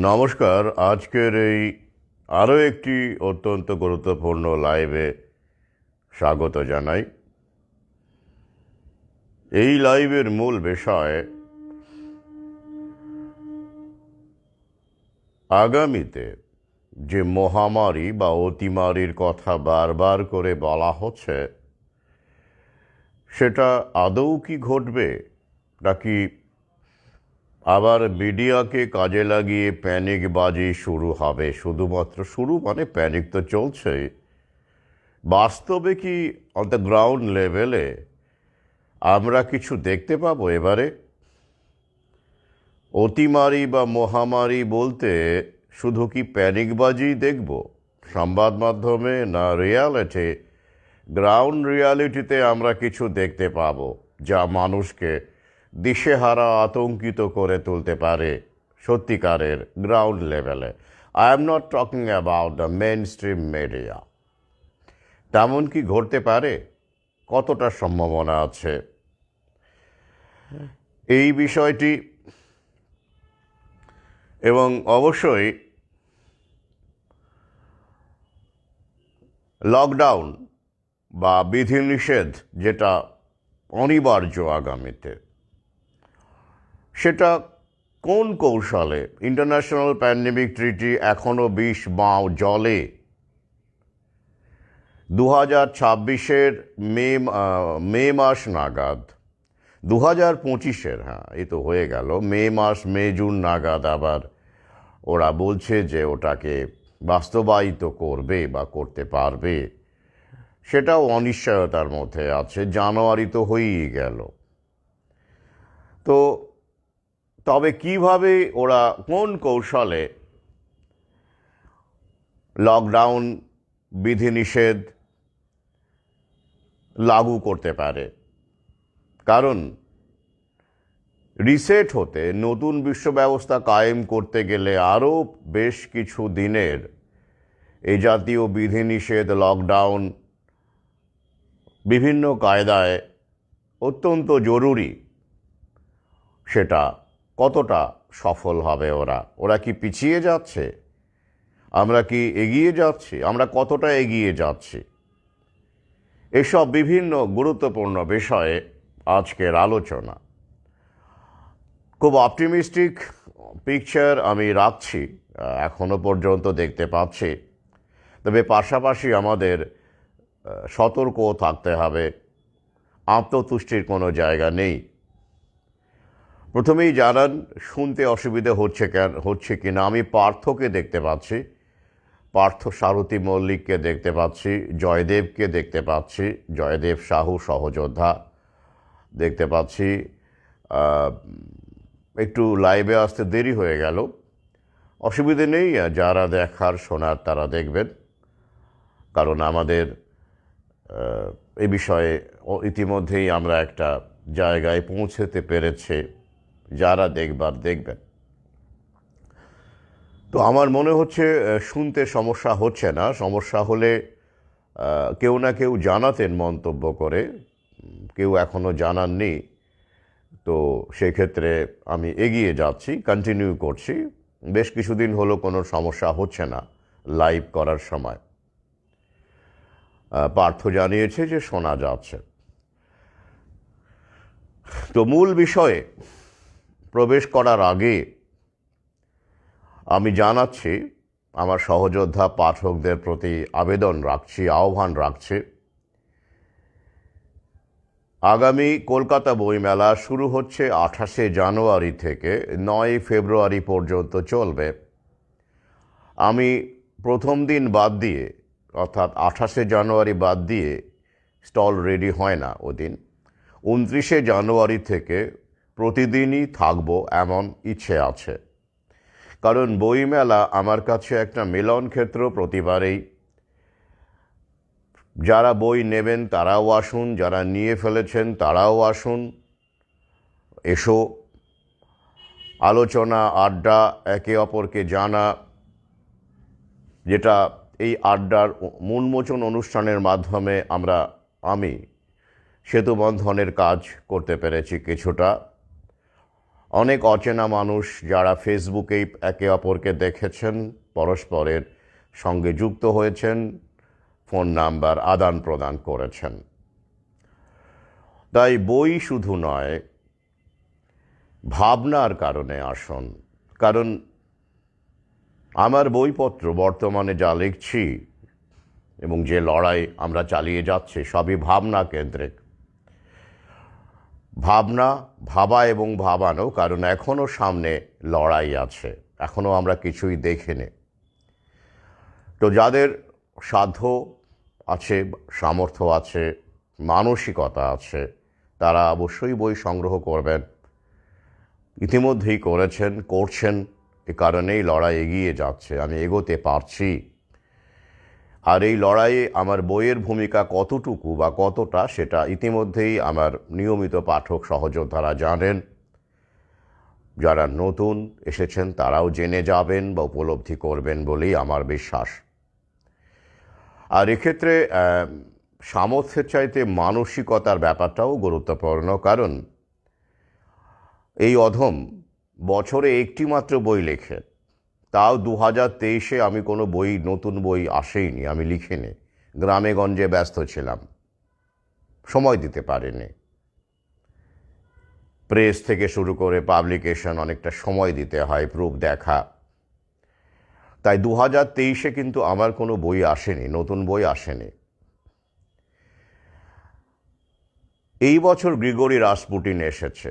নমস্কার। আজকের এই আরও একটি অত্যন্ত গুরুত্বপূর্ণ লাইভে স্বাগত জানাই। এই লাইভের মূল বিষয় আগামীতে যে মহামারী বা অতিমারির কথা বারবার করে বলা হচ্ছে, সেটা আদৌ কি ঘটবে, নাকি আবার মিডিয়াকে কাজে লাগিয়ে প্যানিকবাজি শুরু হবে? শুধুমাত্র শুরু মানে প্যানিক তো চলছেই। বাস্তবে কি অন দ্য গ্রাউন্ড লেভেলে আমরা কিছু দেখতে পাবো এবারে? অতিমারি বা মহামারী বলতে শুধু কি প্যানিকবাজি দেখব সংবাদ মাধ্যমে, না রিয়ালিটি, গ্রাউন্ড রিয়ালিটিতে আমরা কিছু দেখতে পাবো যা মানুষকে দিশেহারা, আতঙ্কিত করে তুলতে পারে সত্যিকারের গ্রাউন্ড লেভেলে? I am not talking about the mainstream media. তেমন কি ঘটতে পারে? কতটা সম্ভাবনা আছে? এই বিষয়টি এবং অবশ্যই লকডাউন বা বিধিনিষেধ যেটা অনিবার্য আগামীতে, সেটা কোন কৌশলে? ইন্টারন্যাশনাল প্যান্ডেমিক ট্রিটি এখনও 20 বাঁও জলে। 2026-এর মে মাস নাগাদ, 2025-এর, এই তো হয়ে গেল, মে জুন নাগাদ আবার ওরা বলছে যে ওটাকে বাস্তবায়িত করবে বা করতে পারবে। সেটাও অনিশ্চয়তার মধ্যে আছে। জানুয়ারি তো হয়েই গেল। তো তবে কিভাবে ওরা, কোন কৌশলে লকডাউন বিধিনিষেধ লাগু করতে পারে? কারণ রিসেট হতে, নতুন বিশ্ব ব্যবস্থা কায়েম করতে গেলে আরও বেশ কিছু দিনের এই জাতীয় বিধিনিষেধ, লকডাউন বিভিন্ন কায়দায় অত্যন্ত জরুরি। সেটা কতটা সফল হবে? ওরা কি পিছিয়ে যাচ্ছে? আমরা কি এগিয়ে যাচ্ছি? আমরা কতটা এগিয়ে যাচ্ছি? এসব বিভিন্ন গুরুত্বপূর্ণ বিষয়ে আজকের আলোচনা। খুব অপটিমিস্টিক পিকচার আমি রাখছি, এখনো পর্যন্ত দেখতে পাচ্ছি। তবে পাশাপাশি আমাদের সতর্কও থাকতে হবে। আত্মতুষ্টির কোনো জায়গা নেই। প্রথমেই জানান, শুনতে অসুবিধে হচ্ছে কিনা। আমি পার্থকে দেখতে পাচ্ছি, পার্থ সারথী মল্লিককে দেখতে পাচ্ছি, জয়দেবকে দেখতে পাচ্ছি, জয়দেব সাহু সহযোদ্ধা দেখতে পাচ্ছি। একটু লাইভে আসতে দেরি হয়ে গেল, অসুবিধে নেই। যারা দেখার শোনার তারা দেখবেন, কারণ আমাদের এই বিষয়ে ইতিমধ্যেই আমরা একটা জায়গায় পৌঁছতে পেরেছে। যারা দেখবেন। তো আমার মনে হচ্ছে শুনতে সমস্যা হচ্ছে না। সমস্যা হলে কেউ না কেউ জানাতেন মন্তব্য করে। কেউ এখনও জানাননি। তো সেক্ষেত্রে আমি এগিয়ে যাচ্ছি, কন্টিনিউ করছি। বেশ কিছুদিন হলো কোনো সমস্যা হচ্ছে না লাইভ করার সময়। পার্থ জানিয়েছে যে শোনা যাচ্ছে। তো মূল বিষয়ে প্রবেশ করার আগে আমি জানাচ্ছি, আমার সহযোদ্ধা পাঠকদের প্রতি আবেদন রাখছি, আহ্বান রাখছি। আগামী কলকাতা বইমেলা শুরু হচ্ছে 28শে জানুয়ারি থেকে 9 ফেব্রুয়ারি পর্যন্ত চলবে। আমি প্রথম দিন বাদ দিয়ে, অর্থাৎ 28শে জানুয়ারি বাদ দিয়ে স্টল রেডি হয় না ওদিন। 29শে জানুয়ারি থেকে প্রতিদিনই থাকবো এমন ইচ্ছে আছে। কারণ বইমেলা আমার কাছে একটা মিলন ক্ষেত্র প্রতিবারেই। যারা বই নেবেন তারাও আসুন, যারা নিয়ে ফেলেছেন তারাও আসুন। এসো, আলোচনা, আড্ডা, একে অপরকে জানা, যেটা এই আড্ডার উন্মোচন অনুষ্ঠানের মাধ্যমে আমি সেতুবন্ধনের কাজ করতে পেরেছি কিছুটা। অনেক অচেনা মানুষ যারা ফেসবুকেই একে অপরকে দেখেছেন, পরস্পরের সঙ্গে যুক্ত হয়েছেন, ফোন নাম্বার আদান প্রদান করেছেন। তাই বই শুধু নয়, ভাবনার কারণে আসুন। কারণ আমার বইপত্র বর্তমানে যা লিখছি এবং যে লড়াই আমরা চালিয়ে যাচ্ছি সবই ভাবনা কেন্দ্রিক। ভাবনা, ভাবা এবং ভাবানো, কারণ এখনও সামনে লড়াই আছে, এখনও আমরা কিছুই দেখিনি। তো যাদের সাধ্য আছে, সামর্থ্য আছে, মানসিকতা আছে, তারা অবশ্যই বই সংগ্রহ করবেন। ইতিমধ্যেই করেছেন, করছেন, এ কারণেই লড়াই এগিয়ে যাচ্ছে, আমি এগোতে পারছি। আর এই লড়াইয়ে আমার বইয়ের ভূমিকা কতটুকু বা কতটা, সেটা ইতিমধ্যেই আমার নিয়মিত পাঠক সহযোদ্ধারা জানেন। যারা নতুন এসেছেন তারাও জেনে যাবেন বা উপলব্ধি করবেন বলেই আমার বিশ্বাস। আর এক্ষেত্রে সামর্থ্যের চাইতে মানসিকতার ব্যাপারটাও গুরুত্বপূর্ণ। কারণ এই অধম বছরে একটি মাত্র বই লেখে, তাও 2023-এ আমি কোনো বই, নতুন বই আসেইনি, আমি লিখিনি। গ্রামে গঞ্জে ব্যস্ত ছিলাম, সময় দিতে পারিনি। প্রেস থেকে শুরু করে পাবলিকেশন অনেকটা সময় দিতে হয়, প্রুফ দেখা। তাই 2023-এ কিন্তু আমার কোনো বই আসেনি, নতুন বই আসেনি। এই বছর গ্রিগরি রাসপুটিন এসেছে,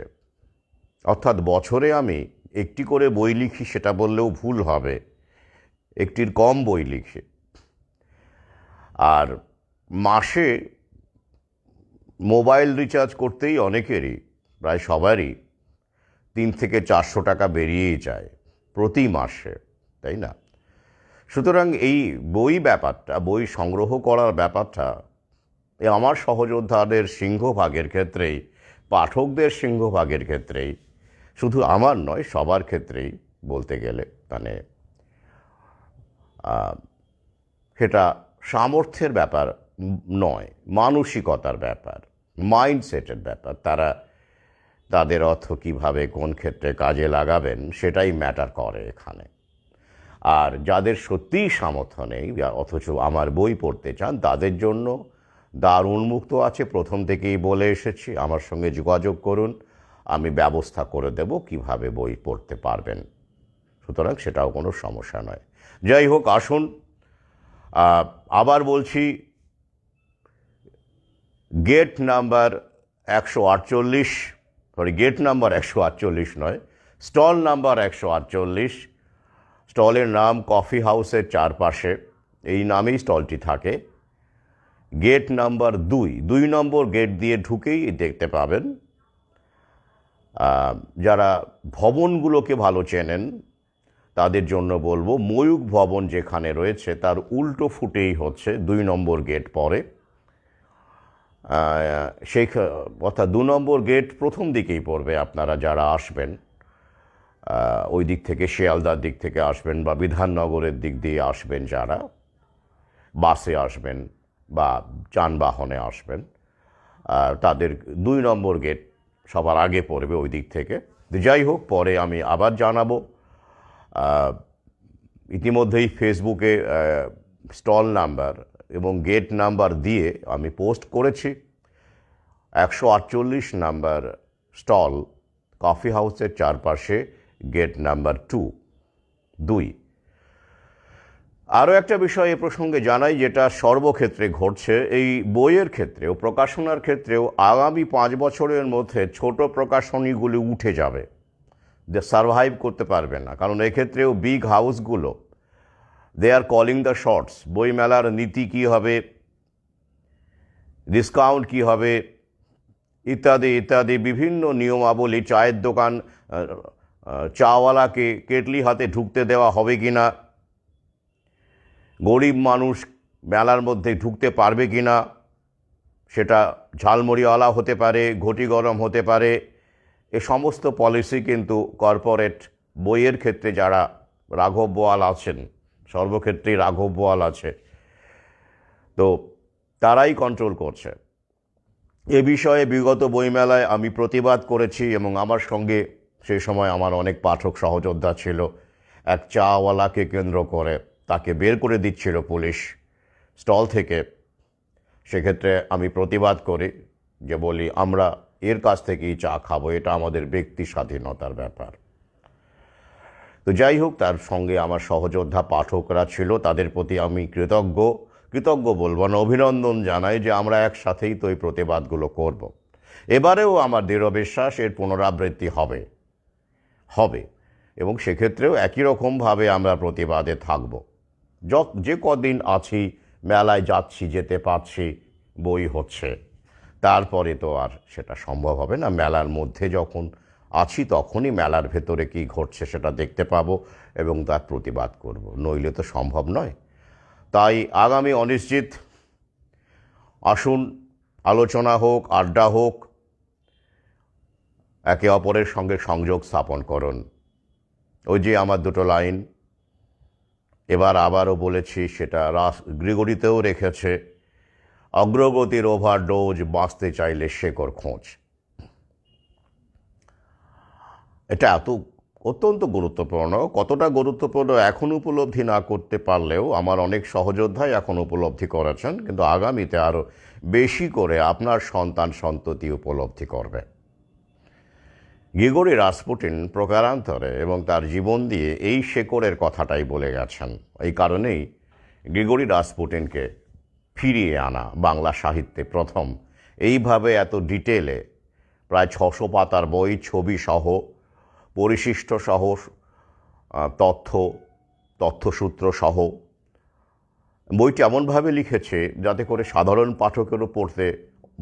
অর্থাৎ বছরে আমি একটি করে বই লিখি সেটা বললেও ভুল হবে, একটির কম বই লিখি। আর মাসে মোবাইল রিচার্জ করতেই অনেকেরই, প্রায় সবারই 300 থেকে 400 টাকা বেরিয়েই যায় প্রতি মাসে, তাই না? সুতরাং এই বই ব্যাপারটা, বই সংগ্রহ করার ব্যাপারটা আমার সহযোদ্ধাদের সিংহভাগের ক্ষেত্রেই, পাঠকদের সিংহভাগের ক্ষেত্রেই, শুধু আমার নয় সবার ক্ষেত্রেই বলতে গেলে, মানে সেটা সামর্থ্যের ব্যাপার নয়, মানসিকতার ব্যাপার, মাইন্ডসেটের ব্যাপার। তারা তাদের অর্থ কীভাবে, কোন ক্ষেত্রে কাজে লাগাবেন সেটাই ম্যাটার করে এখানে। আর যাদের সত্যিই সামর্থ্য নেই অথচ আমার বই পড়তে চান, তাদের জন্য দ্বার উন্মুক্ত আছে, প্রথম থেকেই বলে এসেছি। আমার সঙ্গে যোগাযোগ করুন, আমি ব্যবস্থা করে দেব কিভাবে বই পড়তে পারবেন। সুতরাং সেটাও কোনো সমস্যা নয়। যাই হোক, আসুন আবার বলছি, গেট নাম্বার 148, গেট নাম্বার 148 নয়, স্টল নাম্বার 148। স্টলের নাম কফি হাউসের চারপাশে, এই নামেই স্টলটি থাকে। গেট নাম্বার 2 নম্বর গেট দিয়ে ঢুকেই দেখতে পাবেন। যারা ভবনগুলোকে ভালো চেনেন তাদের জন্য বলবো, ময়ূখ ভবন যেখানে রয়েছে তার উল্টো ফুটেই হচ্ছে 2 নম্বর গেট পড়ে। সেই অর্থাৎ 2 নম্বর গেট প্রথম দিকেই পড়বে। আপনারা যারা আসবেন ওই দিক থেকে, শিয়ালদার দিক থেকে আসবেন বা বিধাননগরের দিক দিয়ে আসবেন, যারা বাসে আসবেন বা যানবাহনে আসবেন, তাদের 2 নম্বর গেট সবার আগে পড়বে ওই দিক থেকে। যাই হোক, পরে আমি আবার জানাবো। ইতিমধ্যেই ফেসবুকে স্টল নাম্বার এবং গেট নাম্বার দিয়ে আমি পোস্ট করেছি। 148 নাম্বার স্টল, কফি হাউসের চারপাশে, গেট নাম্বার 2। আরও একটা বিষয় এ প্রসঙ্গে জানাই, যেটা সর্বক্ষেত্রে ঘটছে, এই বইয়ের ক্ষেত্রেও, প্রকাশনার ক্ষেত্রেও আগামী 5 বছরের মধ্যে ছোট প্রকাশনীগুলি উঠে যাবে, যে সারভাইভ করতে পারবে না। কারণ এক্ষেত্রেও বিগ হাউসগুলো, they are calling the shots. বইমেলার নীতি কী হবে, ডিসকাউন্ট কী হবে, ইত্যাদি ইত্যাদি বিভিন্ন নিয়মাবলী, চায়ের দোকান, চাওয়ালাকে কেটলি হাতে ঢুকতে দেওয়া হবে কি না, গরিব মানুষ মেলার মধ্যে ঢুকতে পারবে কি না, সেটা ঝালমুড়িওয়ালা হতে পারে, ঘটি গরম হতে পারে, এ সমস্ত পলিসি কিন্তু কর্পোরেট বইয়ের ক্ষেত্রে যারা রাঘব বোয়াল আছেন, সর্বক্ষেত্রেই রাঘব বোয়াল আছে, তো তারাই কন্ট্রোল করছে। এ বিষয়ে বিগত বইমেলায় আমি প্রতিবাদ করেছি এবং আমার সঙ্গে সেই সময় আমার অনেক পাঠক সহযোদ্ধা ছিল। এক চাওয়ালাকে কেন্দ্র করে তাকে বের করে দিচ্ছিল পুলিশ স্টল থেকে। সেক্ষেত্রে আমি প্রতিবাদ করি, যে বলি আমরা এর কাছ থেকেই চা খাবো, এটা আমাদের ব্যক্তি স্বাধীনতার ব্যাপার। তো যাই হোক, তার সঙ্গে আমার সহযোদ্ধা পাঠকরা ছিল, তাদের প্রতি আমি কৃতজ্ঞ বলবো না, অভিনন্দন জানাই যে আমরা একসাথেই তো এই প্রতিবাদগুলো করব। এবারেও আমার দৃঢ় বিশ্বাস এর পুনরাবৃত্তি হবে এবং সেক্ষেত্রেও একই রকমভাবে আমরা প্রতিবাদে থাকব। যে কদিন আছি, মেলায় যাচ্ছি, যেতে পারছি, বই হচ্ছে, তারপরে তো আর সেটা সম্ভব হবে না। মেলার মধ্যে যখন আছি তখনই মেলার ভেতরে কী ঘটছে সেটা দেখতে পাবো এবং তার প্রতিবাদ করব, নইলে তো সম্ভব নয়। তাই আগামী অনিশ্চিত, আসুন আলোচনা হোক, আড্ডা হোক, একে অপরের সঙ্গে সংযোগ স্থাপন করুন। ওই যে আমার দুটো লাইন এবার আবারও বলেছি, সেটা গ্রিগরিতেও রেখেছে, অগ্রগতির ওভারডোজ, বাঁচতে চাইলে শেকড় খোঁজ। এটা অত্যন্ত গুরুত্বপূর্ণ। কতটা গুরুত্বপূর্ণ এখন উপলব্ধি না করতে পারলেও আমার অনেক সহযোদ্ধাই এখন উপলব্ধি করেছেন, কিন্তু আগামীতে আরও বেশি করে আপনার সন্তান সন্ততি উপলব্ধি করবে। গ্রিগরি রাসপুটিন প্রকারান্তরে এবং তার জীবন দিয়ে এই শেকড়ের কথাটাই বলে গেছেন। এই কারণেই গ্রিগরি রাসপুটিনকে ফিরিয়ে আনা বাংলা সাহিত্যে প্রথম এইভাবে এত ডিটেলে, প্রায় 600 পাতার বই, ছবি সহ, পরিশিষ্ট সহ, তথ্যসূত্র সহ বইটি এমনভাবে লিখেছে যাতে করে সাধারণ পাঠকেরও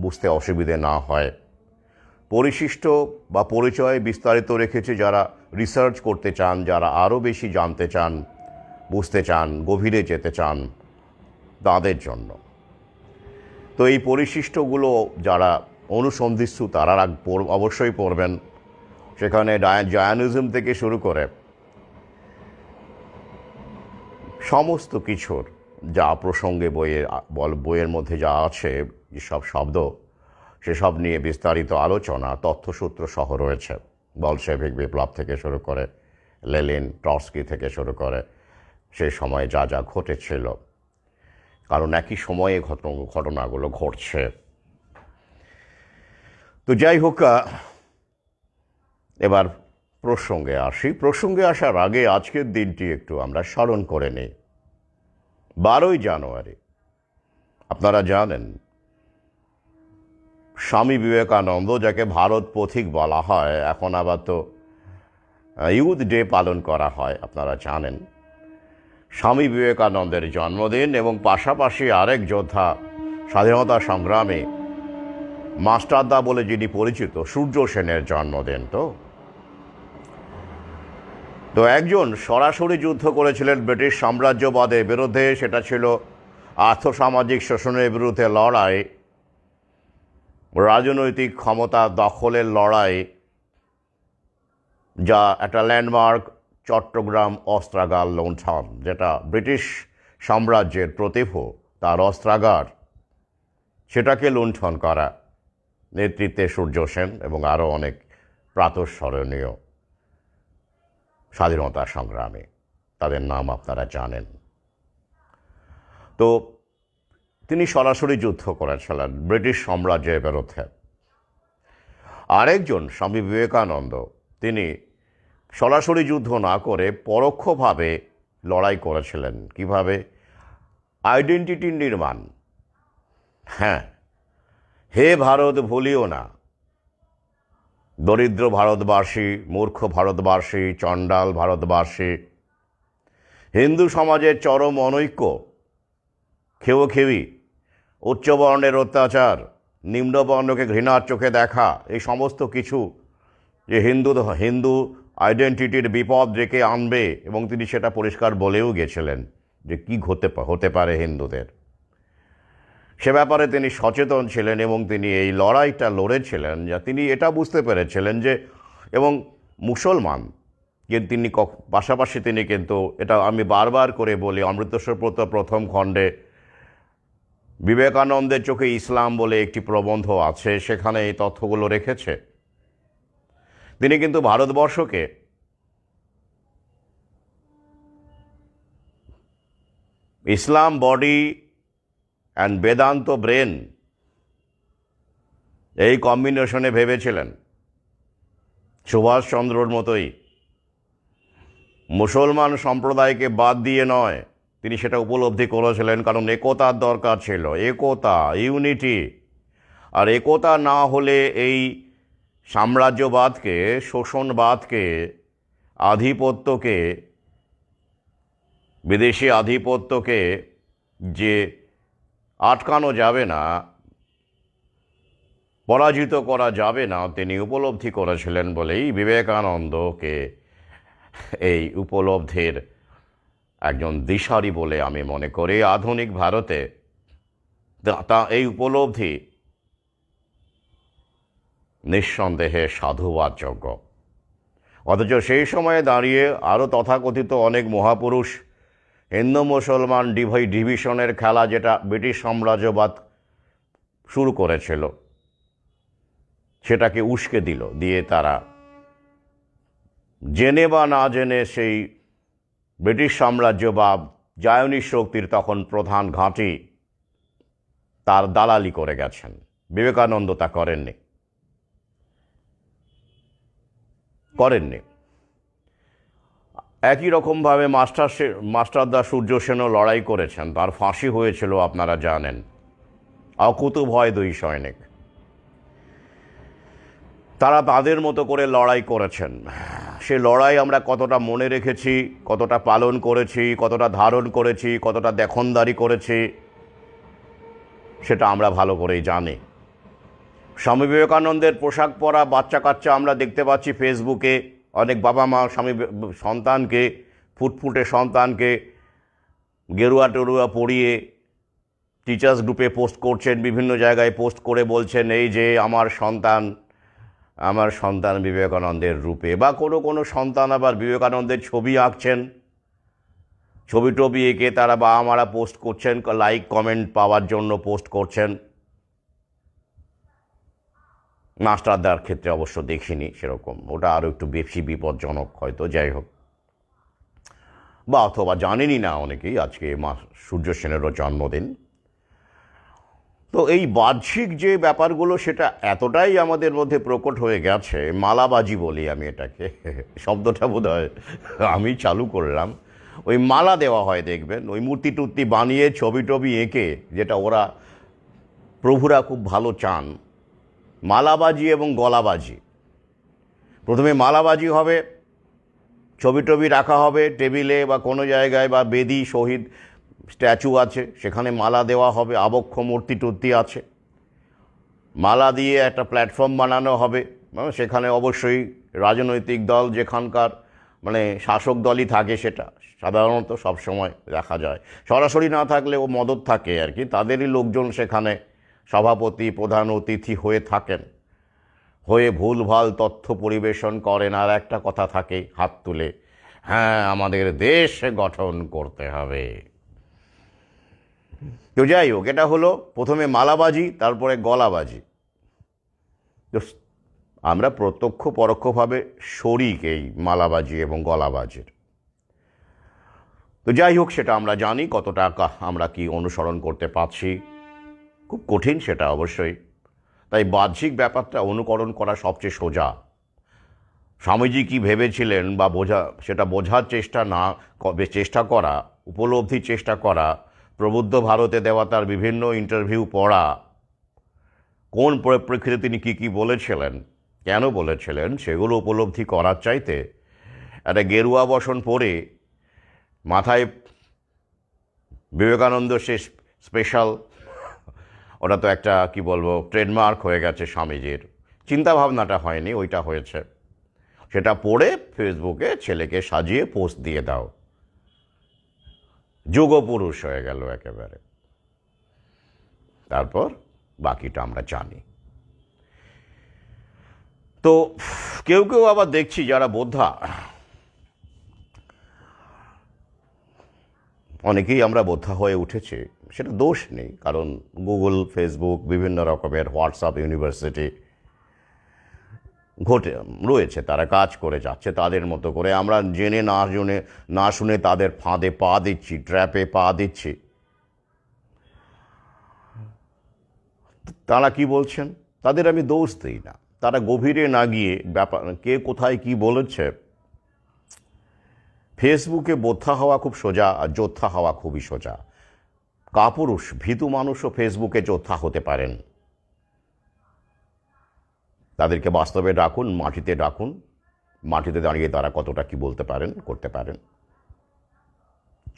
বুঝতে অসুবিধে না হয়। পরিশিষ্ট বা পরিচয় বিস্তারিত রেখেছে যারা রিসার্চ করতে চান, যারা আরও বেশি জানতে চান, বুঝতে চান, গভীরে যেতে চান, তাদের জন্য। তো এই পরিশিষ্টগুলো যারা অনুসন্ধিৎসু তারা অবশ্যই পড়বেন। সেখানে জায়নিজম থেকে শুরু করে সমস্ত কিছুর যা প্রসঙ্গে বইয়ের মধ্যে যা আছে, যেসব শব্দ, সেসব নিয়ে বিস্তারিত আলোচনা, তথ্যসূত্র সহ রয়েছে। বলশেভিক বিপ্লব থেকে শুরু করে লেনিন, ট্রটস্কি থেকে শুরু করে সেই সময় যা যা ঘটেছিল, কারণ একই সময়ে ঘটনাগুলো ঘটছে। তো যাই হোক, এবার প্রসঙ্গে আসার আগে আজকের দিনটি একটু আমরা স্মরণ করে নিই। 12ই জানুয়ারি, আপনারা জানেন, স্বামী বিবেকানন্দ, যাকে ভারত পথিক বলা হয়, এখন আবার তো ইউথ ডে পালন করা হয়, আপনারা জানেন। স্বামী বিবেকানন্দের জন্মদিন এবং পাশাপাশি আরেক যোদ্ধা, স্বাধীনতা সংগ্রামী মাস্টারদা বলে যিনি পরিচিত, সূর্য সেনের জন্মদিন। তো একজন সরাসরি যুদ্ধ করেছিলেন ব্রিটিশ সাম্রাজ্যবাদের বিরুদ্ধে, সেটা ছিল আর্থসামাজিক শোষণের বিরুদ্ধে লড়াই, রাজনৈতিক ক্ষমতা দখলের লড়াই, যা একটা ল্যান্ডমার্ক, চট্টগ্রাম অস্ত্রাগার লুণ্ঠন, যেটা ব্রিটিশ সাম্রাজ্যের প্রতিভূ, তার অস্ত্রাগার, সেটাকে লুণ্ঠন করা, নেতৃত্বে সূর্য সেন এবং আরও অনেক প্রাতঃস্মরণীয় স্বাধীনতা সংগ্রামী, তাদের নাম আপনারা জানেন। তো তিনি সরাসরি যুদ্ধ করেছিলেন ব্রিটিশ সাম্রাজ্যের বিরুদ্ধে। আরেকজন স্বামী বিবেকানন্দ, তিনি সরাসরি যুদ্ধ না করে পরোক্ষভাবে লড়াই করেছিলেন। কিভাবে? আইডেন্টিটির নির্মাণ। হ্যাঁ, হে ভারত ভুলিও না, দরিদ্র ভারতবাসী, মূর্খ ভারতবাসী, চণ্ডাল ভারতবাসী, হিন্দু সমাজের চরম অনৈক্য, খেওখেউই, উচ্চবর্ণের অত্যাচার, নিম্নবর্ণকে ঘৃণার চোখে দেখা, এই সমস্ত কিছু যে হিন্দু আইডেন্টিটির বিপদ ডেকে আনবে, এবং তিনি সেটা পরিষ্কার বলেও গেছিলেন যে কী হতে পারে হিন্দুদের। সে ব্যাপারে তিনি সচেতন ছিলেন এবং তিনি এই লড়াইটা লড়েছিলেন, যা তিনি এটা বুঝতে পেরেছিলেন যে, এবং মুসলমান কিন্তু তিনি পাশাপাশি তিনি কিন্তু, এটা আমি বারবার করে বলি, অমৃতসরপ্রত প্রথম খণ্ডে বিবেকানন্দের চোখে ইসলাম বলে একটি প্রবন্ধ আছে, সেখানে এই তথ্যগুলো রেখেছে। তিনি কিন্তু ভারতবর্ষকে ইসলাম বডি অ্যান্ড বেদান্ত ব্রেন এই কম্বিনেশনে ভেবেছিলেন, সুভাষচন্দ্রর মতোই। মুসলমান সম্প্রদায়কে বাদ দিয়ে নয়, তিনি সেটা উপলব্ধি করেছিলেন, কারণ একতার দরকার ছিল, একতা, ইউনিটি। আর একতা না হলে এই সাম্রাজ্যবাদকে, শোষণবাদকে, আধিপত্যকে, বিদেশি আধিপত্যকে যে আটকানো যাবে না, পরাজিত করা যাবে না, তিনি উপলব্ধি করেছিলেন বলেই বিবেকানন্দকে এই উপলব্ধির একজন দিশারি বলে আমি মনে করি। আধুনিক ভারতে তা এই উপলব্ধি নিঃসন্দেহে সাধুবাদযোগ্য। অথচ সেই সময়ে দাঁড়িয়ে আরও তথাকথিত অনেক মহাপুরুষ হিন্দু মুসলমান ডিভিশনের খেলা, যেটা ব্রিটিশ সাম্রাজ্যবাদ শুরু করেছিল, সেটাকে উস্কে দিল, দিয়ে তারা জেনে বা না জেনে সেই ব্রিটিশ সাম্রাজ্য বা জায়নিক শক্তির তখন প্রধান ঘাঁটি, তার দালালি করে গেছেন। বিবেকানন্দ তা করেননি। একই রকমভাবে মাস্টারদা সূর্য সেনও লড়াই করেছেন, তার ফাঁসি হয়েছিল, আপনারা জানেন। অকুতোভয় দুই সৈনিক, তারা তাদের মতো করে লড়াই করেছেন। সে লড়াই আমরা কতটা মনে রেখেছি, কতটা পালন করেছি, কতটা ধারণ করেছি, কতটা দেখনদারি করেছি, সেটা আমরা ভালো করেই জানি। স্বামী বিবেকানন্দের পোশাক পরা বাচ্চা কাচ্চা আমরা দেখতে পাচ্ছি ফেসবুকে। অনেক বাবা মা সন্তানকে, ফুটফুটে সন্তানকে গেরুয়া টেরুয়া পরিয়ে টিচার্স গ্রুপে পোস্ট করছেন, বিভিন্ন জায়গায় পোস্ট করে বলছেন, এই যে আমার সন্তান বিবেকানন্দের রূপে। বা কোনো সন্তান আবার বিবেকানন্দের ছবি আঁকছেন, ছবি টবি এঁকে তারা বাবা মারা পোস্ট করছেন, লাইক কমেন্ট পাওয়ার জন্য পোস্ট করছেন। মাস্টারদার ক্ষেত্রে অবশ্য দেখিনি সেরকম, ওটা আরও একটু বেশি বিপজ্জনক হয়তো। যাই হোক, বা অথবা জানেনই না অনেকেই আজকে সূর্য সেনেরও জন্মদিন। তো এই বাহ্যিক যে ব্যাপারগুলো, সেটা এতটাই আমাদের মধ্যে প্রকট হয়ে গেছে, মালাবাজি বলি আমি এটাকে, শব্দটা বোধ হয় আমি চালু করলাম। ওই মালা দেওয়া হয়, দেখবেন, ওই মূর্তি টুর্তি বানিয়ে ছবি টবি এঁকে, যেটা ওরা প্রভুরা খুব ভালো চান, মালাবাজি এবং গলাবাজি। প্রথমে মালাবাজি হবে, ছবি টবি রাখা হবে টেবিলে বা কোনো জায়গায়, বা বেদি শহীদ স্ট্যাচু আছে সেখানে মালা দেওয়া হবে, আবক্ষ মূর্তি টূর্তি আছে, মালা দিয়ে একটা প্ল্যাটফর্ম বানানো হবে। সেখানে অবশ্যই রাজনৈতিক দল যেখানকার শাসক দলই থাকে, সেটা সাধারণত সবসময় দেখা যায়, সরাসরি না থাকলেও মদত থাকে আর কি, তাদেরই লোকজন সেখানে সভাপতি প্রধান অতিথি হয়ে থাকেন, হয়ে ভুলভাল তথ্য পরিবেশন করেন। আর একটা কথা থাকে হাত তুলে, হ্যাঁ আমাদের দেশ গঠন করতে হবে। তো যাই হোক, এটা হলো প্রথমে মালাবাজি, তারপরে গলাবাজি। তো আমরা প্রত্যক্ষ পরোক্ষভাবে শরিক এই মালাবাজি এবং গলাবাজির। তো যাই হোক, সেটা আমরা জানি কতটা আমরা কি অনুসরণ করতে পারছি, খুব কঠিন সেটা অবশ্যই। তাই বাহ্যিক ব্যাপারটা অনুকরণ করা সবচেয়ে সোজা। স্বামীজি কী ভেবেছিলেন বা সেটা বোঝার চেষ্টা করা, উপলব্ধির চেষ্টা করা, প্রবুদ্ধ ভারতে দেওয়া তার বিভিন্ন ইন্টারভিউ পড়া, কোন পরিপ্রেক্ষিতে তিনি কী বলেছিলেন, কেন বলেছিলেন, সেগুলো উপলব্ধি করার চাইতে একটা গেরুয়া বসন পরে মাথায় বিবেকানন্দ সে স্পেশাল, ওটা তো একটা কি বলবো ট্রেডমার্ক হয়ে গেছে স্বামীজির, চিন্তাভাবনাটা হয়নি, ওইটা হয়েছে, সেটা পড়ে ফেসবুকে ছেলেকে সাজিয়ে পোস্ট দিয়ে দাও, যুগপুরুষ হয়ে গেল একেবারে। তারপর বাকিটা আমরা জানি। তো কেউ আবার দেখছি যারা বোদ্ধা, অনেকেই আমরা বোদ্ধা হয়ে উঠেছি, সেটা দোষ নেই, কারণ গুগল, ফেসবুক, বিভিন্ন রকমের হোয়াটসঅ্যাপ ইউনিভার্সিটি, ঘটে রয়েছে, তারা কাজ করে যাচ্ছে তাদের মতো করে। আমরা জেনে না শুনে তাদের ফাঁদে পা দিচ্ছি, ট্র্যাপে পা দিচ্ছি। তারা কি বলছেন তাদের আমি দোষ দিই না, তারা গভীরে না গিয়ে ব্যাপার কে কোথায় কি বলেছে। ফেসবুকে বোদ্ধা হওয়া খুব সোজা, আর যোদ্ধা হওয়া খুবই সোজা। কাপুরুষ ভীতু মানুষও ফেসবুকে যোদ্ধা হতে পারেন। তাদেরকে বাস্তবে ডাকুন, মাটিতে ডাকুন, মাটিতে দাঁড়িয়ে তারা কতটা কি বলতে পারেন, করতে পারেন।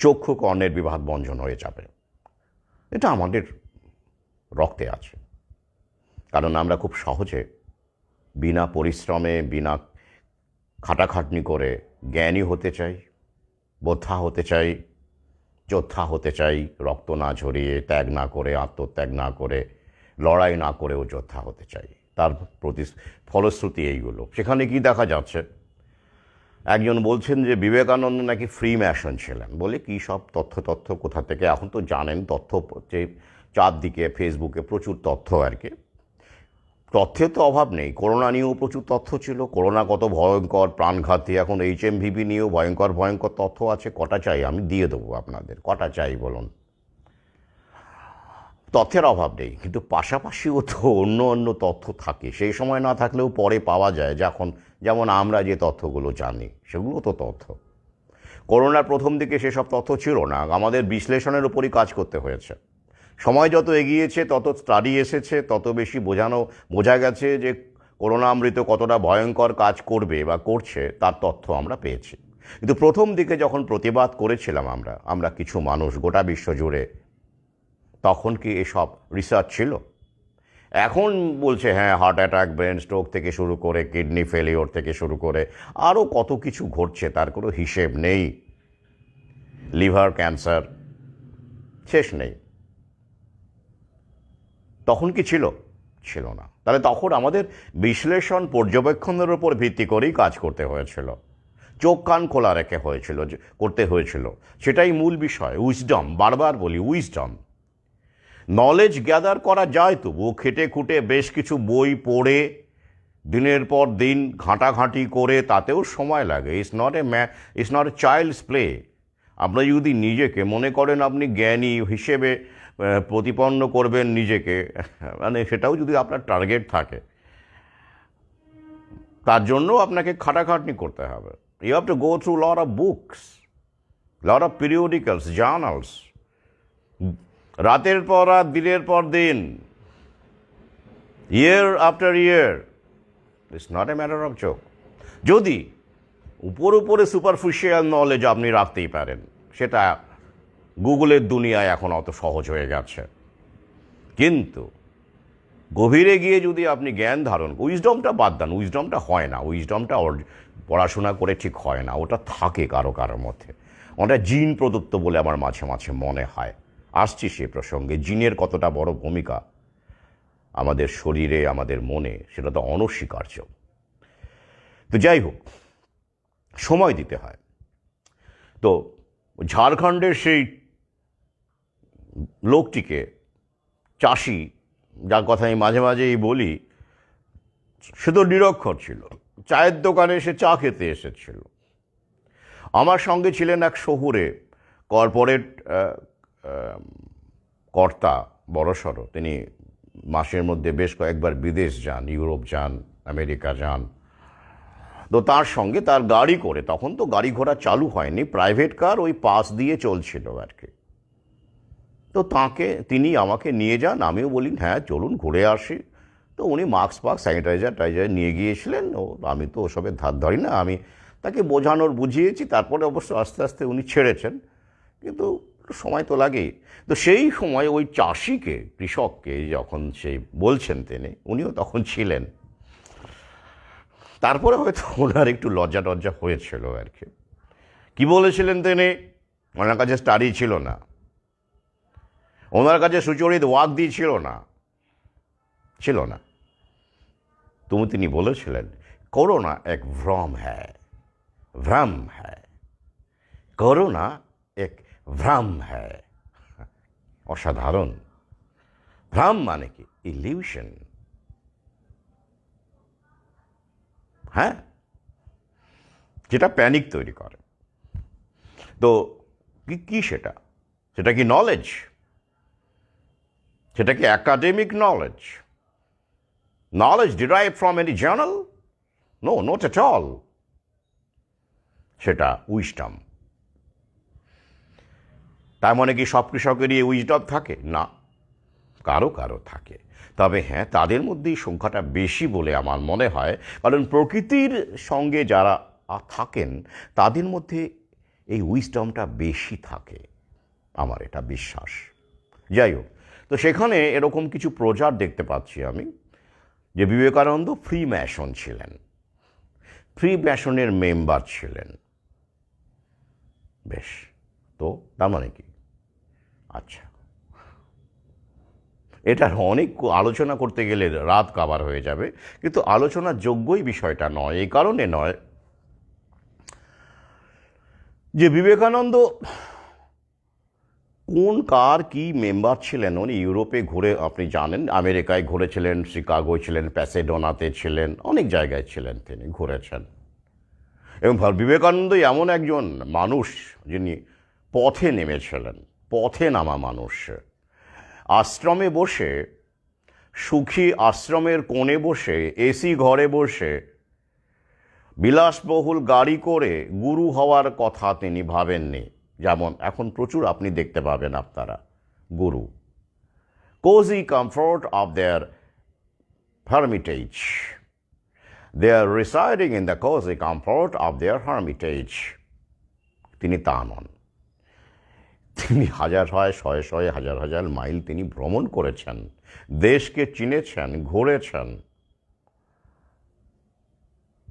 চক্ষু কর্ণের বিভাগ বঞ্চন হয়ে যাবে, এটা আমাদের রক্তে আছে। কারণ আমরা খুব সহজে বিনা পরিশ্রমে, বিনা খাটাখাটনি করে জ্ঞানী হতে চাই, বোদ্ধা হতে চাই, যোদ্ধা হতে চাই। রক্ত না ঝরিয়ে, ত্যাগ না করে, আত্মত্যাগ না করে, লড়াই না করেও যোদ্ধা হতে চাই। তার ফলশ্রুতি এইগুলো। সেখানে কি দেখা যাচ্ছে, একজন বলছেন যে বিবেকানন্দ নাকি ফ্রি ম্যাশন ছিলেন। বলে কী সব তথ্য কোথা থেকে, এখন তো জানেন তথ্য যে চারদিকে ফেসবুকে প্রচুর তথ্য আর কি। তথ্যের তো অভাব নেই, করোনা নিয়েও প্রচুর তথ্য ছিল, করোনা কত ভয়ঙ্কর প্রাণঘাতী। এখন HMVV নিয়েও ভয়ঙ্কর তথ্য আছে। কটা চাই আমি দিয়ে দেবো আপনাদের, কটা চাই বলুন। তথ্যের অভাব নেই, কিন্তু পাশাপাশিও তো অন্য তথ্য থাকে, সেই সময় না থাকলেও পরে পাওয়া যায়। যেমন আমরা যে তথ্যগুলো জানি সেগুলো তো তথ্য। করোনার প্রথম দিকে সেসব তথ্য ছিল না, আমাদের বিশ্লেষণের উপরই কাজ করতে হয়েছে। সময় যত এগিয়েছে, তত স্টাডি এসেছে, তত বেশি বোঝা গেছে যে করোনা অমৃত কতটা ভয়ঙ্কর কাজ করবে বা করছে, তার তথ্য আমরা পেয়েছি। কিন্তু প্রথম দিকে যখন প্রতিবাদ করেছিলাম আমরা কিছু মানুষ গোটা বিশ্ব জুড়ে, তখন কি এসব রিসার্চ ছিল? এখন বলছে হ্যাঁ, হার্ট অ্যাটাক, ব্রেন স্ট্রোক থেকে শুরু করে কিডনি ফেলিওর থেকে শুরু করে আরও কত কিছু ঘটছে, তার কোনো হিসেব নেই। লিভার ক্যান্সার, শেষ নেই। তখন কি ছিল? ছিল না। তাহলে তখন আমাদের বিশ্লেষণ, পর্যবেক্ষণের উপর ভিত্তি করেই কাজ করতে হয়েছিল, চোখ কান খোলা রেখে করতে হয়েছিল। সেটাই মূল বিষয়। উইজডম, বারবার বলি উইজডম। নলেজ গ্যাদার করা যায়, তবুও খেটে খুঁটে বেশ কিছু বই পড়ে দিনের পর দিন ঘাঁটাঘাঁটি করে, তাতেও সময় লাগে। It's not a child's play. আপনি যদি নিজেকে মনে করেন আপনি জ্ঞানী হিসেবে প্রতিপন্ন করবেন নিজেকে, মানে সেটাও যদি আপনার টার্গেট থাকে, তার জন্য আপনাকে খাটাখাটনি করতে হবে। You have to go through lot of books, lot of periodicals, journals, রাতের পর রাত, দিনের পর দিন, year after year. It's not a matter of joke. যদি উপরে সুপারফিশিয়াল নলেজ আপনি রাখতেই পারেন, সেটা গুগলের দুনিয়ায় এখন অত সহজ হয়ে গেছে। কিন্তু গভীরে গিয়ে যদি আপনি জ্ঞান ধারণ, উইজডমটা বাদ দেন, উইজডমটা হয় না, উইজডমটা পড়াশোনা করে ঠিক হয় না, ওটা থাকে কারোর মধ্যে। ওটা জিন প্রদত্ত বলে আমার মাঝে মাঝে মনে হয়। আসছি সে প্রসঙ্গে, জিনের কতটা বড় ভূমিকা আমাদের শরীরে, আমাদের মনে, সেটা তো অনস্বীকার্য। তো যাই হোক, সময় দিতে হয়। তো ঝাড়খণ্ডের সেই লোকটিকে, চাষি, যার কথা আমি মাঝে মাঝেই বলি, সে তো নিরক্ষর ছিল, চায়ের দোকানে সে চা খেতে এসেছিল। আমার সঙ্গে ছিলেন এক শহুরে কর্পোরেট কর্তা, বড়সড়। তিনি মাসের মধ্যে বেশ কয়েকবার বিদেশ যান, ইউরোপ যান, আমেরিকা যান। তো তার সঙ্গে তার গাড়ি করে, তখন তো গাড়ি ঘোড়া চালু হয়নি, প্রাইভেট কার ওই পাশ দিয়ে চলছিল আর কি। তো তিনি আমাকে নিয়ে যান, আমিও বলি হ্যাঁ চলুন ঘুরে আসি। তো উনি মাস্ক স্যানিটাইজার নিয়ে গিয়েছিলেন। আমি তো ওসবের ধার ধরি না, আমি তাকে বুঝিয়েছি। তারপরে অবশ্য আস্তে আস্তে উনি ছেড়েছেন, কিন্তু সময় তো লাগেই। তো সেই সময় ওই চাষিকে, কৃষককে যখন সেই বলছেন, উনিও তখন ছিলেন। তারপরে হয়তো ওনার একটু লজ্জা টজ্জা হয়েছিল আর কি। কী বলেছিলেন তিনি? ওনার কাছে স্টাডি ছিল না, ওনার কাছে সুচরিত ওয়াক্ ছিল না। তিনি বলেছিলেন, করোনা এক ভ্রম হ্যায়, ভ্রম হ্যায়, করোনা এক ভ্রম হ্যায়। অসাধারণ। ভ্রম মানে কি? ইলিউশন। হ্যাঁ, যেটা প্যানিক তৈরি করে। তো কি সেটা? সেটা কি নলেজ? সেটা কি academic knowledge? Knowledge derive from any journal? No, not at all. সেটা উইজডম। তার মানে কি সব কৃষকেরই উইজডম থাকে? না, কারো কারো থাকে। তবে হ্যাঁ, তাদের মধ্যেই সংখ্যাটা বেশি বলে আমার মনে হয়, কারণ প্রকৃতির সঙ্গে যারা থাকেন তাদের মধ্যে এই উইজডমটা বেশি থাকে, আমার এটা বিশ্বাস। যাই হোক, তো সেখানে এরকম কিছু প্রচার দেখতে পাচ্ছি আমি, যে বিবেকানন্দ ফ্রি ম্যাসন ছিলেন, ফ্রি ম্যাসনের মেম্বার ছিলেন। বেশ, তো তার মানে কি? আচ্ছা, এটার অনেক আলোচনা করতে গেলে রাত কাভার হয়ে যাবে, কিন্তু আলোচনার যোগ্যই বিষয়টা নয়। এই কারণে নয় যে বিবেকানন্দ কোন কার কি মেম্বার ছিলেন। উনি ইউরোপে ঘুরে, আপনি জানেন, আমেরিকায় ঘুরেছিলেন, শিকাগোয় ছিলেন, প্যাসেডোনাতে ছিলেন, অনেক জায়গায় ছিলেন, তিনি ঘুরেছেন। এবং বিবেকানন্দই এমন একজন মানুষ যিনি পথে নেমেছিলেন, পথে নামা মানুষ। আশ্রমে বসে, সুখী আশ্রমের কোণে বসে, এসি ঘরে বসে, বিলাসবহুল গাড়ি করে গুরু হওয়ার কথা তিনি ভাবেননি। যেমন এখন প্রচুর আপনি দেখতে পাবেন আপনারা গুরু, cosy comfort of their hermitage, they R residing in the cosy comfort of their hermitage. তিনি তা নন। তিনি শয়ে শয়ে হাজার হাজার মাইল তিনি ভ্রমণ করেছেন, দেশকে চিনেছেন, ঘুরেছেন।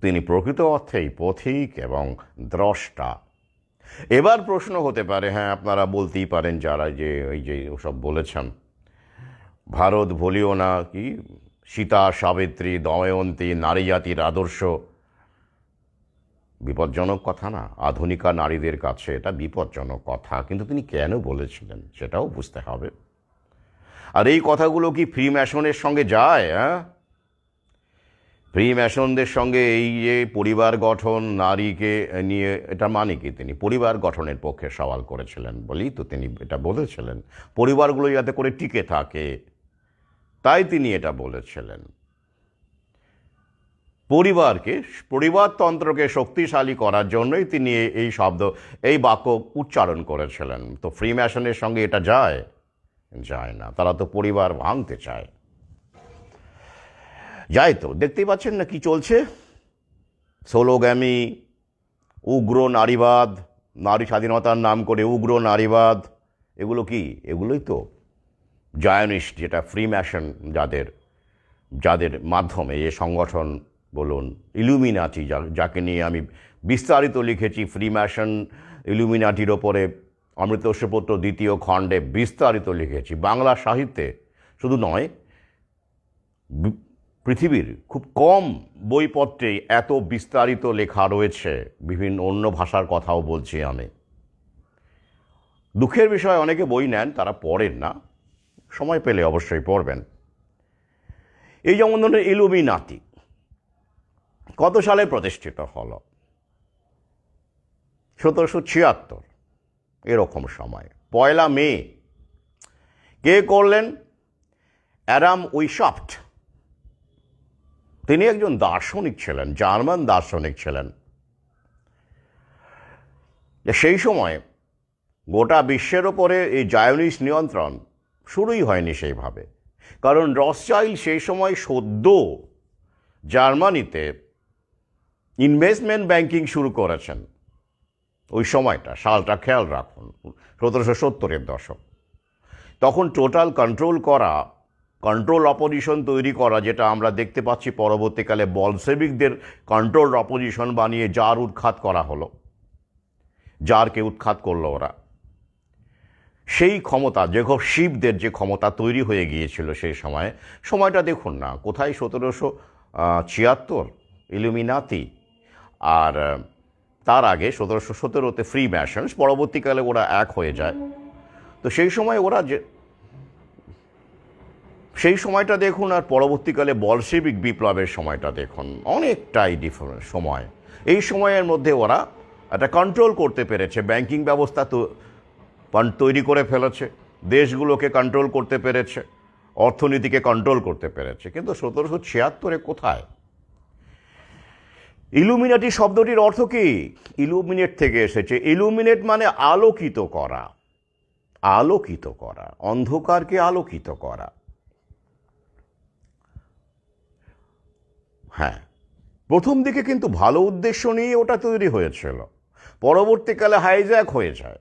তিনি প্রকৃত অর্থেই পথিক এবং দ্রষ্টা। এবার প্রশ্ন হতে পারে, হ্যাঁ আপনারা বলতেই পারেন যারা যে ওই যে ওসব বলেছেন, ভারত ভুলিও না, কি সীতা সাবিত্রী দময়ন্তী নারী জাতির আদর্শ, বিপজ্জনক কথা না? আধুনিকা নারীদের কাছে এটা বিপজ্জনক কথা। কিন্তু তিনি কেন বলেছিলেন সেটাও বুঝতে হবে। আর এই কথাগুলো কি ফ্রি ম্যাসনের সঙ্গে যায়? হ্যাঁ, ফ্রি ম্যাসনদের সঙ্গে এই যে পরিবার গঠন, নারীকে নিয়ে, এটা মানে কি? তিনি পরিবার গঠনের পক্ষে সওয়াল করেছিলেন বলেই তো তিনি এটা বলেছিলেন, পরিবারগুলো যাতে করে টিকে থাকে, তাই তিনি এটা বলেছিলেন। পরিবারতন্ত্রকে শক্তিশালী করার জন্যই তিনি এই বাক্য উচ্চারণ করেছিলেন। তো ফ্রি ম্যাসনের সঙ্গে এটা যায়? যায় না। তারা তো পরিবার ভাঙতে চায়। যাই তো, দেখতেই পাচ্ছেন না কি চলছে? সোলোগ্যামি, উগ্র নারীবাদ, নারী স্বাধীনতার নাম করে উগ্র নারীবাদ, এগুলো কি? এগুলোই তো জায়নিস্ট, যেটা ফ্রি ম্যাসন, যাদের মাধ্যমে এ সংগঠন বলুন, ইলুমিনাটি, যাকে নিয়ে আমি বিস্তারিত লিখেছি, ফ্রি ম্যাসন ইলুমিনাটির ওপরে অমৃতস্বপত্র 2য় খণ্ডে বিস্তারিত লিখেছি। বাংলা সাহিত্যে শুধু নয়, পৃথিবীর খুব কম বইপত্রেই এত বিস্তারিত লেখা রয়েছে। বিভিন্ন অন্য ভাষার কথাও বলছি আমি। দুঃখের বিষয়, অনেকে বই নেন, তারা পড়েন না। সময় পেলে অবশ্যই পড়বেন। এই যেমন ধরুন ইলুমিনাতি কত সালে প্রতিষ্ঠিত হলো? 1776 এরকম সময়, 1 মে। কে করলেন? অ্যাডাম উইশাফট। তিনি একজন দার্শনিক ছিলেন, জার্মান দার্শনিক ছিলেন। সেই সময় গোটা বিশ্বের ওপরে এই জায়নিস্ট নিয়ন্ত্রণ শুরুই হয়নি সেইভাবে, কারণ রথচাইল্ড সেই সময় সদ্য জার্মানিতে ইনভেস্টমেন্ট ব্যাংকিং শুরু করেছেন। ওই সময়টা, সালটা খেয়াল রাখুন, 1770-এর দশক। তখন টোটাল কন্ট্রোল অপোজিশন তৈরি করা, যেটা আমরা দেখতে পাচ্ছি পরবর্তীকালে বলশেভিকদের কন্ট্রোল অপোজিশন বানিয়ে জার উৎখাত করা হলো, জারকে উৎখাত করলো ওরা। সেই ক্ষমতা, শিবদের যে ক্ষমতা তৈরি হয়ে গিয়েছিল সেই সময়টা দেখুন না, কোথায় 1776 ইলুমিনাতি, আর তার আগে 1717-তে ফ্রি ম্যাসনস, পরবর্তীকালে ওরা এক হয়ে যায়। তো সেই সময় ওরা যে সেই সময়টা দেখুন আর পরবর্তীকালে বলশেবিক বিপ্লবের সময়টা দেখুন, অনেকটাই ডিফারেন্ট সময়। এই সময়ের মধ্যে ওরা একটা কন্ট্রোল করতে পেরেছে, ব্যাংকিং ব্যবস্থা তো তৈরি করে ফেলেছে, দেশগুলোকে কন্ট্রোল করতে পেরেছে, অর্থনীতিকে কন্ট্রোল করতে পেরেছে। কিন্তু 1776 কোথায়? ইলুমিনাটি শব্দটির অর্থ কি? ইলুমিনেট থেকে এসেছে। ইলুমিনেট মানে আলোকিত করা, আলোকিত করা, অন্ধকারকে আলোকিত করা। হ্যাঁ, প্রথম দিকে কিন্তু ভালো উদ্দেশ্য নিয়ে ওটা তৈরি হয়েছিল, পরবর্তীকালে হাইজ্যাক হয়ে যায়।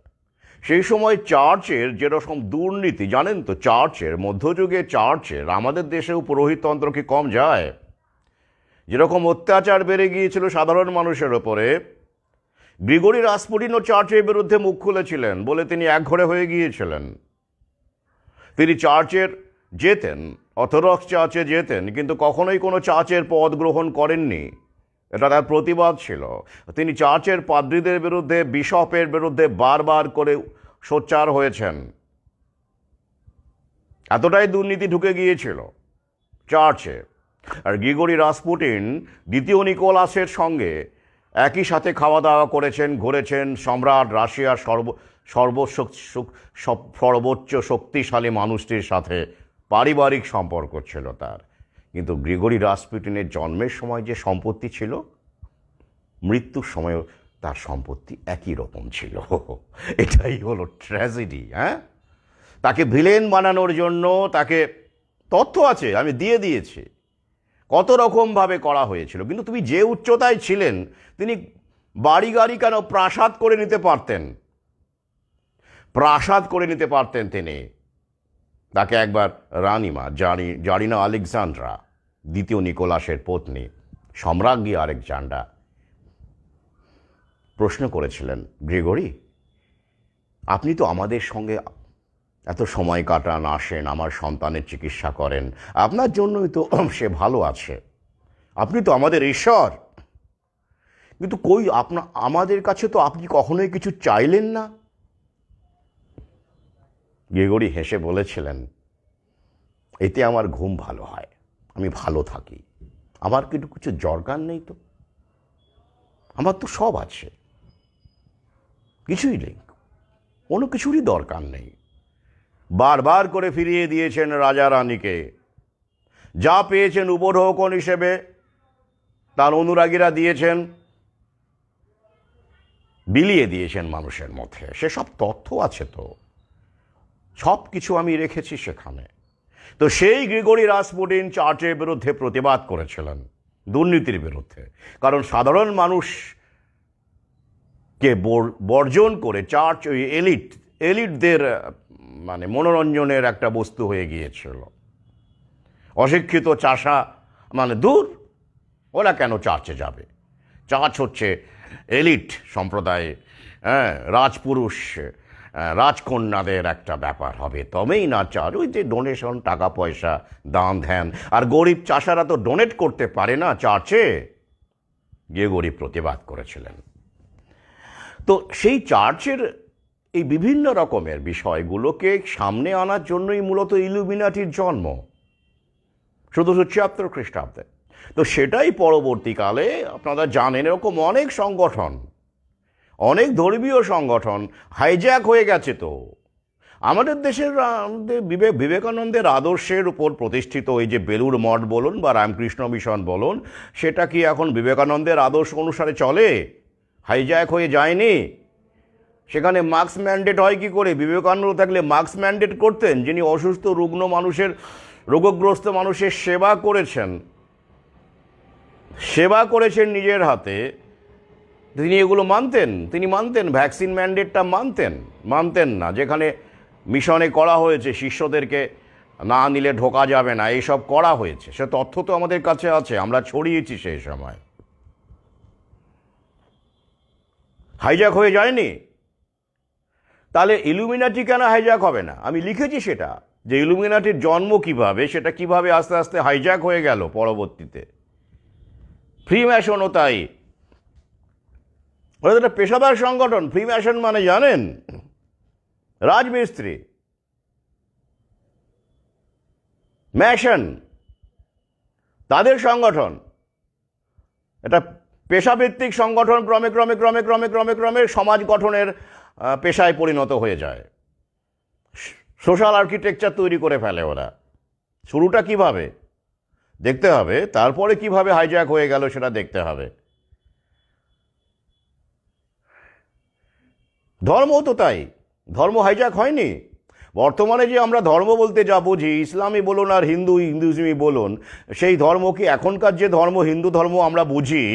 সেই সময় চার্চের যেরকম দুর্নীতি, জানেন তো, চার্চের মধ্যযুগে চার্চের, আমাদের দেশেও পুরোহিততন্ত্র কি কম যায়? যেরকম অত্যাচার বেড়ে গিয়েছিল সাধারণ মানুষের ওপরে, গ্রিগরি রাসপুটিনও চার্চের বিরুদ্ধে মুখ খুলেছিলেন বলে তিনি একঘরে হয়ে গিয়েছিলেন। তিনি চার্চের যেতেন, অর্থোডক্স চার্চে যেতেন, কিন্তু কখনোই কোনো চার্চের পদ গ্রহণ করেননি, এটা তার প্রতিবাদ ছিল। তিনি চার্চের পাদ্রীদের বিরুদ্ধে, বিশপের বিরুদ্ধে বারবার করে সোচ্চার হয়েছেন। এতটাই দুর্নীতি ঢুকে গিয়েছিল চার্চে। আর গ্রিগরি রাসপুটিন দ্বিতীয় নিকোলাসের সঙ্গে একই সাথে খাওয়া দাওয়া করেছেন, ঘুরেছেন। সম্রাট রাশিয়ার সর্বোচ্চ শক্তিশালী মানুষটির সাথে পারিবারিক সম্পর্ক ছিল তার। কিন্তু গ্রিগরি রাসপুটিনের জন্মের সময় যে সম্পত্তি ছিল, মৃত্যুর সময়ও তার সম্পত্তি একই রকম ছিল। এটাই হলো ট্র্যাজেডি। হ্যাঁ, তাকে ভিলেন বানানোর জন্য তাকে, তথ্য আছে, আমি দিয়ে দিয়েছি, কত রকমভাবে করা হয়েছিল। কিন্তু তুমি যে উচ্চতায় ছিলেন, তিনি বাড়ি গাড়ি কেন, প্রাসাদ করে নিতে পারতেন, প্রাসাদ করে নিতে পারতেন তিনি। তাকে একবার রানীমা জারিনা আলেকজান্ড্রা, দ্বিতীয় নিকোলাসের পত্নী, সম্রাজ্ঞী আলেকজান্ড্রা, প্রশ্ন করেছিলেন, গ্রিগরি, আপনি তো আমাদের সঙ্গে এত সময় কাটান, আসেন, আমার সন্তানের চিকিৎসা করেন, আপনার জন্যই তো সে ভালো আছে, আপনি তো আমাদের ঈশ্বর, কিন্তু কই আমাদের কাছে তো আপনি কখনোই কিছু চাইলেন না। গ্রিগরি হেসে বলেছিলেন, এতে আমার ঘুম ভালো হয়, আমি ভালো থাকি, আমার কিন্তু কিছু দরকার নেই, তো আমার তো সব আছে, কিছুই নেই, কোনো কিছুরই দরকার নেই। বারবার করে ফিরিয়ে দিয়েছেন রাজা রানীকে, যা পেয়েছেন উপঢৌকন হিসেবে তার অনুরাগীরা দিয়েছেন, বিলিয়ে দিয়েছেন মানুষের মধ্যে। সেসব তথ্য আছে, তো সব কিছু আমি রেখেছি সেখানে। তো সেই গ্রিগরি রাসপুটিন চার্চের বিরুদ্ধে প্রতিবাদ করেছিলেন, দুর্নীতির বিরুদ্ধে। কারণ সাধারণ মানুষকে বর্জন করে চার্চ ওই এলিটদের মানে মনোরঞ্জনের একটা বস্তু হয়ে গিয়েছিল। অশিক্ষিত চাষা মানে দূর, ওরা কেন চার্চে যাবে? চার্চ হচ্ছে এলিট সম্প্রদায়, হ্যাঁ, রাজপুরুষ রাজকন্যাদের একটা ব্যাপার হবে, তবেই না চার্চ। ওই যে ডোনেশন, টাকা পয়সা, দান ধ্যান। আর গরিব চাষারা তো ডোনেট করতে পারে না চার্চে, গিয়ে গরিব প্রতিবাদ করেছিলেন। তো সেই চার্চের এই বিভিন্ন রকমের বিষয়গুলোকে সামনে আনার জন্যই মূলত ইলুমিনাটির জন্ম 1776 খ্রিস্টাব্দে। তো সেটাই পরবর্তীকালে আপনারা জানেন, এরকম অনেক সংগঠন, অনেক ধর্মীয় সংগঠন হাইজ্যাক হয়ে গেছে। তো আমাদের দেশের বিবেকানন্দের আদর্শের উপর প্রতিষ্ঠিত এই যে বেলুড় মঠ বলুন বা রামকৃষ্ণ মিশন বলুন, সেটা কি এখন বিবেকানন্দের আদর্শ অনুসারে চলে? হাইজ্যাক হয়ে যায়নি। সেখানে মাস্ক ম্যান্ডেট হয় কি করে? বিবেকানন্দ থাকলে মাস্ক ম্যান্ডেট করতেন, যিনি অসুস্থ রুগ্ন মানুষের, রোগগ্রস্ত মানুষের সেবা করেছেন নিজের হাতে, তিনি এগুলো মানতেন? তিনি মানতেন? ভ্যাকসিন ম্যান্ডেটটা মানতেন না। যেখানে মিশনে করা হয়েছে শিষ্যদেরকে না নিলে ঢোকা যাবে না, এইসব করা হয়েছে, সে তথ্য তো আমাদের কাছে আছে, আমরা ছড়িয়েছি সেই সময়। হাইজ্যাক হয়ে যায়নি? তাহলে ইলুমিনাটি কেন হাইজ্যাক হবে না? আমি লিখেছি সেটা, যে ইলুমিনাটির জন্ম কিভাবে, সেটা কিভাবে আস্তে আস্তে হাইজ্যাক হয়ে গেল পরবর্তীতে। ফ্রিম্যাসনও তাই, ওটা একটা পেশাদার সংগঠন। ফ্রিম্যাসন মানে জানেন? রাজমিস্ত্রি। ম্যাশন, তাদের সংগঠন, এটা পেশাভিত্তিক সংগঠন ক্রমে ক্রমে ক্রমে ক্রমে ক্রমে ক্রমে সমাজ গঠনের পেশায় পরিণত হয়ে যায়। সোশ্যাল আর্কিটেকচার তৈরি করে ফেলে ওরা। শুরুটা কিভাবে দেখতে হবে, তারপরে কিভাবে হাইজ্যাক হয়ে গেল সেটা দেখতে হবে। ধর্মও তো তাই, ধর্ম হাইজ্যাক হয়নি। বর্তমানে যে আমরা ধর্ম বলতে যা বুঝি, ইসলামই বলুন আর হিন্দুইজমই বলুন, সেই ধর্ম কি এখনকার যে ধর্ম হিন্দু ধর্ম আমরা বুঝি,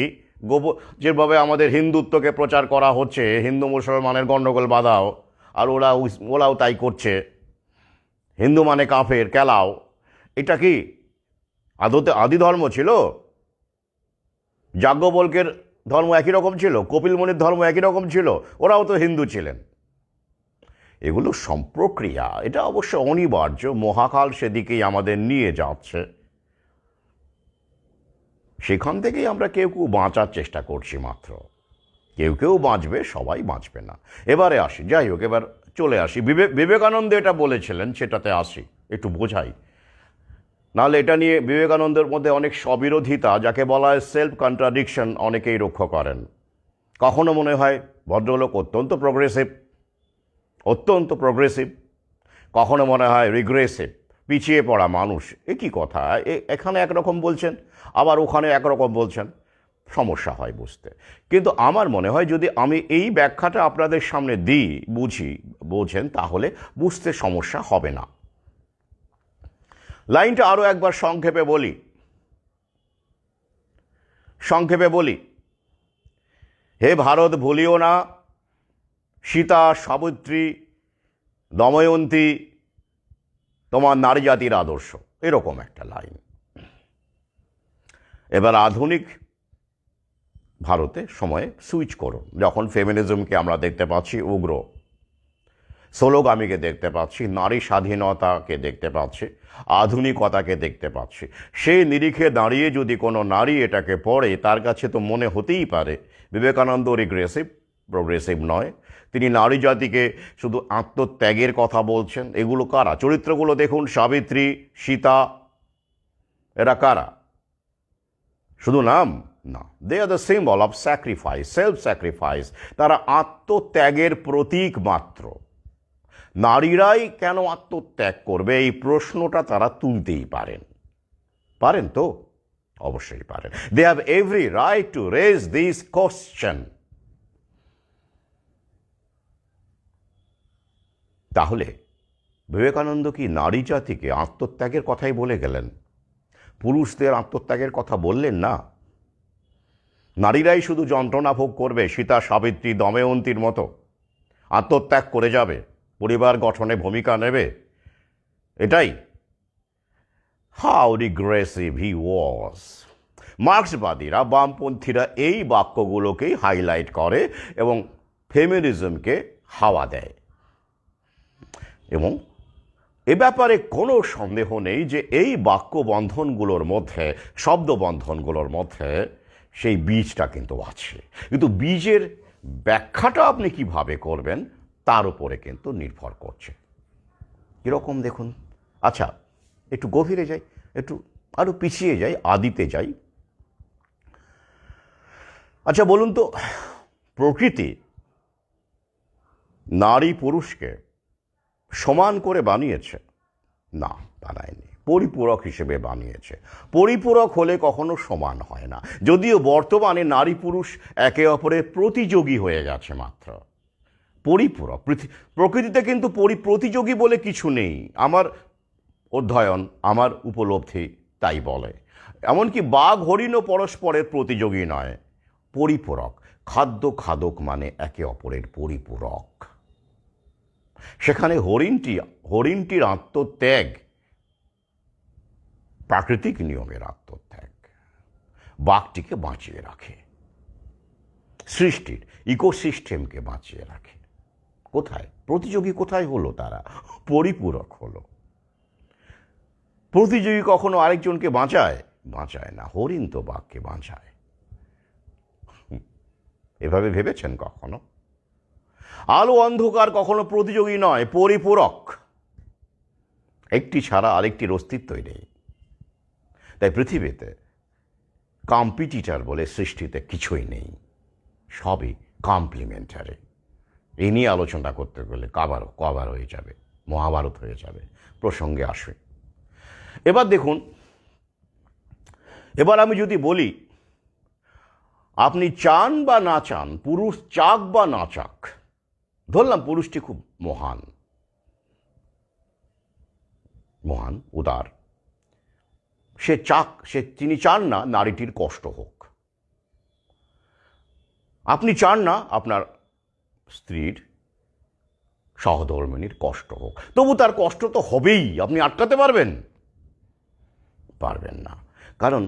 যেভাবে আমাদের হিন্দুত্বকে প্রচার করা হচ্ছে, হিন্দু মুসলমানের গণ্ডগোল বাঁধাও, আর ওরাও তাই করছে, হিন্দু মানে কাফের কেলাও, এটা কি আদতে আদি ধর্ম ছিল? যাজ্ঞবল্ক্যের ধর্ম একই রকম ছিল, কপিল মুনির ধর্ম একই রকম ছিল, ওরাও তো হিন্দু ছিলেন। এগুলো সম্প্রক্রিয়া, এটা অবশ্য অনিবার্য, মহাকাল সেদিকেই আমাদের নিয়ে যাচ্ছে। সেখান থেকেই আমরা কেউ কেউ বাঁচার চেষ্টা করছি মাত্র। কেউ কেউ বাঁচবে, সবাই বাঁচবে না। এবারে আসি, যাই হোক, এবার চলে আসি। বিবেকানন্দ এটা বলেছিলেন, সেটাতে আসি, একটু বোঝাই। নাহলে এটা নিয়ে বিবেকানন্দের মধ্যে অনেক স্ববিরোধিতা, যাকে বলা হয় সেলফ কন্ট্রাডিকশন, অনেকেই রক্ষা করেন। কখনো মনে হয় ভদ্রলোক অত্যন্ত প্রগ্রেসিভ, কখনো মনে হয় রিগ্রেসিভ, পিছিয়ে পড়া মানুষ। এ কী কথা, এখানে একরকম বলছেন আবার ওখানে একরকম বলছেন, সমস্যা হয় বুঝতে। কিন্তু আমার মনে হয় যদি আমি এই ব্যাখ্যাটা আপনাদের সামনে দিই, বোঝেন, তাহলে বুঝতে সমস্যা হবে না। লাইনটা আরও একবার সংক্ষেপে বলি। হে ভারত, ভুলিও না সীতা, সাবিত্রী, দময়ন্তী তোমার নারী জাতির আদর্শ, এরকম একটা লাইন। এবার আধুনিক ভারতে সময়ে সুইচ করুন, যখন ফেমিনিজমকে আমরা দেখতে পাচ্ছি উগ্র, স্লোগামীকে দেখতে পাচ্ছি, নারী স্বাধীনতাকে দেখতে পাচ্ছি, আধুনিকতাকে দেখতে পাচ্ছি। সেই নিরিখে দাঁড়িয়ে যদি কোনো নারী এটাকে পড়ে, তার কাছে তো মনে হতেই পারে বিবেকানন্দ প্রোগ্রেসিভ নয়, তিনি নারী জাতিকে শুধু আত্মত্যাগের কথা বলছেন। এগুলো কারা? চরিত্রগুলো দেখুন, সাবিত্রী, সীতা, এরা কারা? শুধু নাম না, they are the symbol of sacrifice, self sacrifice. তারা আত্মত্যাগের প্রতীক মাত্র। নারীরাই কেন আত্মত্যাগ করবে, এই প্রশ্নটা তারা তুলতেই পারেন তো? অবশ্যই পারেন। They have every right to raise this question. তাহলে বিবেকানন্দ কি নারী জাতিকে আত্মত্যাগের কথাই বলে গেলেন? পুরুষদের আত্মত্যাগের কথা বললেন না? নারীরাই শুধু যন্ত্রণা ভোগ করবে, সীতা, সাবিত্রী, দময়ন্তীর মতো আত্মত্যাগ করে যাবে, পরিবার গঠনে ভূমিকা নেবে, এটাই? হাউ রিগ্রেসিভ হি ওয়াজ। মার্ক্সবাদীরা, বামপন্থীরা এই বাক্যগুলোকেই হাইলাইট করে এবং ফেমিনিজমকে হাওয়া দেয়। এবং এ ব্যাপারে কোনো সন্দেহ নেই যে এই বাক্যবন্ধনগুলোর মধ্যে, শব্দবন্ধনগুলোর মধ্যে সেই বীজটা কিন্তু আছে। কিন্তু বীজের ব্যাখ্যাটা আপনি কিভাবে করবেন তার উপরে কিন্তু নির্ভর করছে। কীরকম দেখুন। আচ্ছা, একটু গভীরে যাই, একটু আরও পিছিয়ে যাই, আদিতে যাই। আচ্ছা বলুন তো, প্রকৃতি নারী পুরুষকে সমান করে বানিয়েছে? না, বানায়নি, পরিপূরক হিসেবে বানিয়েছে। পরিপূরক হলে কখনো সমান হয় না, যদিও বর্তমানে নারী পুরুষ একে অপরের প্রতিযোগী হয়ে গেছে মাত্র। পরিপূরক প্রকৃতিতে কিন্তু প্রতিযোগী বলে কিছু নেই। আমার অধ্যয়ন, আমার উপলব্ধি তাই বলে। এমনকি বাঘ হরিণও পরস্পরের প্রতিযোগী নয়, পরিপূরক। খাদক মানে একে অপরের পরিপূরক। সেখানে হরিণটির আত্মত্যাগ প্রাকৃতিক নিয়মের আত্মত্যাগ, বাঘটিকে বাঁচিয়ে রাখে, সৃষ্টির ইকোসিস্টেমকে বাঁচিয়ে রাখে। কোথায় প্রতিযোগী, কোথায় হলো তারা? পরিপূরক হলো। প্রতিযোগী কখনো আরেকজনকে বাঁচায় না, হরিণ তো বাঘকে বাঁচায়। এভাবে ভেবেছেন কখনো? আলো অন্ধকার কখনো প্রতিযোগী নয়, পরিপূরক। একটি ছাড়া আরেকটির অস্তিত্বই নেই। তাই পৃথিবীতে কম্পিটিটর বলে সৃষ্টিতে কিছুই নেই, সবই কমপ্লিমেন্টারি। এই নিয়ে আলোচনা করতে গেলে কবার হয়ে যাবে, মহাভারত হয়ে যাবে। প্রসঙ্গে আসে, এবার দেখুন, এবার আমি যদি বলি আপনি চান বা না চান, পুরুষ চাক বা না চাক, ধরলাম পুরুষটি খুব মহান, উদার, তিনি চান না নারীটির কষ্ট হোক। আপনি চান না আপনার স্ত্রীর, সহধর্মিণীর কষ্ট হোক, তবু তার কষ্ট তো হবেই। আপনি আটকাতে পারবেন? পারবেন না, কারণ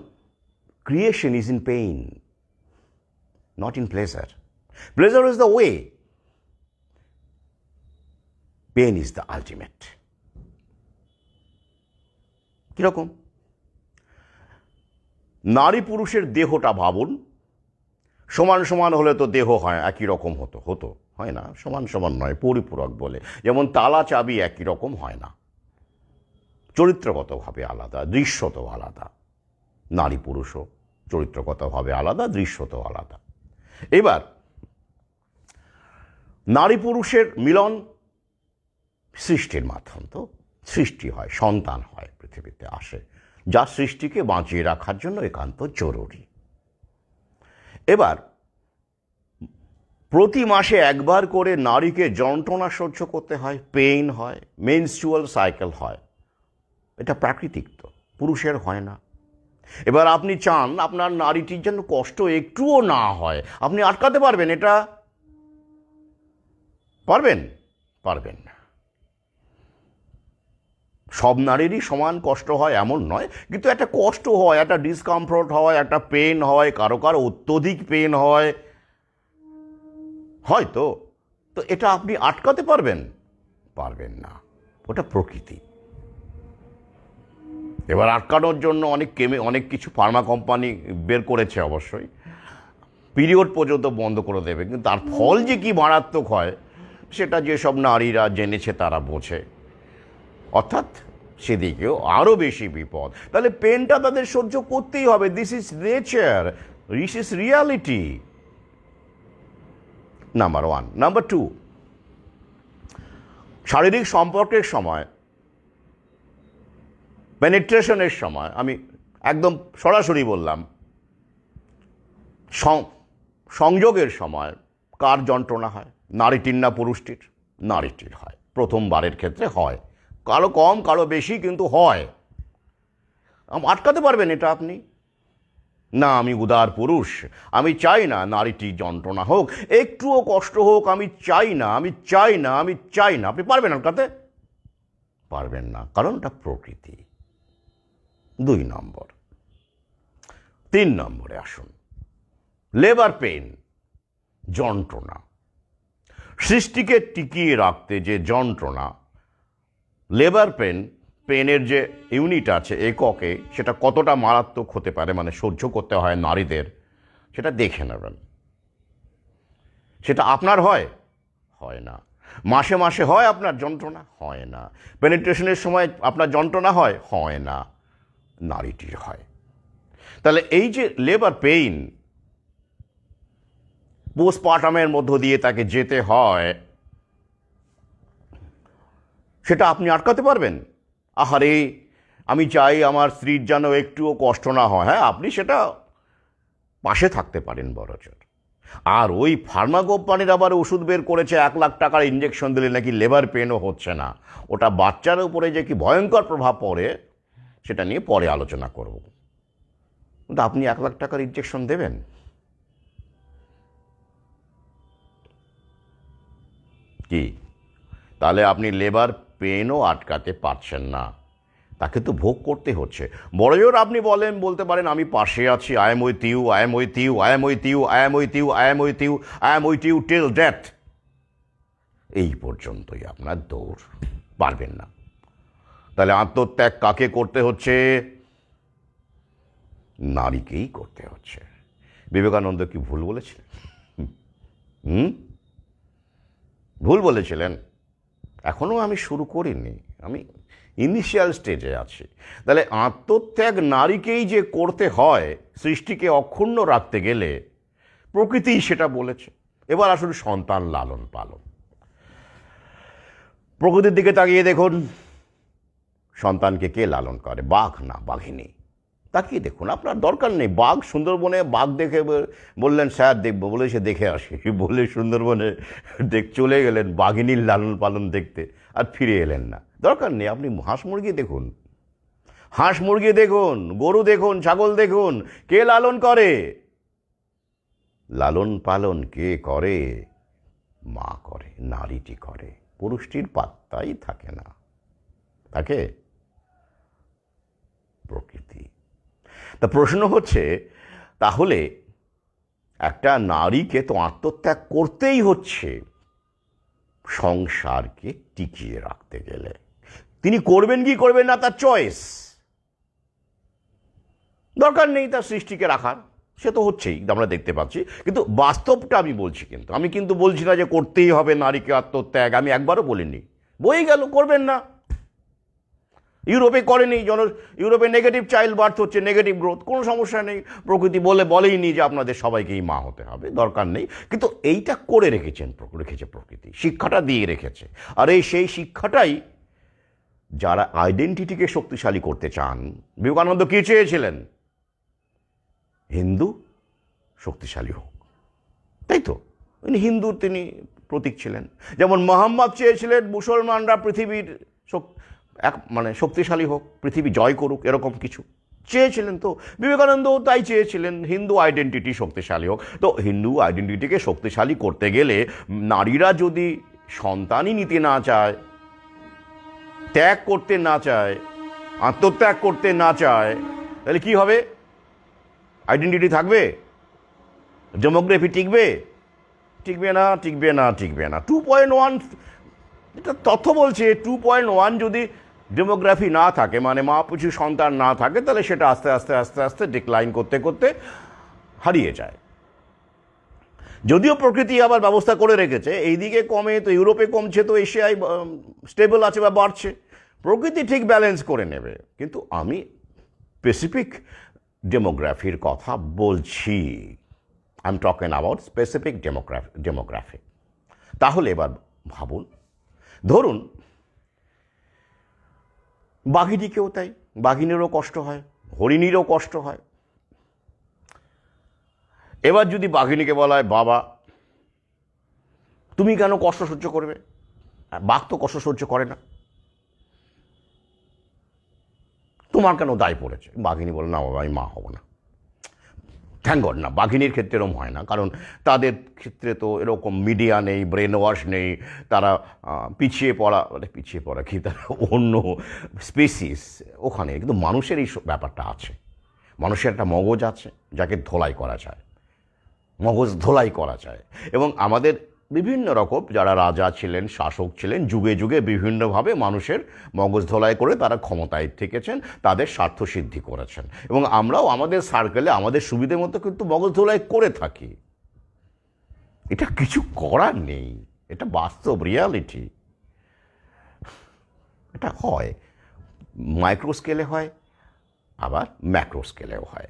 creation is in pain, not in pleasure. Pleasure is the way, pain is the ultimate. কিরকম? নারী পুরুষের দেহটা ভাবুন, সমান সমান হলে তো দেহ হয় একই রকম হতো, হয় না, সমান সমান নয়, পরিপূরক বলে। যেমন তালা চাবি একই রকম হয় না, চরিত্রগতভাবে আলাদা, দৃশ্যত আলাদা। নারী পুরুষও চরিত্রগতভাবে আলাদা, দৃশ্যত আলাদা। এবার নারী পুরুষের মিলন সৃষ্টির মাধ্যম, তো সৃষ্টি হয়, সন্তান হয়, পৃথিবীতে আসে, যা সৃষ্টিকে বাঁচিয়ে রাখার জন্য একান্ত জরুরি। এবার প্রতি মাসে একবার করে নারীকে যন্ত্রণা সহ্য করতে হয়, পেইন হয়, মেনস্ট্রুয়াল সাইকেল হয়। এটা প্রাকৃতিক, তো পুরুষের হয় না। এবার আপনি চান আপনার নারীটির যেন কষ্ট একটুও না হয়, আপনি আটকাতে পারবেন এটা? পারবেন না। সব নারীরই সমান কষ্ট হয় এমন নয়, কিন্তু একটা কষ্ট হয়, একটা ডিসকমফোর্ট হয়, একটা পেন হয়, কারো অত্যধিক পেন হয়, হয়তো। তো এটা আপনি আটকাতে পারবেন না, ওটা প্রকৃতি। এবার আটকানোর জন্য অনেক কিছু ফার্মা কোম্পানি বের করেছে, অবশ্যই পিরিয়ড পর্যন্ত বন্ধ করে দেবে, কিন্তু তার ফল যে কি মারাত্মক হয় সেটা যেসব নারীরা জেনেছে তারা বোঝে, অর্থাৎ সেদিকেও আরও বেশি বিপদ। তাহলে পেনটা তাদের সহ্য করতেই হবে। This is nature, this is reality, number one. Number two, শারীরিক সম্পর্কের সময়, পেনিট্রেশনের সময়, আমি একদম সরাসরি বললাম, সংযোগের সময় কার যন্ত্রণা হয়? নারীটির না পুরুষটির? নারীটির হয়, প্রথমবারের ক্ষেত্রে হয়, কারো কম কারো বেশি, কিন্তু হয়। আটকাতে পারবেন এটা আপনি? না, আমি উদার পুরুষ, আমি চাই না নারীটি যন্ত্রণা হোক, একটুও কষ্ট হোক, আমি চাই না। আপনি পারবেন আটকাতে? পারবেন না, কারণ এটা প্রকৃতি। 2 নম্বর। 3 নম্বরে আসুন, লেবার পেইন, যন্ত্রণা। সৃষ্টিকে টিকিয়ে রাখতে যে যন্ত্রণা, লেবার পেনের যে ইউনিট আছে, এককে, সেটা কতটা মারাত্মক হতে পারে, মানে সহ্য করতে হয় নারীদের, সেটা দেখে নেবেন। সেটা আপনার হয় না। মাসে মাসে হয় আপনার যন্ত্রণা? হয় না। পেনিট্রেশনের সময় আপনার যন্ত্রণা হয় না, নারীটির হয়। তাহলে এই যে লেবার পেইন, পোস্টপার্টামের মধ্য দিয়ে তাকে যেতে হয়, সেটা আপনি আটকাতে পারবেন? আহারে, আমি চাই আমার স্ত্রীর যেন একটুও কষ্ট না হয়। হ্যাঁ, আপনি সেটা পাশে থাকতে পারেন বড়জোর। আর ওই ফার্মা কোম্পানির আবার ওষুধ বের করেছে, 1 লাখ টাকার ইঞ্জেকশন দিলে নাকি লেবার পেনও হচ্ছে না। ওটা বাচ্চার উপরে যে কি ভয়ঙ্কর প্রভাব পড়ে সেটা নিয়ে পরে আলোচনা করব। কিন্তু আপনি 1 লাখ টাকার ইঞ্জেকশন দেবেন? কি? তাহলে আপনি লেবার পেনও আটকাতে পারছেন না, তাকে তো ভোগ করতে হচ্ছে। বড়জোর আপনি বলতে পারেন, আমি পাশে আছি, I am with you, I am with you, I am with you, I am with you, I am with you, I am with you till death. এই পর্যন্তই আপনার দৌড়, পারবেন না। তাহলে আত্মত্যাগ কাকে করতে হচ্ছে? নারীকেই করতে হচ্ছে। বিবেকানন্দ কি ভুল বলেছিলেন? ভুল বলেছিলেন? এখনও আমি শুরু করিনি, আমি ইনিশিয়াল স্টেজে আছি। তাহলে আত্মত্যাগ নারীকেই যে করতে হয় সৃষ্টিকে অক্ষুণ্ণ রাখতে গেলে, প্রকৃতিই সেটা বলেছে। এবার আসুন সন্তান লালন পালন। প্রকৃতির দিকে তাকিয়ে দেখুন, সন্তানকে কে লালন করে? বাঘ না বাঘিনী? তাকিয়ে দেখুন, আপনার দরকার নেই। বাঘ সুন্দরবনে বাঘ দেখে বললেন স্যার দেখবো, বলে সে দেখে আসি বলে সুন্দরবনে চলে গেলেন বাঘিনীর লালন পালন দেখতে, আর ফিরে এলেন না। দরকার নেই। আপনি হাঁস মুরগি দেখুন, হাঁস মুরগি দেখুন, গরু দেখুন, ছাগল দেখুন, কে লালন করে? লালন পালন কে করে? মা করে, নারীটি করে। পুরুষটির পাত্তাই থাকে না, থাকে প্রকৃতি। তা প্রশ্ন হচ্ছে, তাহলে একটা নারীকে তো আত্মত্যাগ করতেই হচ্ছে সংসারকে টিকিয়ে রাখতে গেলে। তিনি করবেন কি করবেন না তার চয়েস, দরকার নেই তার সৃষ্টিকে রাখার, সে তো হচ্ছেই, আমরা দেখতে পাচ্ছি। কিন্তু বাস্তবটা আমি বলছি, আমি কিন্তু বলছি না যে করতেই হবে নারীকে আত্মত্যাগ, আমি একবারও বলিনি। বই গেল, করবেন না। ইউরোপে করেনি, ইউরোপে নেগেটিভ চাইল্ড বার্থ হচ্ছে, নেগেটিভ গ্রোথ, কোনো সমস্যা নেই। প্রকৃতি বলেইনি যে আপনাদের সবাইকেই মা হতে হবে, দরকার নেই। কিন্তু এইটা করে রেখেছে প্রকৃতি, শিক্ষাটা দিয়ে রেখেছে। আর সেই শিক্ষাটাই যারা আইডেন্টিটিকে শক্তিশালী করতে চান, বিবেকানন্দ কী চেয়েছিলেন? হিন্দু শক্তিশালী হোক, তাই তো? হিন্দুর তিনি প্রতীক ছিলেন। যেমন মোহাম্মদ চেয়েছিলেন মুসলমানরা পৃথিবীর শক্তিশালী হোক, পৃথিবী জয় করুক, এরকম কিছু চেয়েছিলেন। তো বিবেকানন্দও তাই চেয়েছিলেন, হিন্দু আইডেন্টিটি শক্তিশালী হোক। তো হিন্দু আইডেন্টিটিকে শক্তিশালী করতে গেলে নারীরা যদি সন্তানই নিতে না চায়, ত্যাগ করতে না চায়, আত্মত্যাগ করতে না চায়, তাহলে কি হবে? আইডেন্টিটি থাকবে? ডেমোগ্রাফি টিকবে? টিকবে না, টিকবে না, টিকবে না। 2.1 এটা তথ্য বলছে, 2.1 যদি ডেমোগ্রাফি না থাকে, মানে মা পিছু সন্তান না থাকে, তাহলে সেটা আস্তে আস্তে আস্তে আস্তে ডিক্লাইন করতে করতে হারিয়ে যায়। যদিও প্রকৃতি আবার ব্যবস্থা করে রেখেছে, এইদিকে কমে তো ইউরোপে কমছে, তো এশিয়ায় স্টেবল আছে বা বাড়ছে। প্রকৃতি ঠিক ব্যালেন্স করে নেবে। কিন্তু আমি স্পেসিফিক ডেমোগ্রাফির কথা বলছি, I am talking about specific demography. তাহলে এবার ভাবুন, ধরুন বাঘিনীকেও তাই, বাঘিনীরও কষ্ট হয়, হরিণীরও কষ্ট হয়। এবার যদি বাঘিনীকে বলা হয়, বাবা তুমি কেন কষ্ট সহ্য করবে? বাঘ তো কষ্ট সহ্য করে না, তোমার কেন দায় পড়েছে? বাঘিনী বলে, না বাবা, আমি মা হব না। থ্যাংক গড না, বাঘিনীর ক্ষেত্রে এরকম হয় না, কারণ তাদের ক্ষেত্রে তো এরকম মিডিয়া নেই, ব্রেন ওয়াশ নেই, তারা পিছিয়ে পড়া কি, তারা অন্য স্পেসিস ওখানে। কিন্তু মানুষের এই ব্যাপারটা আছে, মানুষের একটা মগজ আছে যাকে ধোলাই করা যায়, মগজ ধোলাই করা যায়। এবং আমাদের বিভিন্ন রকম যারা রাজা ছিলেন, শাসক ছিলেন, যুগে যুগে বিভিন্নভাবে মানুষের মগজ ধোলাই করে তারা ক্ষমতায় থেকেছেন, তাদের স্বার্থ সিদ্ধি করেছেন। এবং আমরাও আমাদের সার্কেলে আমাদের সুবিধে মতো কিন্তু মগজ ধোলাই করে থাকি। এটা কিছু করার নেই, এটা বাস্তব রিয়ালিটি। এটা হয়, মাইক্রো স্কেলে হয়, আবার ম্যাক্রো স্কেলেও হয়।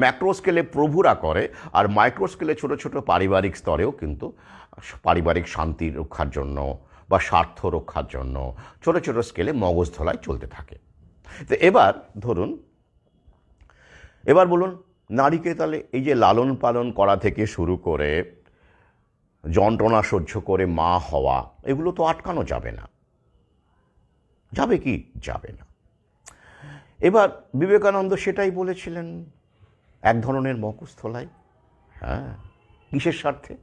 ম্যাক্রো স্কেলে প্রভুরা করে, আর মাইক্রো স্কেলে ছোটো ছোটো পারিবারিক স্তরেও কিন্তু পারিবারিক শান্তি রক্ষার জন্য বা স্বার্থ রক্ষার জন্য ছোটো ছোটো স্কেলে মগজ ধোলাই চলতে থাকে। তো এবার ধরুন, এবার বলুন নারীকে তাহলে এই যে লালন পালন করা থেকে শুরু করে যন্ত্রণা সহ্য করে মা হওয়া, এগুলো তো আটকানো যাবে না। যাবে কি? যাবে না। এবার বিবেকানন্দ সেটাই বলেছিলেন, এক ধরনের মগজ ধোলাই। হ্যাঁ, কিসের স্বার্থে?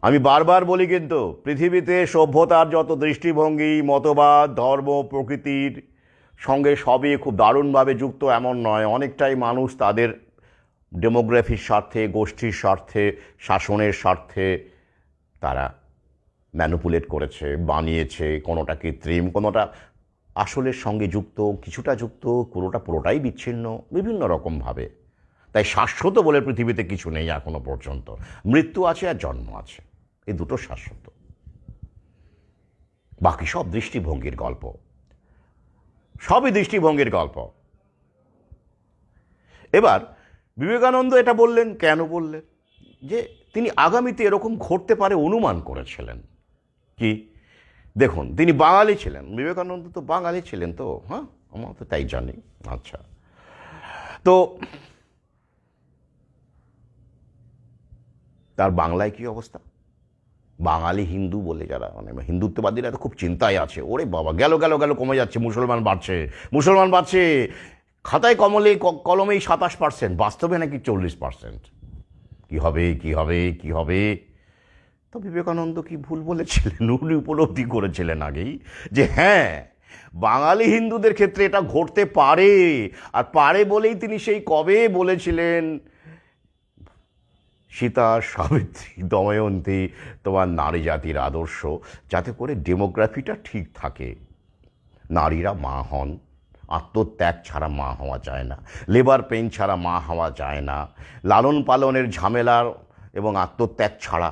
আমি বারবার বলি, কিন্তু পৃথিবীতে সভ্যতার যত দৃষ্টিভঙ্গি, মতবাদ, ধর্ম, প্রকৃতির সঙ্গে সবই খুব দারুণভাবে যুক্ত এমন নয়। অনেকটাই মানুষ তাদের ডেমোগ্রাফির স্বার্থে, গোষ্ঠীর স্বার্থে, শাসনের স্বার্থে তারা ম্যানুপুলেট করেছে, বানিয়েছে। কোনোটা কৃত্রিম, কোনোটা আসলের সঙ্গে যুক্ত, কিছুটা যুক্ত, পুরোটাই বিচ্ছিন্ন, বিভিন্ন রকমভাবে। তাই শাশ্বত বলে পৃথিবীতে কিছু নেই এখনো পর্যন্ত। মৃত্যু আছে আর জন্ম আছে, এই দুটো শাশ্বত। বাকি সব দৃষ্টিভঙ্গির গল্প, সবই দৃষ্টিভঙ্গির গল্প। এবার বিবেকানন্দ এটা বললেন, কেন বললেন? যে তিনি আগামীতে এরকম ঘটতে পারে অনুমান করেছিলেন। কি? দেখুন, তিনি বাঙালি ছিলেন, বিবেকানন্দ তো বাঙালি ছিলেন তো, হ্যাঁ, আমরা তো তাই জানি। আচ্ছা, তো তার বাংলায় কি অবস্থা? বাঙালি হিন্দু বলে যারা, মানে হিন্দুত্ববাদীরা তো খুব চিন্তায় আছে, ওরে বাবা গেল গেল গেল, কমে যাচ্ছে, মুসলমান বাড়ছে, মুসলমান বাড়ছে, খাতায় কলমেই 27%, বাস্তবে নাকি 40%। কি হবে, কি হবে, কি হবে? তো বিবেকানন্দ কি ভুল বলেছিলেন? উনি উপলব্ধি করেছিলেন আগেই যে হ্যাঁ, বাঙালি হিন্দুদের ক্ষেত্রে এটা ঘটতে পারে, আর পারে বলেই তিনি সেই কবে বলেছিলেন, সীতা, সাবিত্রী, দময়ন্তী তোমার নারী জাতির আদর্শ, যাতে করে ডেমোগ্রাফিটা ঠিক থাকে, নারীরা মা হন, আত্মত্যাগ ছাড়া মা হওয়া যায় না, লেবার পেইন ছাড়া মা হওয়া যায় না, লালন পালনের ঝামেলার এবং আত্মত্যাগ ছাড়া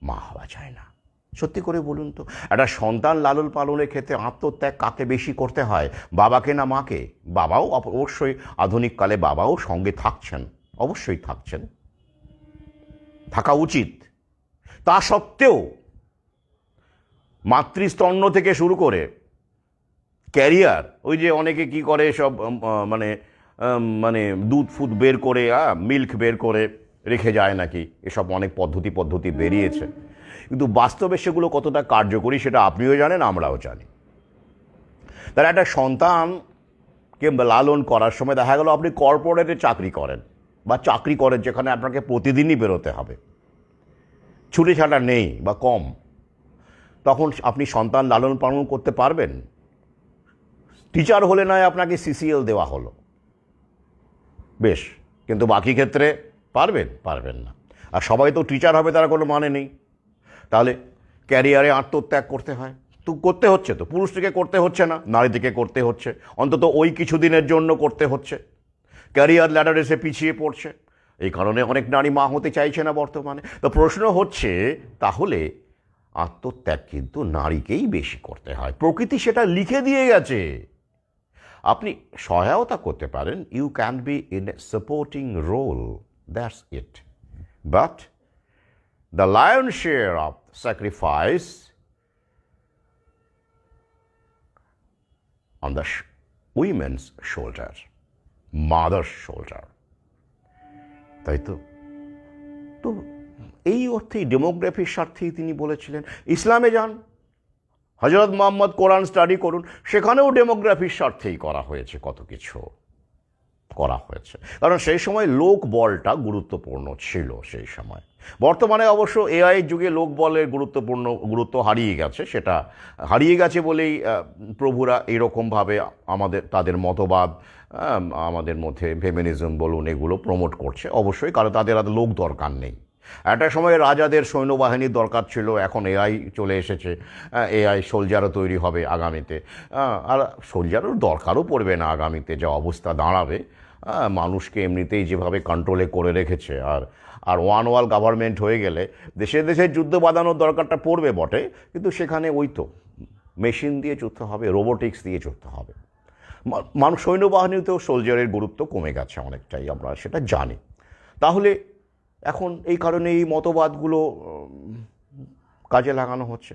মা হওয়া যায় না। সত্যি করে বলুন তো, একটা সন্তান লালন পালনের ক্ষেত্রে আত্মত্যাগ কাকে বেশি করতে হয়, বাবাকে না মাকে? বাবাও অবশ্যই, আধুনিককালে বাবাও সঙ্গে থাকছেন, অবশ্যই থাকছেন, থাকা উচিত। তা সত্ত্বেও মাতৃস্তন্য থেকে শুরু করে ক্যারিয়ার, ওই যে অনেকে কি করে সব মানে মানে দুধ ফুদ বের করে, মিল্ক বের করে রেখে যায় নাকি, এসব অনেক পদ্ধতি বেরিয়েছে, কিন্তু বাস্তবে সেগুলো কতটা কার্যকরী সেটা আপনিও জানেন, আমরাও জানি। তারা একটা সন্তানকে লালন করার সময় দেখা গেল আপনি কর্পোরেটে চাকরি করেন, বা চাকরি করেন যেখানে আপনাকে প্রতিদিনই বেরোতে হবে, ছুটি ছাটা নেই বা কম, তখন আপনি সন্তান লালন পালন করতে পারবেন? টিচার হলে নয় আপনাকে সিসিএল দেওয়া হলো, বেশ, কিন্তু বাকি ক্ষেত্রে পারবেন না। আর সবাই তো টিচার হবে তার কোনো মানে নেই। তাহলে ক্যারিয়ারে আত্মত্যাগ করতে হয়, তো করতে হচ্ছে, তো পুরুষ থেকে করতে হচ্ছে না, নারী থেকে করতে হচ্ছে, অন্তত ওই কিছুদিনের জন্য করতে হচ্ছে। ক্যারিয়ার ল্যাডার এসে পিছিয়ে পড়ছে, এই কারণে অনেক নারী মা হতে চাইছে না বর্তমানে। তো প্রশ্ন হচ্ছে, তাহলে আত্মত্যাগ কিন্তু নারীকেই বেশি করতে হয়, প্রকৃতি সেটা লিখে দিয়ে গেছে। আপনি সহায়তা করতে পারেন, you can be in a supporting role, that's it, but the lion share of sacrifice on the women's shoulder, mother's shoulder. তাই তো, তো এই অর্থেই ডেমোগ্রাফির স্বার্থেই তিনি বলেছিলেন। ইসলামে যান, হজরত মোহাম্মদ কোরআন স্টাডি করুন, সেখানেও ডেমোগ্রাফির স্বার্থেই করা হয়েছে, কত কিছু করা হয়েছে, কারণ সেই সময় লোক বলটা গুরুত্বপূর্ণ ছিল সেই সময়। বর্তমানে অবশ্য এআই যুগে লোক বলের গুরুত্ব হারিয়ে গেছে, সেটা হারিয়ে গেছে বলেই প্রভুরা এরকমভাবে তাদের মতবাদ আমাদের মধ্যে ফেমিনিজম বলুন এগুলো প্রমোট করছে, অবশ্যই, কারণ তাদের আর লোক দরকার নেই। একটা সময় রাজাদের সৈন্যবাহিনীর দরকার ছিল, এখন এআই চলে এসেছে, এআই সোলজারও তৈরি হবে আগামীতে, আর সোলজারও দরকারও পড়বে না আগামীতে, যা অবস্থা দাঁড়াবে। মানুষকে এমনিতেই যেভাবে কন্ট্রোলে করে রেখেছে, আর ওয়ান ওয়ার্ল্ড গভর্নমেন্ট হয়ে গেলে দেশে দেশে যুদ্ধ বাঁধানোর দরকারটা পড়বে বটে, কিন্তু সেখানে ওই তো মেশিন দিয়ে যুদ্ধ হবে, রোবোটিক্স দিয়ে যুদ্ধ হবে। মানুষ সৈন্যবাহিনীতেও সোলজারের গুরুত্ব কমে গেছে অনেকটাই, আমরা সেটা জানি। তাহলে এখন এই কারণে এই মতবাদগুলো কাজে লাগানো হচ্ছে।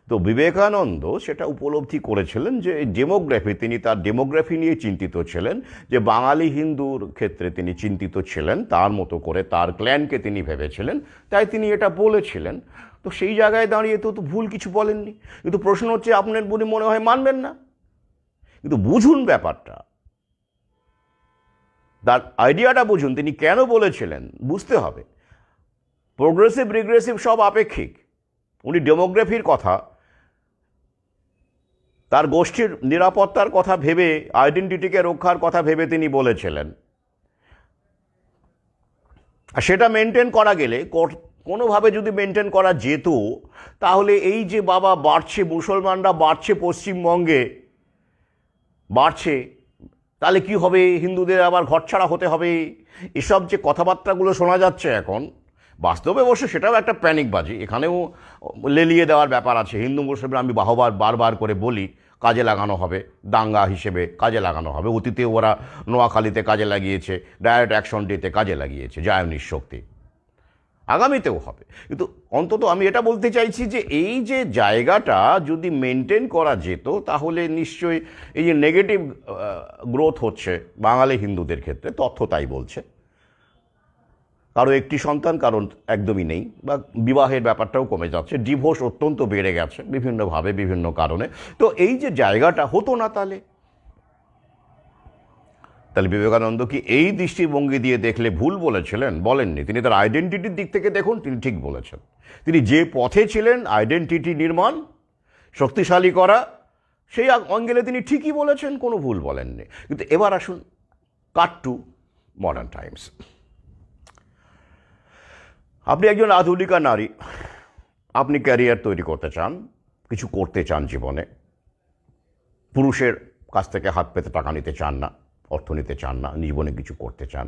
তো বিবেকানন্দ সেটা উপলব্ধি করেছিলেন যে ডেমোগ্রাফি, তিনি তার ডেমোগ্রাফি নিয়ে চিন্তিত ছিলেন, যে বাঙালি হিন্দুর ক্ষেত্রে তিনি চিন্তিত ছিলেন, তার মতো করে তার ক্ল্যানকে তিনি ভেবেছিলেন, তাই তিনি এটা বলেছিলেন। তো সেই জায়গায় দাঁড়িয়ে তো ভুল কিছু বলেননি, কিন্তু প্রশ্ন হচ্ছে আপনার বলে মনে হয় মানবেন না, কিন্তু বুঝুন ব্যাপারটা, তার আইডিয়াটা বুঝুন, তিনি কেন বলেছিলেন বুঝতে হবে। প্রোগ্রেসিভ রিগ্রেসিভ সব আপেক্ষিক। উনি ডেমোগ্রাফির কথা, তার গোষ্ঠীর নিরাপত্তার কথা ভেবে, আইডেন্টিটিকে রক্ষার কথা ভেবে তিনি বলেছিলেন, আর সেটা মেনটেন করা গেলে, কোনোভাবে যদি মেনটেন করা যেত, তাহলে এই যে বাবা বাড়ছে, মুসলমানরা বাড়ছে, পশ্চিমবঙ্গে বাড়ছে, তাহলে কি হবে, হিন্দুদের আবার ঘরছাড়া হতে হবে, এসব যে কথাবার্তাগুলো শোনা যাচ্ছে এখন, বাস্তবে অবশ্য সেটাও একটা প্যানিকবাজি, এখানেও লেলিয়ে দেওয়ার ব্যাপার আছে। হিন্দু মুসলিমরা আমি বারবার করে বলি কাজে লাগানো হবে, দাঙ্গা হিসেবে কাজে লাগানো হবে। অতীতে ওরা নোয়াখালীতে কাজে লাগিয়েছে, ডাইরেক্ট অ্যাকশন ডেতে কাজে লাগিয়েছে জায়নির শক্তি, আগামীতেও হবে। কিন্তু অন্তত আমি এটা বলতে চাইছি যে এই যে জায়গাটা যদি মেনটেন করা যেত তাহলে নিশ্চয়ই এই যে নেগেটিভ গ্রোথ হচ্ছে বাঙালি হিন্দুদের ক্ষেত্রে, তথ্য তাই বলছে, কারো একটি সন্তান কারণ একদমই নেই, বা বিবাহের ব্যাপারটাও কমে যাচ্ছে, ডিভোর্স অত্যন্ত বেড়ে গেছে বিভিন্নভাবে বিভিন্ন কারণে। তো এই যে জায়গাটা হতো না, তাহলে বিবেকানন্দ কি এই দৃষ্টিভঙ্গি দিয়ে দেখলে ভুল বলেছিলেন? বলেননি। তিনি তার আইডেন্টিটির দিক থেকে দেখুন, তিনি ঠিক বলেছেন। তিনি যে পথে ছিলেন আইডেন্টিটি নির্মাণ, শক্তিশালী করা, সেই অঙ্গেলে তিনি ঠিকই বলেছেন, কোনো ভুল বলেননি। কিন্তু এবার আসুন কাট টু মডার্ন টাইমস। আপনি একজন আধুনিকা নারী, আপনি ক্যারিয়ার তৈরি করতে চান, কিছু করতে চান জীবনে, পুরুষের কাছ থেকে হাত পেতে টাকা নিতে চান না, অর্থ নিতে চান না, জীবনে কিছু করতে চান।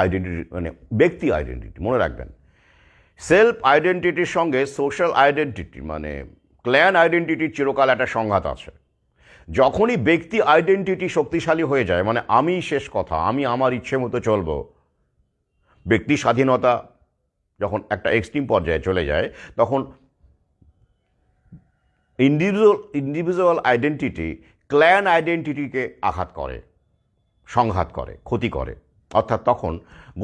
আইডেন্টিটি মানে ব্যক্তি আইডেন্টিটি, মনে রাখবেন, সেলফ আইডেন্টিটির সঙ্গে সোশ্যাল আইডেন্টিটি মানে ক্ল্যান আইডেন্টিটির চিরকাল একটা সংঘাত আছে। যখনই ব্যক্তি আইডেন্টিটি শক্তিশালী হয়ে যায়, মানে আমি শেষ কথা, আমি আমার ইচ্ছে মতো চলবো, ব্যক্তি স্বাধীনতা যখন একটা এক্সট্রিম পর্যায়ে চলে যায়, তখন ইন্ডিভিজুয়াল আইডেন্টিটি ক্ল্যান আইডেন্টিটিকে আঘাত করে, সংঘাত করে, ক্ষতি করে। অর্থাৎ তখন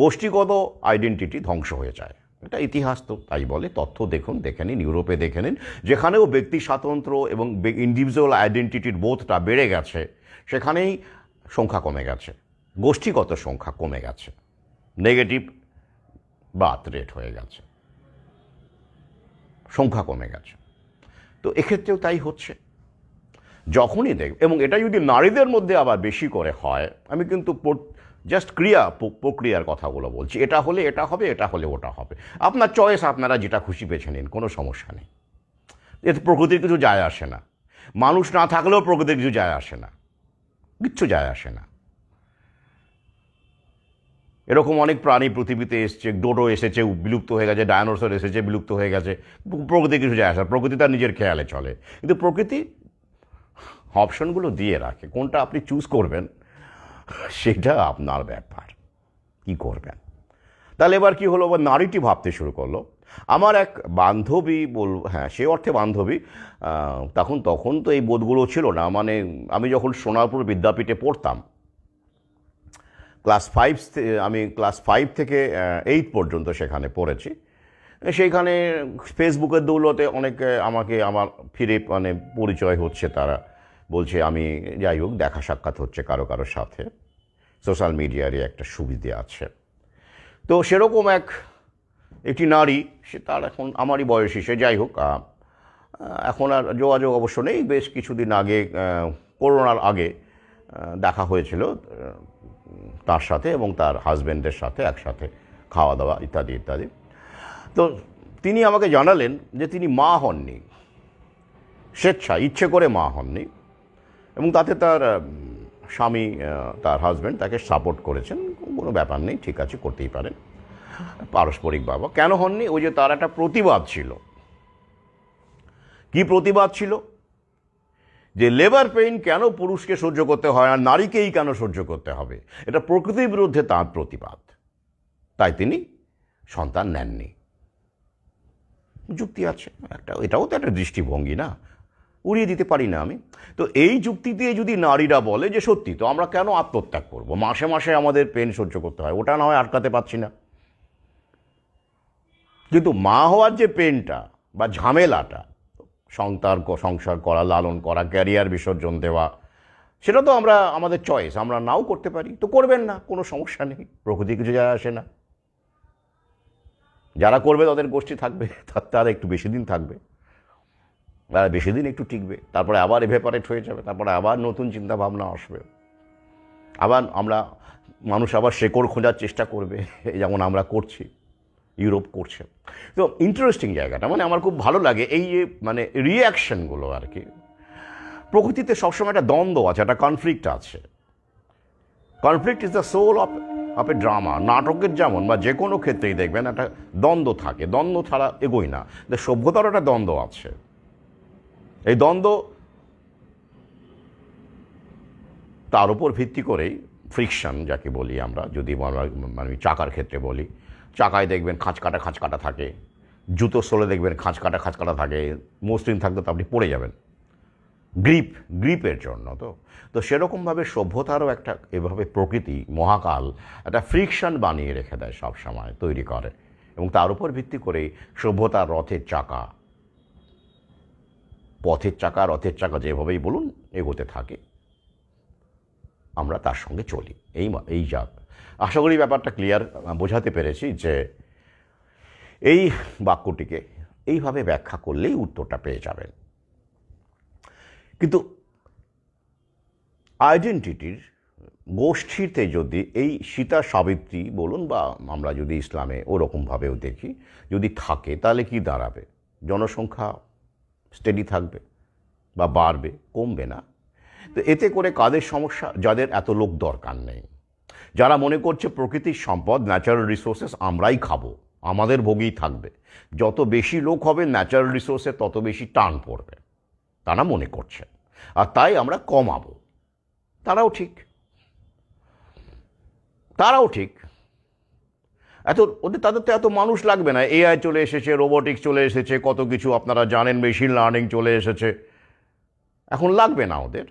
গোষ্ঠীগত আইডেন্টিটি ধ্বংস হয়ে যায়। এটা ইতিহাস তো তাই বলে। তথ্য দেখুন, দেখে নিন, ইউরোপে দেখে নিন, যেখানেও ব্যক্তি স্বাতন্ত্র্য এবং ইন্ডিভিজুয়াল আইডেন্টিটির বোধটা বেড়ে গেছে, সেখানেই সংখ্যা কমে গেছে, গোষ্ঠীগত সংখ্যা কমে গেছে, নেগেটিভ বার্থ রেট হয়ে গেছে, সংখ্যা কমে গেছে। তো এক্ষেত্রেও তাই হচ্ছে। যখনই দেখ, এবং এটা যদি নারীদের মধ্যে আবার বেশি করে হয়, আমি কিন্তু জাস্ট প্রক্রিয়ার কথাগুলো বলছি, এটা হলে এটা হবে, এটা হলে ওটা হবে, আপনার চয়েস, আপনারা যেটা খুশি বেছে নিন, কোনো সমস্যা নেই। এতে প্রকৃতির কিছু যায় আসে না, মানুষ না থাকলেও প্রকৃতির কিছু যায় আসে না, কিচ্ছু যায় আসে না। এরকম অনেক প্রাণী পৃথিবীতে এসছে, ডোডো এসেছে, বিলুপ্ত হয়ে গেছে, ডায়নোসর এসেছে, বিলুপ্ত হয়ে গেছে, প্রকৃতি কিছু যায় আসে, প্রকৃতি তার নিজের খেয়ালে চলে। কিন্তু প্রকৃতি অপশনগুলো দিয়ে রাখে, কোনটা আপনি চুজ করবেন সেটা আপনার ব্যাপার, কি করবেন। তাহলে এবার কি হলো, নারীটি ভাবতে শুরু করলো। আমার এক বান্ধবী হ্যাঁ সে অর্থে বান্ধবী, তখন তো এই বোধগুলো ছিল না। মানে আমি যখন সোনারপুর বিদ্যাপীঠে পড়তাম, আমি ক্লাস 5 থেকে 8 পর্যন্ত সেখানে পড়েছি। সেইখানে ফেসবুকের দৌলতে অনেকে আমাকে ফিরে পরিচয় হচ্ছে, তারা বলছে, আমি যাই হোক দেখা সাক্ষাৎ হচ্ছে কারোর সাথে, সোশ্যাল মিডিয়ারই একটা সুবিধে আছে। তো সেরকম একটি নারী, সে তার এখন আমারই বয়সী, সে যাই হোক, এখন আর যোগাযোগ অবশ্য নেই। বেশ কিছুদিন আগে, করোনার আগে দেখা হয়েছিল তার সাথে এবং তার হাজব্যান্ডের সাথে, একসাথে খাওয়া দাওয়া ইত্যাদি ইত্যাদি। তো তিনি আমাকে জানালেন যে তিনি মা হননি, ইচ্ছে করে মা হননি, এবং তাতে তার স্বামী, তার হাজব্যান্ড তাকে সাপোর্ট করেছেন, কোনো ব্যাপার নেই, ঠিক আছে, করতেই পারেন, পারস্পরিক বাবা। কেন হননি? ওই যে তার একটা প্রতিবাদ ছিল। কি প্রতিবাদ ছিল? যে লেবার পেইন কেন পুরুষকে সহ্য করতে হয় আর নারীকেই কেন সহ্য করতে হবে, এটা প্রকৃতির বিরুদ্ধে তাঁর প্রতিবাদ। তাই তিনি সন্তান নেননি। যুক্তি আছে একটা, এটাও তো একটা দৃষ্টিভঙ্গি না, উড়িয়ে দিতে পারি না আমি। তো এই যুক্তি দিয়ে যদি নারীরা বলে যে সত্যি তো আমরা কেন আত্মত্যাগ করব, মাসে মাসে আমাদের পেন সহ্য করতে হয়, ওটা না হয় আটকাতে পারছি না, কিন্তু মা হওয়ার যে পেনটা বা ঝামেলাটা, সংসার করা, লালন করা, ক্যারিয়ার বিসর্জন দেওয়া, সেটা তো আমাদের চয়েস, আমরা নাও করতে পারি। তো করবেন না, কোনো সমস্যা নেই, প্রকৃতি কিছু যায় আসে না। যারা করবে তাদের গোষ্ঠী থাকবে, তারা একটু বেশি দিন থাকবে, তারা বেশি দিন একটু টিকবে, তারপরে আবার এভেপারেট হয়ে যাবে, তারপরে আবার নতুন চিন্তা ভাবনা আসবে, আবার মানুষ আবার শেকড় খোঁজার চেষ্টা করবে, যেমন আমরা করছি, ইউরোপ করছে। তো ইন্টারেস্টিং জায়গাটা, আমার খুব ভালো লাগে এই রিয়াকশনগুলো আর কি। প্রকৃতিতে সবসময় একটা দ্বন্দ্ব আছে, একটা কনফ্লিক্ট আছে। Conflict is the soul of a drama. নাটকের যেমন বা যে কোনো ক্ষেত্রেই দেখবেন একটা দ্বন্দ্ব থাকে, দ্বন্দ্ব ছাড়া এগোই না। সভ্যতারও একটা দ্বন্দ্ব আছে। এই দ্বন্দ্ব তার উপর ভিত্তি করেই ফ্রিকশন যাকে বলি আমরা, যদি মানে চাকার ক্ষেত্রে বলি, চাকায় দেখবেন খাঁচকাটা থাকে, জুতো সোলে দেখবেন খাঁচকাটা থাকে, মসৃণ থাকলে তো আপনি পড়ে যাবেন, গ্রিপের জন্য। তো সেরকমভাবে সভ্যতারও একটা এভাবে প্রকৃতি, মহাকাল একটা ফ্রিকশন বানিয়ে রেখে দেয়, সব সময় তৈরি করে, এবং তার উপর ভিত্তি করেই সভ্যতার রথের চাকা, রথের চাকা যেভাবেই বলুন এগোতে থাকে, আমরা তার সঙ্গে চলি। এই যাক, আশা করি ব্যাপারটা ক্লিয়ার বোঝাতে পেরেছি যে এই বাক্যটিকে এইভাবে ব্যাখ্যা করলেই উত্তরটা পেয়ে যাবেন। কিন্তু আইডেন্টিটির গোষ্ঠীতে যদি এই সীতা সাবিত্রী বলুন, বা আমরা যদি ইসলামে ওরকমভাবেও দেখি, যদি থাকে, তাহলে কি দাঁড়াবে? জনসংখ্যা স্টেডি থাকবে বা বাড়বে, কমবে না। তো এতে করে কাদের সমস্যা? যাদের এত লোক দরকার নেই, যারা মনে করছে প্রকৃতির সম্পদ, ন্যাচারাল রিসোর্সেস আমরাই খাবো, আমাদের ভোগেই থাকবে, যত বেশি লোক হবে ন্যাচারাল রিসোর্সে তত বেশি টান পড়বে, তারা মনে করছে, আর তাই আমরা কমাবো। তারাও ঠিক তাদের তো এত মানুষ লাগবে না। এআই চলে এসেছে, রোবোটিক্স চলে এসেছে, কত কিছু আপনারা জানেন, মেশিন লার্নিং চলে এসেছে, এখন লাগবে না ওদের।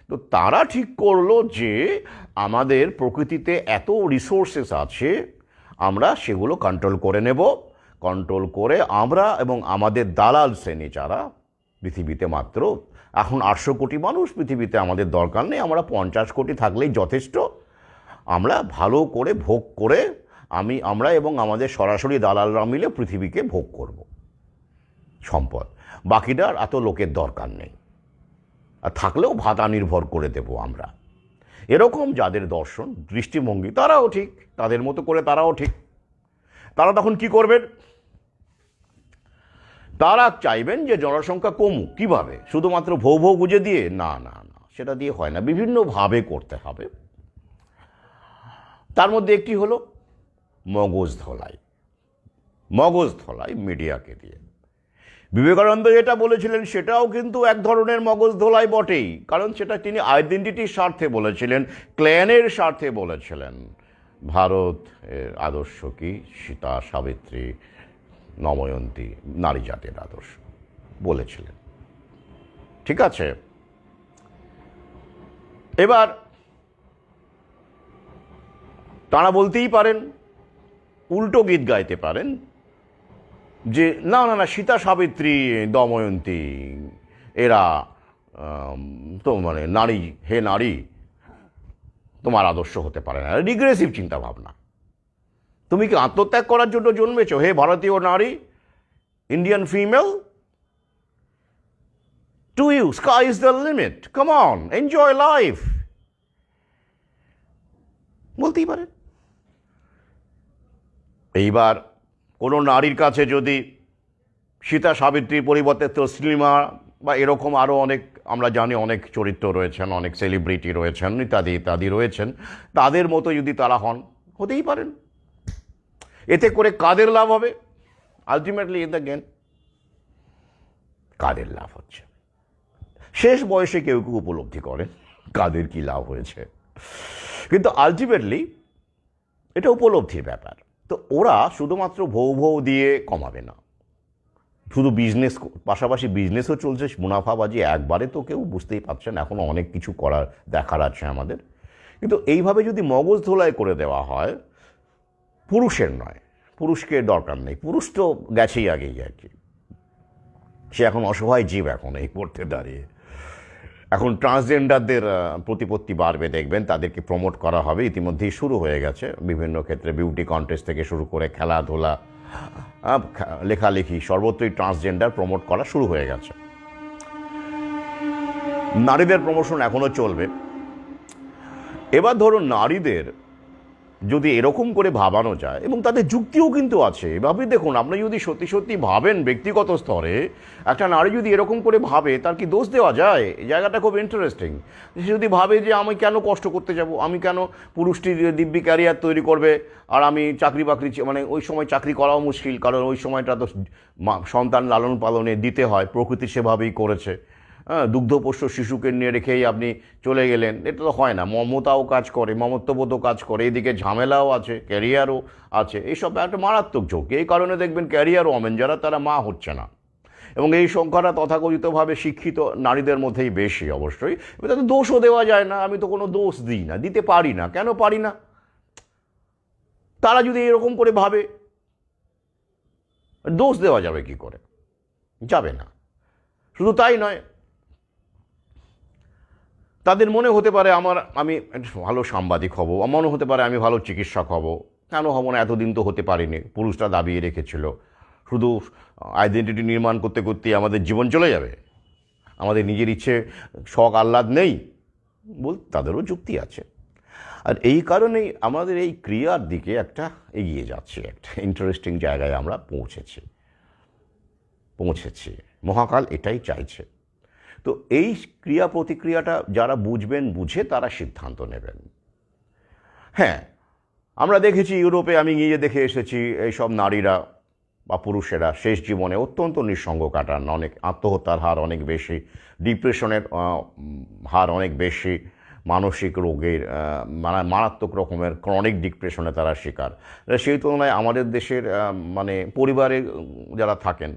তো তারা ঠিক করলো যে আমাদের প্রকৃতিতে এত রিসোর্সেস আছে, আমরা সেগুলো কন্ট্রোল করে নেব। কন্ট্রোল করে আমরা এবং আমাদের দালাল শ্রেণী, যারা পৃথিবীতে মাত্র এখন 800 কোটি মানুষ, পৃথিবীতে আমাদের দরকার নেই, আমরা 50 কোটি থাকলেই যথেষ্ট। আমরা ভালো করে ভোগ করে আমরা এবং আমাদের সরাসরি দালালরা মিলে পৃথিবীকে ভোগ করব সম্পদ, বাকিটার এত লোকের দরকার নেই, আর থাকলেও ভাতা নির্ভর করে দেব আমরা। এরকম যাদের দর্শন, দৃষ্টিভঙ্গি, তারাও ঠিক, তাদের মতো করে তারাও ঠিক। তারা তখন কি করবেন? তারা চাইবেন যে জনসংখ্যা কমুক। কিভাবে? শুধুমাত্র ভৌ গুজে দিয়ে? না, সেটা দিয়ে হয় না, বিভিন্নভাবে করতে হবে। তার মধ্যে একটি হলো মগজ ধোলাই মিডিয়াকে দিয়ে। বিবেকানন্দ যেটা বলেছিলেন সেটাও কিন্তু এক ধরনের মগজ ধোলাই বটেই, কারণ সেটা তিনি আইডেন্টিটির স্বার্থে বলেছিলেন, ক্ল্যানের স্বার্থে বলেছিলেন। ভারত এর আদর্শ কি? সীতা, সাবিত্রী, দময়ন্তী, নারী জাতির আদর্শ বলেছিলেন। ঠিক আছে, এবার তাঁরা বলতেই পারেন, উল্টো গীত গাইতে পারেন যে না, সীতা, সাবিত্রী, দময়ন্তী এরা তো মানে নারী, হে নারী, তোমার আদর্শ হতে পারে না। রিগ্রেসিভ চিন্তাভাবনা। তুমি কি আত্মত্যাগ করার জন্য জন্মেছ, হে ভারতীয় নারী, Indian female? To you sky is the limit, come on, enjoy life, বলতেই পারেন। এইবার কোনো নারীর কাছে যদি সীতা সাবিত্রীর পরিবর্তে তসলিমা বা এরকম আরও অনেক, আমরা জানি অনেক চরিত্র রয়েছেন, অনেক সেলিব্রিটি রয়েছেন, ইত্যাদি রয়েছেন, তাদের মতো যদি তারা হন, হতেই পারেন। এতে করে কাদের লাভ হবে? আলটিমেটলি ইন দ্য গেম কাদের লাভ হচ্ছে? শেষ বয়সে কেউ উপলব্ধি করেন কাদের কি লাভ হয়েছে, কিন্তু আলটিমেটলি এটা উপলব্ধির ব্যাপার। তো ওরা শুধুমাত্র ভৌ দিয়ে কমাবে না, শুধু বিজনেস, পাশাপাশি বিজনেসও চলছে, মুনাফাবাজি একবারে তো কেউ বুঝতেই পারছেন, এখনও অনেক কিছু দেখার আছে আমাদের। কিন্তু এইভাবে যদি মগজ ধোলাই করে দেওয়া হয়, পুরুষের নয়, পুরুষকে দরকার নেই, পুরুষ তো গেছেই আগেই আর কি, সে এখন অসহায় জীব এখন এই করতে দাঁড়িয়ে। এখন ট্রান্সজেন্ডারদের প্রতিপত্তি বাড়বে, দেখবেন তাদেরকে প্রমোট করা হবে, ইতিমধ্যেই শুরু হয়ে গেছে বিভিন্ন ক্ষেত্রে, বিউটি কন্টেস্ট থেকে শুরু করে খেলাধুলা, লেখালেখি, সর্বত্রই ট্রান্সজেন্ডার প্রমোট করা শুরু হয়ে গেছে। নারীদের প্রমোশন এখনও চলবে। এবার ধরুন নারীদের যদি এরকম করে ভাবানো যায়, এবং তাদের যুক্তিও কিন্তু আছে। এভাবে দেখুন, আপনি যদি সত্যি সত্যি ভাবেন ব্যক্তিগত স্তরে, একটা নারী যদি এরকম করে ভাবে, তার কি দোষ দেওয়া যায়? এই জায়গাটা খুব ইন্টারেস্টিং। সে যদি ভাবে যে আমি কেন কষ্ট করতে যাব, আমি কেন পুরুষটি দিব্যি ক্যারিয়ার তৈরি করবে, আর আমি চাকরি বাকরি মানে ওই সময় চাকরি করাও মুশকিল, কারণ ওই সময়টা তো সন্তান লালন পালনে দিতে হয়, প্রকৃতি সেভাবেই করেছে। হ্যাঁ, দুগ্ধপোষ্য শিশুকে নিয়ে রেখেই আপনি চলে গেলেন, এটা তো হয় না। মমতাও কাজ করে, মমত্ববোধও কাজ করে, এদিকে ঝামেলাও আছে, ক্যারিয়ারও আছে। এইসব একটা মারাত্মক ঝোঁক। এই কারণে দেখবেন ক্যারিয়ার ওমেন যারা, তারা মা হচ্ছে না, এবং এই সংখ্যাটা তথাকথিতভাবে শিক্ষিত নারীদের মধ্যেই বেশি। অবশ্যই এবার তাদের দোষও দেওয়া যায় না, আমি তো কোনো দোষ দিই না, দিতে পারি না। কেন পারি না? তারা যদি এরকম করে ভাবে, দোষ দেওয়া যাবে কি করে? যাবে না। শুধু তাই নয়, তাদের মনে হতে পারে আমি ভালো সাংবাদিক হব, মনে হতে পারে আমি ভালো চিকিৎসক হব। কেন হব না? এতদিন তো হতে পারিনি, পুরুষরা দাবিয়ে রেখেছিল। শুধু আইডেন্টিটি নির্মাণ করতে করতে আমাদের জীবন চলে যাবে, আমাদের নিজের ইচ্ছে শখ আহ্লাদ নেই তাদেরও যুক্তি আছে। আর এই কারণেই আমাদের এই ক্রিয়ার দিকে একটা এগিয়ে যাচ্ছে, একটা ইন্টারেস্টিং জায়গায় আমরা পৌঁছেছি। মহাকাল এটাই চাইছে। তো এই ক্রিয়া প্রতিক্রিয়াটা যারা বুঝবেন, বুঝে তারা সিদ্ধান্ত নেবেন। হ্যাঁ, আমরা দেখেছি ইউরোপে, আমি গিয়ে দেখে এসেছি, এইসব নারীরা বা পুরুষেরা শেষ জীবনে অত্যন্ত নিঃসঙ্গ কাটান, অনেক আত্মহত্যার হার অনেক বেশি, ডিপ্রেশনের হার অনেক বেশি, মানসিক রোগের মারাত্মক রকমের ক্রনিক ডিপ্রেশনে তারা শিকার। সেই তুলনায় আমাদের দেশের মানে পরিবারে যারা থাকেন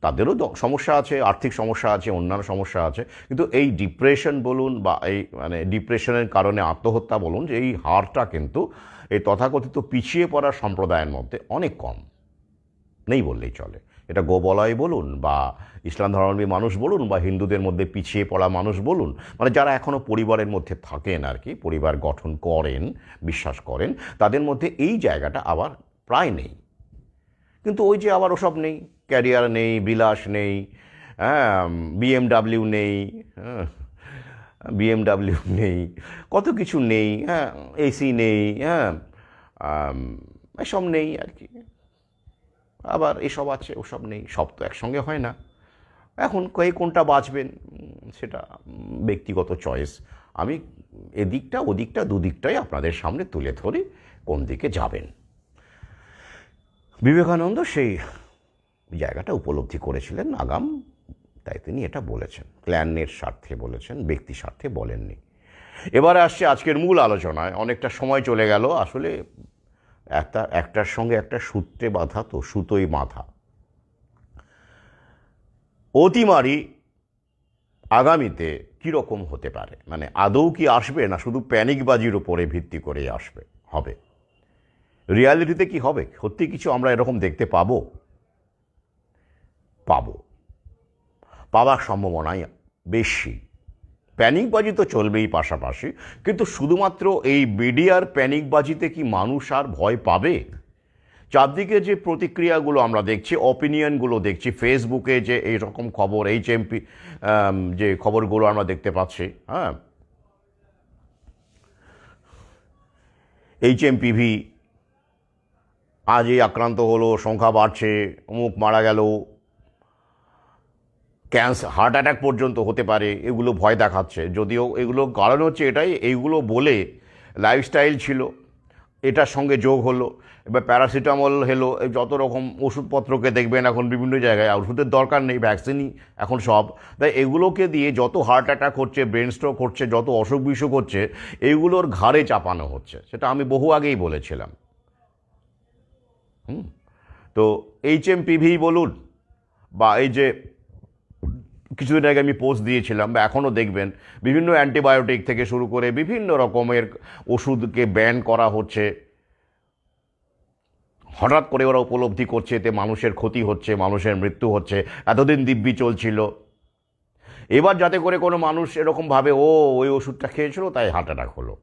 তাদেরও সমস্যা আছে, আর্থিক সমস্যা আছে, অন্যান্য সমস্যা আছে, কিন্তু এই ডিপ্রেশন বলুন বা এই মানে ডিপ্রেশনের কারণে আত্মহত্যা বলুন, যে এই হারটা কিন্তু এই তথাকথিত পিছিয়ে পড়া সম্প্রদায়ের মধ্যে অনেক কম, নেই বললেই চলে। এটা গোবলয় বলুন বা ইসলাম ধর্মাবলম্বী মানুষ বলুন বা হিন্দুদের মধ্যে পিছিয়ে পড়া মানুষ বলুন, মানে যারা এখনও পরিবারের মধ্যে থাকেন আর কি, পরিবার গঠন করেন, বিশ্বাস করেন, তাদের মধ্যে এই জায়গাটা আবার প্রায় নেই। কিন্তু ওই যে আবার ওসব নেই, ক্যারিয়ার নেই, বিলাস নেই, হ্যাঁ, বিএমডাব্লিউ নেই, বিএমডাব্লিউ নেই, কত কিছু নেই, হ্যাঁ, এসি নেই, হ্যাঁ, এসব নেই আর কি। আবার এসব আছে, ওসব নেই, সব তো একসঙ্গে হয় না। এখন কোনটা বাঁচবেন সেটা ব্যক্তিগত চয়েস। আমি এদিকটা ওদিকটা দুদিকটাই আপনাদের সামনে তুলে ধরি, কোন দিকে যাবেন। বিবেকানন্দ সেই জায়গাটা উপলব্ধি করেছিলেন আগাম, তাই তিনি এটা বলেছেন, ক্ল্যানের স্বার্থে বলেছেন, ব্যক্তি স্বার্থে বলেননি। এবারে আসছে আজকের মূল আলোচনায়। অনেকটা সময় চলে গেল, আসলে একটার সঙ্গে একটা সূত্রে বাঁধা, তো সুতোই বাঁধা। অতিমারি আগামীতে কীরকম হতে পারে, মানে আদৌ কি আসবে, না শুধু প্যানিকবাজির উপরে ভিত্তি করে হবে? রিয়ালিটিতে কি হবে? সত্যি কিছু আমরা এরকম দেখতে পাবার সম্ভাবনাই বেশি। প্যানিকবাজি তো চলবেই পাশাপাশি, কিন্তু শুধুমাত্র এই মিডিয়ার প্যানিকবাজিতে কি মানুষ আর ভয় পাবে? চারদিকে যে প্রতিক্রিয়াগুলো আমরা দেখছি, অপিনিয়নগুলো দেখছি, ফেসবুকে যে এইরকম খবর, HMP যে খবরগুলো আমরা দেখতে পাচ্ছি, হ্যাঁ, HMPV আজ এই আক্রান্ত হলো, সংখ্যা বাড়ছে, অমুক মারা গেল, ক্যান্সার, হার্ট অ্যাটাক পর্যন্ত হতে পারে, এগুলো ভয় দেখাচ্ছে। যদিও এগুলো কারণ হচ্ছে এটাই, এইগুলো বলে লাইফস্টাইল ছিল, এটার সঙ্গে যোগ হলো, এবার প্যারাসিটামল হলো, যত রকম ওষুধপত্রকে দেখবেন এখন বিভিন্ন জায়গায়, ওষুধের দরকার নেই, ভ্যাকসিনই এখন সব। তাই এগুলোকে দিয়ে যত হার্ট অ্যাটাক হচ্ছে, ব্রেন স্ট্রোক হচ্ছে, যত অসুখ বিসুখ হচ্ছে, এইগুলোর ঘাড়ে চাপানো হচ্ছে। সেটা আমি বহু আগেই বলেছিলাম। তো HMPV বলুন বা এই যে কিছুদিন আগে আমি পোস্ট দিয়েছিলাম, বা এখনও দেখবেন, বিভিন্ন অ্যান্টিবায়োটিক থেকে শুরু করে বিভিন্ন রকমের ওষুধকে ব্যান করা হচ্ছে। হঠাৎ করে ওরা উপলব্ধি করছে এতে মানুষের ক্ষতি হচ্ছে, মানুষের মৃত্যু হচ্ছে। এতদিন দিব্যি চলছিল, এবার যাতে করে কোনো মানুষ এরকম ভাবে ও ওই ওষুধটা খেয়েছিল তাই হার্ট অ্যাটাক হলো,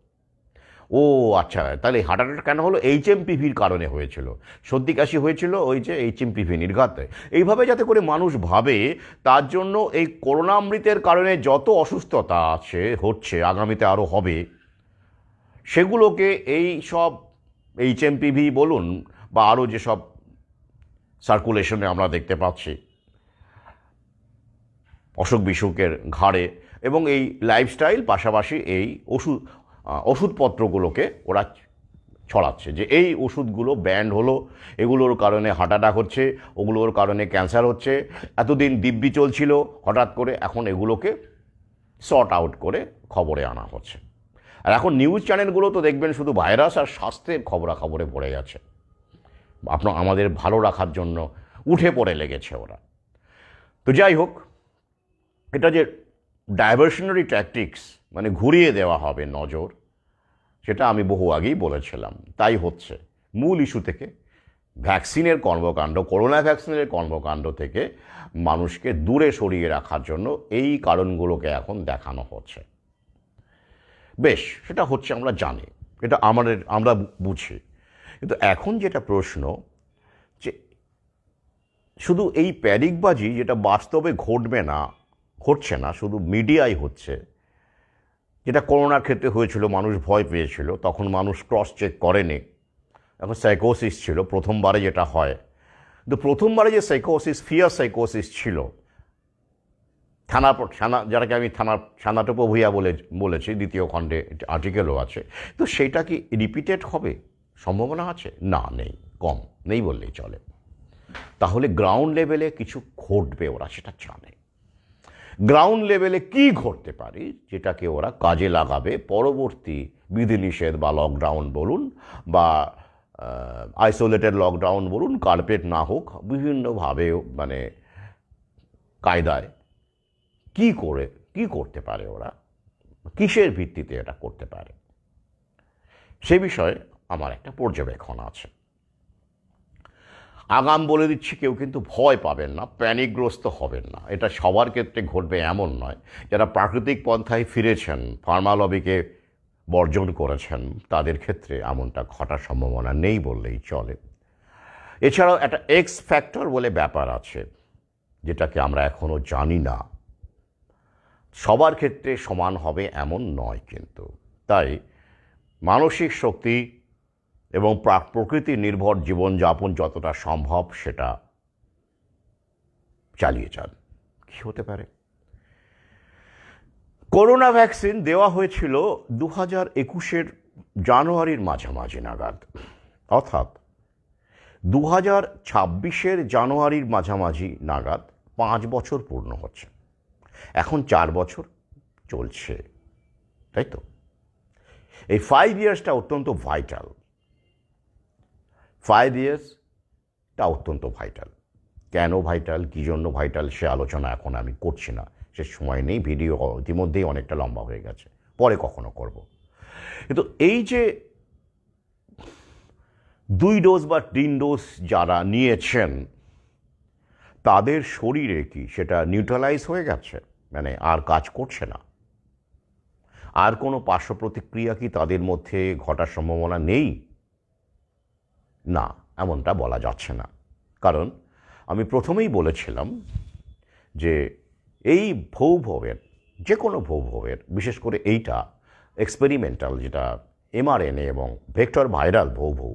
ও আচ্ছা তাহলে হার্ট অ্যাটাক কেন হলো? HMPVর কারণে হয়েছিল, সর্দি কাশি হয়েছিল ওই যে HMPV নির্ঘাতে। এইভাবে যাতে করে মানুষ ভাবে, তার জন্য এই করোনামৃতের কারণে যত অসুস্থতা হচ্ছে, আগামীতে আরও হবে, সেগুলোকে এই সব HMPV বলুন বা আরও যেসব সার্কুলেশনে আমরা দেখতে পাচ্ছি অসুখ বিসুখের ঘাড়ে, এবং এই লাইফস্টাইল পাশাপাশি এই ওষুধপত্রগুলোকে ওরা ছড়াচ্ছে যে এই ওষুধগুলো ব্যান্ড হলো, এগুলোর কারণে হার্ট অ্যাটাক হচ্ছে, ওগুলোর কারণে ক্যান্সার হচ্ছে, এতদিন দিব্যি চলছিল, হঠাৎ করে এখন এগুলোকে সর্ট আউট করে খবরে আনা হচ্ছে। আর এখন নিউজ চ্যানেলগুলো তো দেখবেন শুধু ভাইরাস আর স্বাস্থ্যের খবরাখবরে পড়ে গেছে, আমাদের ভালো রাখার জন্য উঠে পড়ে লেগেছে ওরা। তো যাই হোক, এটা যে ডাইভার্শনারি ট্যাকটিক্স, মানে ঘুরিয়ে দেওয়া হবে নজর, সেটা আমি বহু আগেই বলেছিলাম, তাই হচ্ছে। মূল ইস্যু থেকে, ভ্যাকসিনের কর্মকাণ্ড, করোনা ভ্যাকসিনের কর্মকাণ্ড থেকে মানুষকে দূরে সরিয়ে রাখার জন্য এই কারণগুলোকে এখন দেখানো হচ্ছে। বেশ, সেটা হচ্ছে, আমরা জানি, এটা আমরা বুঝি। কিন্তু এখন যেটা প্রশ্ন, যে শুধু এই প্যানিকবাজি যেটা বাস্তবে ঘটছে না, শুধু মিডিয়ায় হচ্ছে, যেটা করোনার ক্ষেত্রে হয়েছিল, মানুষ ভয় পেয়েছিল, তখন মানুষ ক্রস চেক করেনি, এখন সাইকোসিস ছিল প্রথমবারে যেটা হয়। কিন্তু প্রথমবারে যে সাইকোসিস, ফিয়ার সাইকোসিস ছিল, যারাকে আমি থানাটোপো ভূয়া বলেছি, দ্বিতীয় খণ্ডে আর্টিকেলও আছে, তো সেটা কি রিপিটেড হবে? সম্ভাবনা আছে? না, নেই, কম, নেই বললেই চলে। তাহলে গ্রাউন্ড লেভেলে কিছু ঘটবে, ওরা সেটা জানে। গ্রাউন্ড লেভেলে কি ঘটতে পারে যেটাকে ওরা কাজে লাগাবে পরবর্তী বিধিনিষেধ বা লকডাউন বলুন, বা আইসোলেটেড লকডাউন বলুন, কার্পেট না হোক, বিভিন্নভাবে মানে কায়দায় কি করতে পারে ওরা, কিসের ভিত্তিতে এটা করতে পারে, সে বিষয়ে আমার একটা পর্যবেক্ষণ আছে। আগাম বলে দিচ্ছি, কেউ কিন্তু ভয় পাবেন না, প্যানিকগ্রস্ত হবেন না। এটা সবার ক্ষেত্রে ঘটবে এমন নয়। যারা প্রাকৃতিক পন্থায় ফিরেছেন, ফার্মা লবিকে বর্জন করেছেন, তাদের ক্ষেত্রে এমনটা ঘটার সম্ভাবনা নেই বললেই চলে। এছাড়াও একটা এক্স ফ্যাক্টর বলে ব্যাপার আছে, যেটাকে আমরা এখনও জানি না। সবার ক্ষেত্রে সমান হবে এমন নয় কিন্তু। তাই মানসিক শক্তি এবং প্রকৃতি নির্ভর জীবনযাপন যতটা সম্ভব সেটা চালিয়ে যান। কী হতে পারে? করোনা ভ্যাকসিন দেওয়া হয়েছিল 2021 জানুয়ারির মাঝামাঝি নাগাদ, অর্থাৎ 2026 জানুয়ারির মাঝামাঝি নাগাদ 5 বছর পূর্ণ হচ্ছে। এখন 4 বছর চলছে, তাই তো? এই 5 ইয়ার্সটা অত্যন্ত ভাইটাল। 5 ইয়ার্সটা অত্যন্ত ভাইটাল। কেন ভাইটাল, কী জন্য ভাইটাল, সে আলোচনা এখন আমি করছি না, সে সময় নেই, ভিডিও ইতিমধ্যেই অনেকটা লম্বা হয়ে গেছে, পরে কখনো করব। কিন্তু এই যে 2 ডোজ বা 3 ডোজ যারা নিয়েছেন, তাদের শরীরে কি সেটা নিউট্রালাইজ হয়ে গেছে, মানে আর কাজ করছে না? আর কোনো পার্শ্ব প্রতিক্রিয়া কি তাদের মধ্যে ঘটার সম্ভাবনা নেই? না, এমনটা বলা যাচ্ছে না। কারণ আমি প্রথমেই বলেছিলাম যে এই ভৌভবের, যে কোনো ভৌভবের, বিশেষ করে এইটা এক্সপেরিমেন্টাল, যেটা mRNA এবং ভেক্টর ভাইরাল ভৌভৌ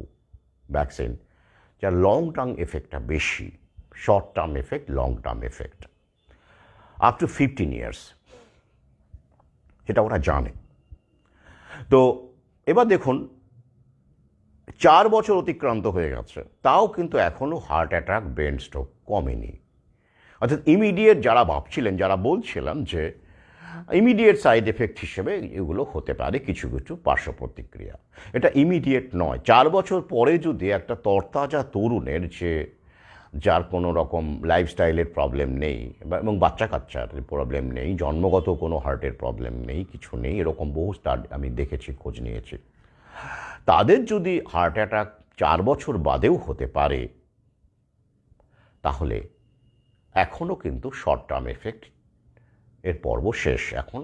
ভ্যাকসিন, যার লং টার্ম এফেক্টটা বেশি, short term effect, long term effect up to 15 years, সেটা ওরা জানে। তো এবার দেখুন, 4 বছর অতিক্রান্ত হয়ে গেছে, তাও কিন্তু এখনও হার্ট অ্যাটাক, ব্রেন স্ট্রোক কমেনি। অর্থাৎ ইমিডিয়েট যারা ভাবছিলেন, যারা বলছিলাম যে ইমিডিয়েট সাইড এফেক্ট হিসেবে এগুলো হতে পারে কিছু কিছু পার্শ্ব প্রতিক্রিয়া, এটা ইমিডিয়েট নয়। 4 বছর পরে যদি একটা তরতাজা তরুণের, যার কোনো রকম লাইফস্টাইলের প্রবলেম নেই, এবং বাচ্চা কাচ্চার প্রবলেম নেই, জন্মগত কোনো হার্টের প্রবলেম নেই, কিছু নেই, এরকম বহু স্টাডি আমি দেখেছি, খোঁজ নিয়েছি, তাদের যদি হার্ট অ্যাটাক 4 বছর বাদেও হতে পারে, তাহলে এখনও কিন্তু শর্ট টার্ম এফেক্ট এর পর্ব শেষ। এখন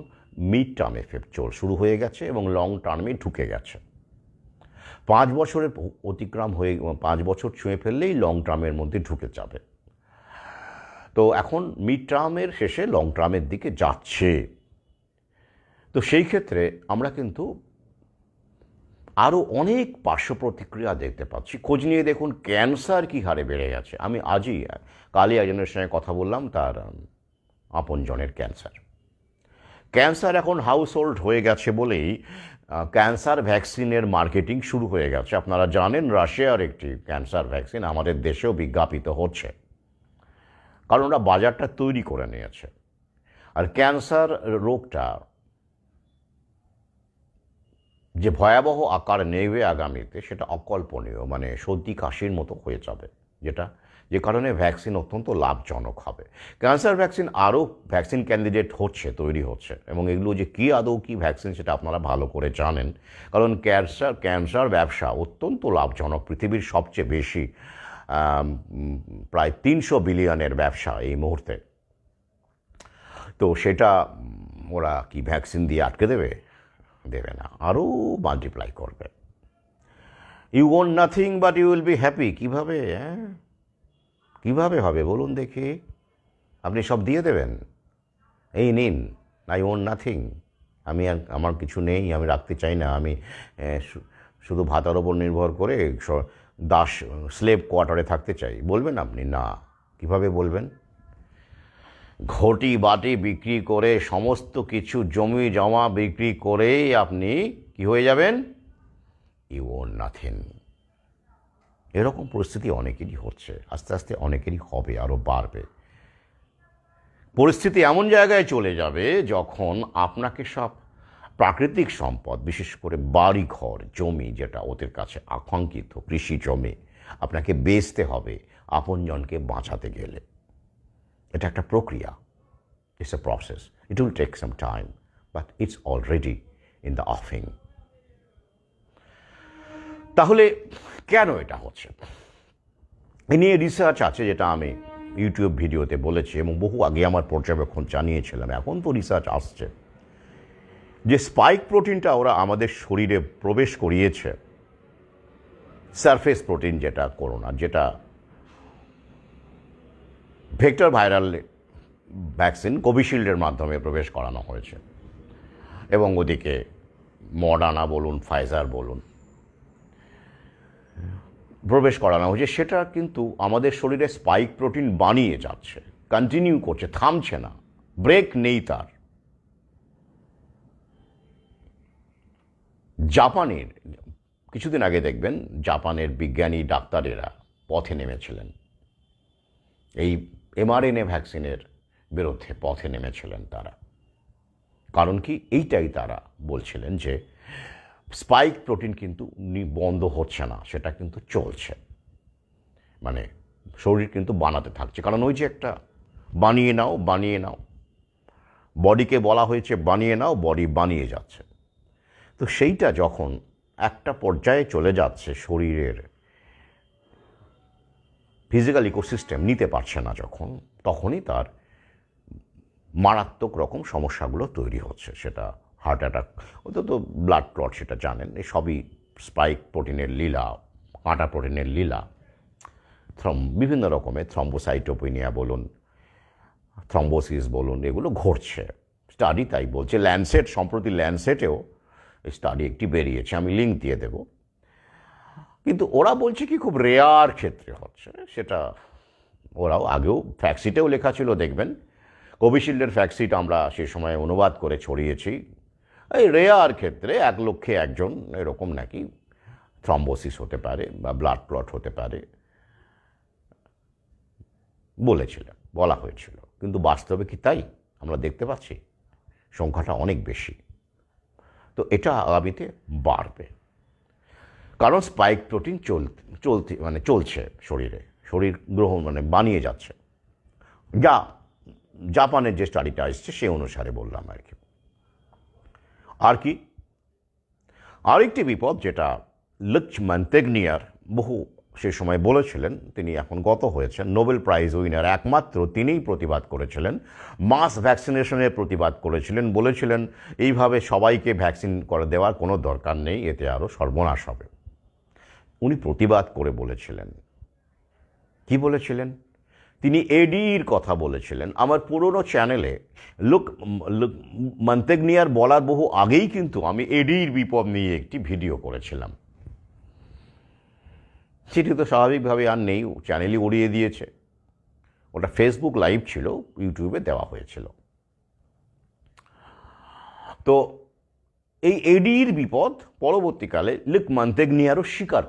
মিড টার্ম এফেক্ট শুরু হয়ে গেছে এবং লং টার্মে ঢুকে গেছে। 5 বছরের অতিক্রম হয়ে, 5 বছর ছুঁয়ে ফেললেই লং টার্মের মধ্যে ঢুকে যাবে। তো এখন মিড টার্মের শেষে লং টার্মের দিকে যাচ্ছে। তো সেই ক্ষেত্রে আমরা কিন্তু আরও অনেক পার্শ্ব প্রতিক্রিয়া দেখতে পাচ্ছি। খোঁজ নিয়ে দেখুন ক্যান্সার কী হারে বেড়ে গেছে। আমি কালই একজনের সঙ্গে কথা বললাম, তার আপনজনের ক্যান্সার এখন হাউসহোল্ড হয়ে গেছে বলেই ক্যান্সার ভ্যাকসিনের মার্কেটিং শুরু হয়ে গেছে। আপনারা জানেন রাশিয়ার একটি ক্যান্সার ভ্যাকসিন আমাদের দেশেও বিজ্ঞাপিত হচ্ছে, কারণ ওরা বাজারটা তৈরি করে নিয়েছে। আর ক্যান্সার রোগটা যে ভয়াবহ আকার নেবে আগামীতে, সেটা অকল্পনীয়, মানে সর্দি কাশির মতো হয়ে যাবে, যে কারণে ভ্যাকসিন অত্যন্ত লাভজনক হবে। ক্যান্সার ভ্যাকসিন আরও ভ্যাকসিন ক্যান্ডিডেট তৈরি হচ্ছে, এবং এগুলো যে কী আদৌ কী ভ্যাকসিন সেটা আপনারা ভালো করে জানেন, কারণ ক্যান্সার ব্যবসা অত্যন্ত লাভজনক। পৃথিবীর সবচেয়ে বেশি প্রায় 300 বিলিয়নের ব্যবসা এই মুহূর্তে। তো সেটা ওরা কি ভ্যাকসিন দিয়ে আটকে দেবে না, আরও মাল্টিপ্লাই করবে। You want nothing but you will be happy. কীভাবে কীভাবে হবে বলুন দেখি? আপনি সব দিয়ে দেবেন, এই নিন, আই ওয়ান্ট নাথিং, আমার কিছু নেই, আমি রাখতে চাই না, আমি শুধু ভাতার ওপর নির্ভর করে স্লেভ কোয়ার্টারে থাকতে চাই, বলবেন আপনি? না। কিভাবে বলবেন? ঘটি বাটি বিক্রি করে, সমস্ত কিছু জমি জমা বিক্রি করেই আপনি কি হয়ে যাবেন? You want nothing. এরকম পরিস্থিতি অনেকেরই হচ্ছে, আস্তে আস্তে অনেকেরই হবে, আরও বাড়বে। পরিস্থিতি এমন জায়গায় চলে যাবে যখন আপনাকে সব প্রাকৃতিক সম্পদ, বিশেষ করে বাড়ি ঘর জমি, যেটা ওদের কাছে আকাঙ্ক্ষিত কৃষি জমি, আপনাকে বেচতে হবে আপনজনকে বাঁচাতে গেলে। এটা একটা প্রক্রিয়া, it's a process, it will take some time, but it's already in the offing. তাহলে কেন এটা হচ্ছে? এ নিয়ে রিসার্চ আছে, যেটা আমি ইউটিউব ভিডিওতে বলেছি এবং বহু আগে আমার পর্যবেক্ষণ জানিয়েছিলাম। এখন তো রিসার্চ আসছে যে স্পাইক প্রোটিনটা ওরা আমাদের শরীরে প্রবেশ করিয়েছে, সারফেস প্রোটিন, যেটা করোনার, যেটা ভেক্টর ভাইরাল ভ্যাকসিন কোভিশিল্ডের মাধ্যমে প্রবেশ করানো হয়েছে, এবং ওদিকে মডার্না বলুন, ফাইজার বলুন, প্রবেশ করানো হয়েছে। সেটা কিন্তু আমাদের শরীরে স্পাইক প্রোটিন বানিয়ে যাচ্ছে, কন্টিনিউ করছে, থামছে না, ব্রেক নেই তার। জাপানের কিছুদিন আগে দেখবেন জাপানের বিজ্ঞানী ডাক্তারেরা পথে নেমেছিলেন, এই mRNA ভ্যাকসিনের বিরুদ্ধে পথে নেমেছিলেন তারা। কারণ কি? এইটাই তারা বলছিলেন যে স্পাইক প্রোটিন কিন্তু বন্ধ হচ্ছে না, সেটা কিন্তু চলছে, মানে শরীর কিন্তু বানাতে থাকছে। কারণ ওই যে একটা বানিয়ে নাও, বডিকে বলা হয়েছে বানিয়ে নাও, বডি বানিয়ে যাচ্ছে। তো সেইটা যখন একটা পর্যায়ে চলে যাচ্ছে, শরীরের ফিজিক্যাল ইকোসিস্টেম নিতে পারছে না যখন, তখনই তার মারাত্মক রকম সমস্যাগুলো তৈরি হচ্ছে। সেটা হার্ট অ্যাটাক, অন্তত ব্লাড ক্লট, সেটা জানেন। এই সবই স্পাইক প্রোটিনের লীলা, কাঁটা প্রোটিনের লীলা। বিভিন্ন রকমের থ্রম্বোসাইটোপেনিয়া বলুন, থ্রম্বোসিস বলুন, এগুলো ঘটছে। স্টাডি তাই বলছে। সম্প্রতি ল্যান্সেটেও স্টাডি একটি বেরিয়েছে, আমি লিঙ্ক দিয়ে দেব। কিন্তু ওরা বলছে কি খুব রেয়ার ক্ষেত্রে হচ্ছে, সেটা ওরাও আগেও ফ্যাক্সিটেও লেখা ছিল, দেখবেন কোভিশিল্ডের ফ্যাক্সিট আমরা সে সময় অনুবাদ করে ছড়িয়েছি। এই রেয়ার ক্ষেত্রে 1 লক্ষে 1 জন এরকম নাকি থ্রম্বোসিস হতে পারে বা ব্লাড ক্লট হতে পারে বলা হয়েছিল। কিন্তু বাস্তবে কি তাই? আমরা দেখতে পাচ্ছি সংখ্যাটা অনেক বেশি। তো এটা আগামীতে বাড়বে, কারণ স্পাইক প্রোটিন চলছে শরীর গ্রহণ বানিয়ে যাচ্ছে। জাপানের যে স্টাডিটা আসছে সে অনুসারে বললাম আর কি। আরেকটি বিপদ, যেটা মন্তেগনিয়ার বহু সে সময় বলেছিলেন, তিনি এখন গত হয়েছেন, নোবেল প্রাইজ উইনার, একমাত্র তিনিই প্রতিবাদ করেছিলেন, মাস ভ্যাকসিনেশনের প্রতিবাদ করেছিলেন। বলেছিলেন এইভাবে সবাইকে ভ্যাকসিন করে দেওয়ার কোনো দরকার নেই, এতে আরও সর্বনাশ হবে। উনি প্রতিবাদ করে বলেছিলেন, কি বলেছিলেন? তিনি এডির কথা বলেছিলেন। আমার পুরনো চ্যানেলে লুক লুক মন্তেগনিয়ার বলার বহু আগেই কিন্তু আমি এডির বিপদ নিয়ে একটি ভিডিও করেছিলাম। সেটি তো স্বাভাবিকভাবে আর নেই, চ্যানেলই উড়িয়ে দিয়েছে। ওটা ফেসবুক লাইভ ছিল, ইউটিউবে দেওয়া হয়েছিল। তো এই এডির বিপদ পরবর্তীকালে লুক মন্তেগনিয়ারও স্বীকার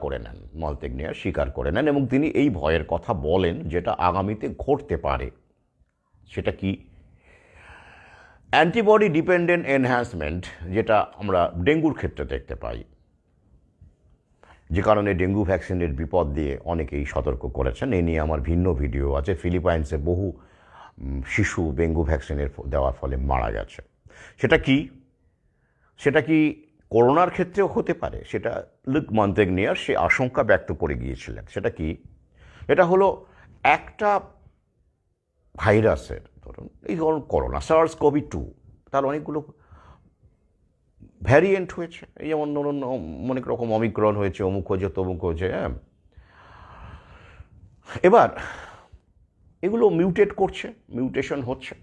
করে নেন এবং তিনি এই ভয়ের কথা বলেন যেটা আগামীতে ঘটতে পারে। সেটা কি? অ্যান্টিবডি ডিপেন্ডেন্ট এনহ্যান্সমেন্ট, যেটা আমরা ডেঙ্গুর ক্ষেত্রে দেখতে পাই, যে কারণে ডেঙ্গু ভ্যাকসিনের বিপদ দিয়ে অনেকেই সতর্ক করেছেন। এ নিয়ে আমার ভিন্ন ভিডিও আছে। ফিলিপাইন্সে বহু শিশু ডেঙ্গু ভ্যাকসিনের দেওয়ার ফলে মারা গেছে। সেটা কি করোনার ক্ষেত্রেও হতে পারে? সেটা লুক মন্তেগনিয়ার সে আশঙ্কা ব্যক্ত করে গিয়েছিলেন। সেটা কি? এটা হলো একটা ভাইরাসের, ধরুন করোনা, SARS-CoV-2, তার অনেকগুলো ভ্যারিয়েন্ট হয়েছে। এই যেমন ধরুন অনেক রকম অমিক্রন হয়েছে, অমুক হয়েছে, তমুক হয়েছে। হ্যাঁ, এবার এগুলো মিউটেশন হচ্ছে,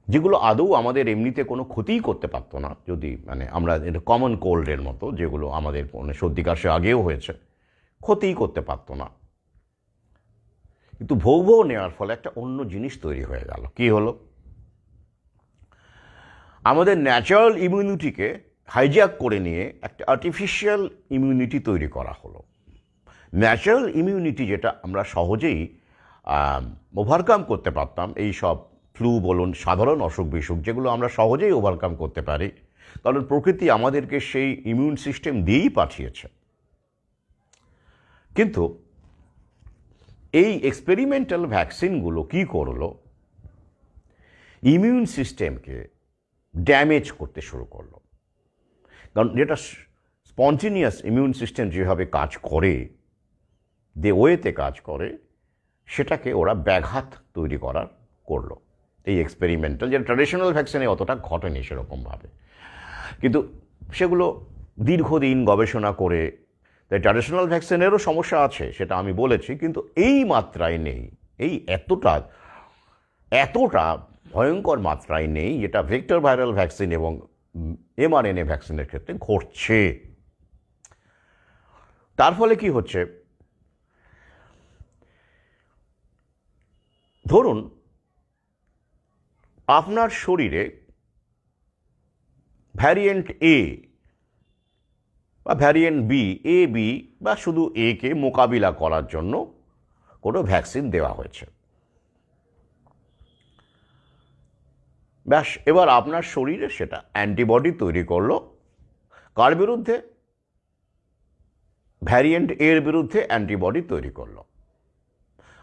যেগুলো আদৌ আমাদের এমনিতে কোনো ক্ষতিই করতে পারতো না, যদি আমরা কমন কোল্ডের মতো, যেগুলো আমাদের সর্দি কাশি আগেও হয়েছে, ক্ষতিই করতে পারতো না। কিন্তু ভৌ নেওয়ার ফলে একটা অন্য জিনিস তৈরি হয়ে গেল। কি হলো? আমাদের ন্যাচারাল ইমিউনিটিকে হাইজ্যাক করে নিয়ে একটা আর্টিফিশিয়াল ইমিউনিটি তৈরি করা হলো। ন্যাচারাল ইমিউনিটি যেটা আমরা সহজেই ওভারকাম করতে পারতাম, এই সব ফ্লু বলুন, সাধারণ অসুখ বিসুখ, যেগুলো আমরা সহজেই ওভারকাম করতে পারি, কারণ প্রকৃতি আমাদেরকে সেই ইমিউন সিস্টেম দিয়েই পাঠিয়েছে। কিন্তু এই এক্সপেরিমেন্টাল ভ্যাকসিনগুলো কি করলো? ইমিউন সিস্টেমকে ড্যামেজ করতে শুরু করলো। কারণ যেটা স্পন্টেনিয়াস ইমিউন সিস্টেম যেভাবে কাজ করে, ওয়েতে কাজ করে, সেটাকে ওরা ব্যাঘাত তৈরি করলো। এই এক্সপেরিমেন্টাল, যেটা ট্র্যাডিশনাল ভ্যাকসিনে অতটা ঘটেনি সেরকমভাবে, কিন্তু সেগুলো দীর্ঘদিন গবেষণা করে, তাই ট্র্যাডিশনাল ভ্যাকসিনেরও সমস্যা আছে, সেটা আমি বলেছি, কিন্তু এই মাত্রায় নেই, এই এতটা ভয়ঙ্কর মাত্রায় নেই, যেটা ভেক্টর ভাইরাল ভ্যাকসিন এবং mRNA ভ্যাকসিনের ক্ষেত্রে ঘটছে। তার ফলে কি হচ্ছে? ধরুন আপনার শরীরে ভ্যারিয়েন্ট এ বা ভ্যারিয়েন্ট বি, এ বি বা শুধু এ কে মোকাবিলা করার জন্য কোনো ভ্যাকসিন দেওয়া হয়েছে। ব্যাস, এবার আপনার শরীরে সেটা অ্যান্টিবডি তৈরি করলো। কার বিরুদ্ধে? ভ্যারিয়েন্ট এর বিরুদ্ধে অ্যান্টিবডি তৈরি করলো।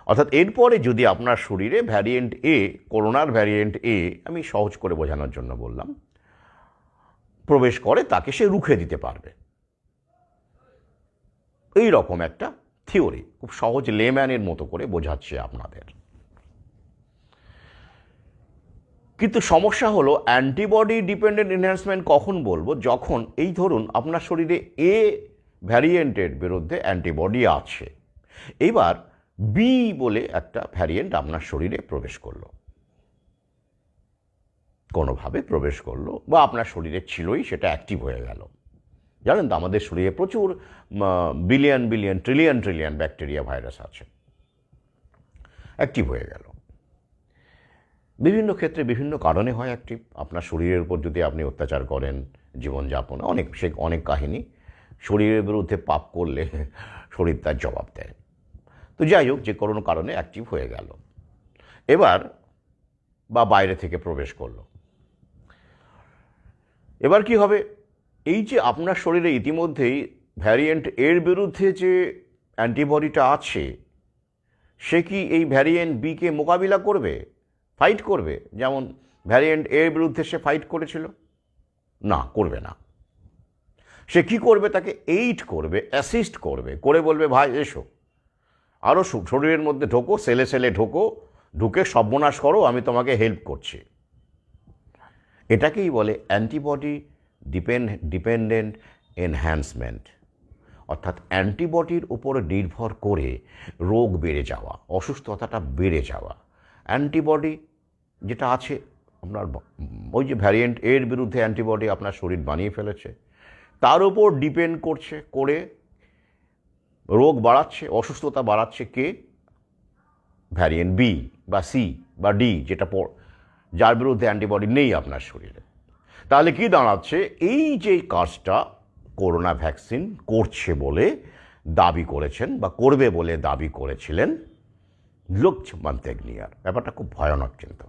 অর্থাৎ এরপরে যদি আপনার শরীরে ভ্যারিয়েন্ট এ, করোনার ভ্যারিয়েন্ট এ, আমি সহজ করে বোঝানোর জন্য বললাম, প্রবেশ করে, তাকে সে রুখে দিতে পারবে। এই রকম একটা থিওরি, খুব সহজ লেম্যানের মতো করে বোঝাচ্ছি আপনাদের। কিন্তু সমস্যা হলো, অ্যান্টিবডি ডিপেন্ডেন্ট এনহ্যান্সমেন্ট কখন বলবো? যখন এই ধরুন আপনার শরীরে এ ভ্যারিয়েন্টের বিরুদ্ধে অ্যান্টিবডি আছে, এবার বি বলে একটা ভ্যারিয়েন্ট আপনার শরীরে প্রবেশ করলো, কোনোভাবে প্রবেশ করলো, বা আপনার শরীরে ছিলই, সেটা অ্যাক্টিভ হয়ে গেল। জানেন তো আমাদের শরীরে প্রচুর billion billion trillion trillion bacteria virus আছে, অ্যাক্টিভ হয়ে গেল। বিভিন্ন ক্ষেত্রে বিভিন্ন কারণে হয় অ্যাক্টিভ। আপনার শরীরের উপর যদি আপনি অত্যাচার করেন, জীবনযাপন, অনেক কাহিনী, শরীরের বিরুদ্ধে পাপ করলে শরীর তার জবাব দেয়। তো যাই হোক, যে কোনো কারণে অ্যাক্টিভ হয়ে গেল, এবার বা বাইরে থেকে প্রবেশ করলো। এবার কি হবে? এই যে আপনার শরীরে ইতিমধ্যেই ভ্যারিয়েন্ট এর বিরুদ্ধে যে অ্যান্টিবডিটা আছে, সে কি এই ভ্যারিয়েন্ট বিকে মোকাবিলা করবে, ফাইট করবে, যেমন ভ্যারিয়েন্ট এর বিরুদ্ধে সে ফাইট করেছিল? না, করবে না। সে কি করবে? তাকে এইড করবে, অ্যাসিস্ট করবে, করে বলবে, ভাই এসো, আরও শরীরের মধ্যে ঢোকো, সেলে সেলে ঢুকে সর্বনাশ করো, আমি তোমাকে হেল্প করছি। এটাকেই বলে অ্যান্টিবডি ডিপেন্ডেন্ট এনহ্যান্সমেন্ট। অর্থাৎ অ্যান্টিবডির উপরে নির্ভর করে রোগ বেড়ে যাওয়া, অসুস্থতাটা বেড়ে যাওয়া। অ্যান্টিবডি যেটা আছে আপনার, ওই যে ভ্যারিয়েন্ট এর বিরুদ্ধে অ্যান্টিবডি আপনার শরীর বানিয়ে ফেলেছে, তার উপর ডিপেন্ড করছে করে রোগ বাড়াচ্ছে, অসুস্থতা বাড়াচ্ছে কে? ভ্যারিয়েন্ট বি বা সি বা ডি, যেটা যার বিরুদ্ধে অ্যান্টিবডি নেই আপনার শরীরে। তাহলে কি দাঁড়াচ্ছে? এই যে কাজটা করোনা ভ্যাকসিন করছে বলে দাবি করেছেন বা করবে বলে দাবি করেছিলেন লুক মন্তেগনিয়ার। ব্যাপারটা খুব ভয়ানক, কিন্তু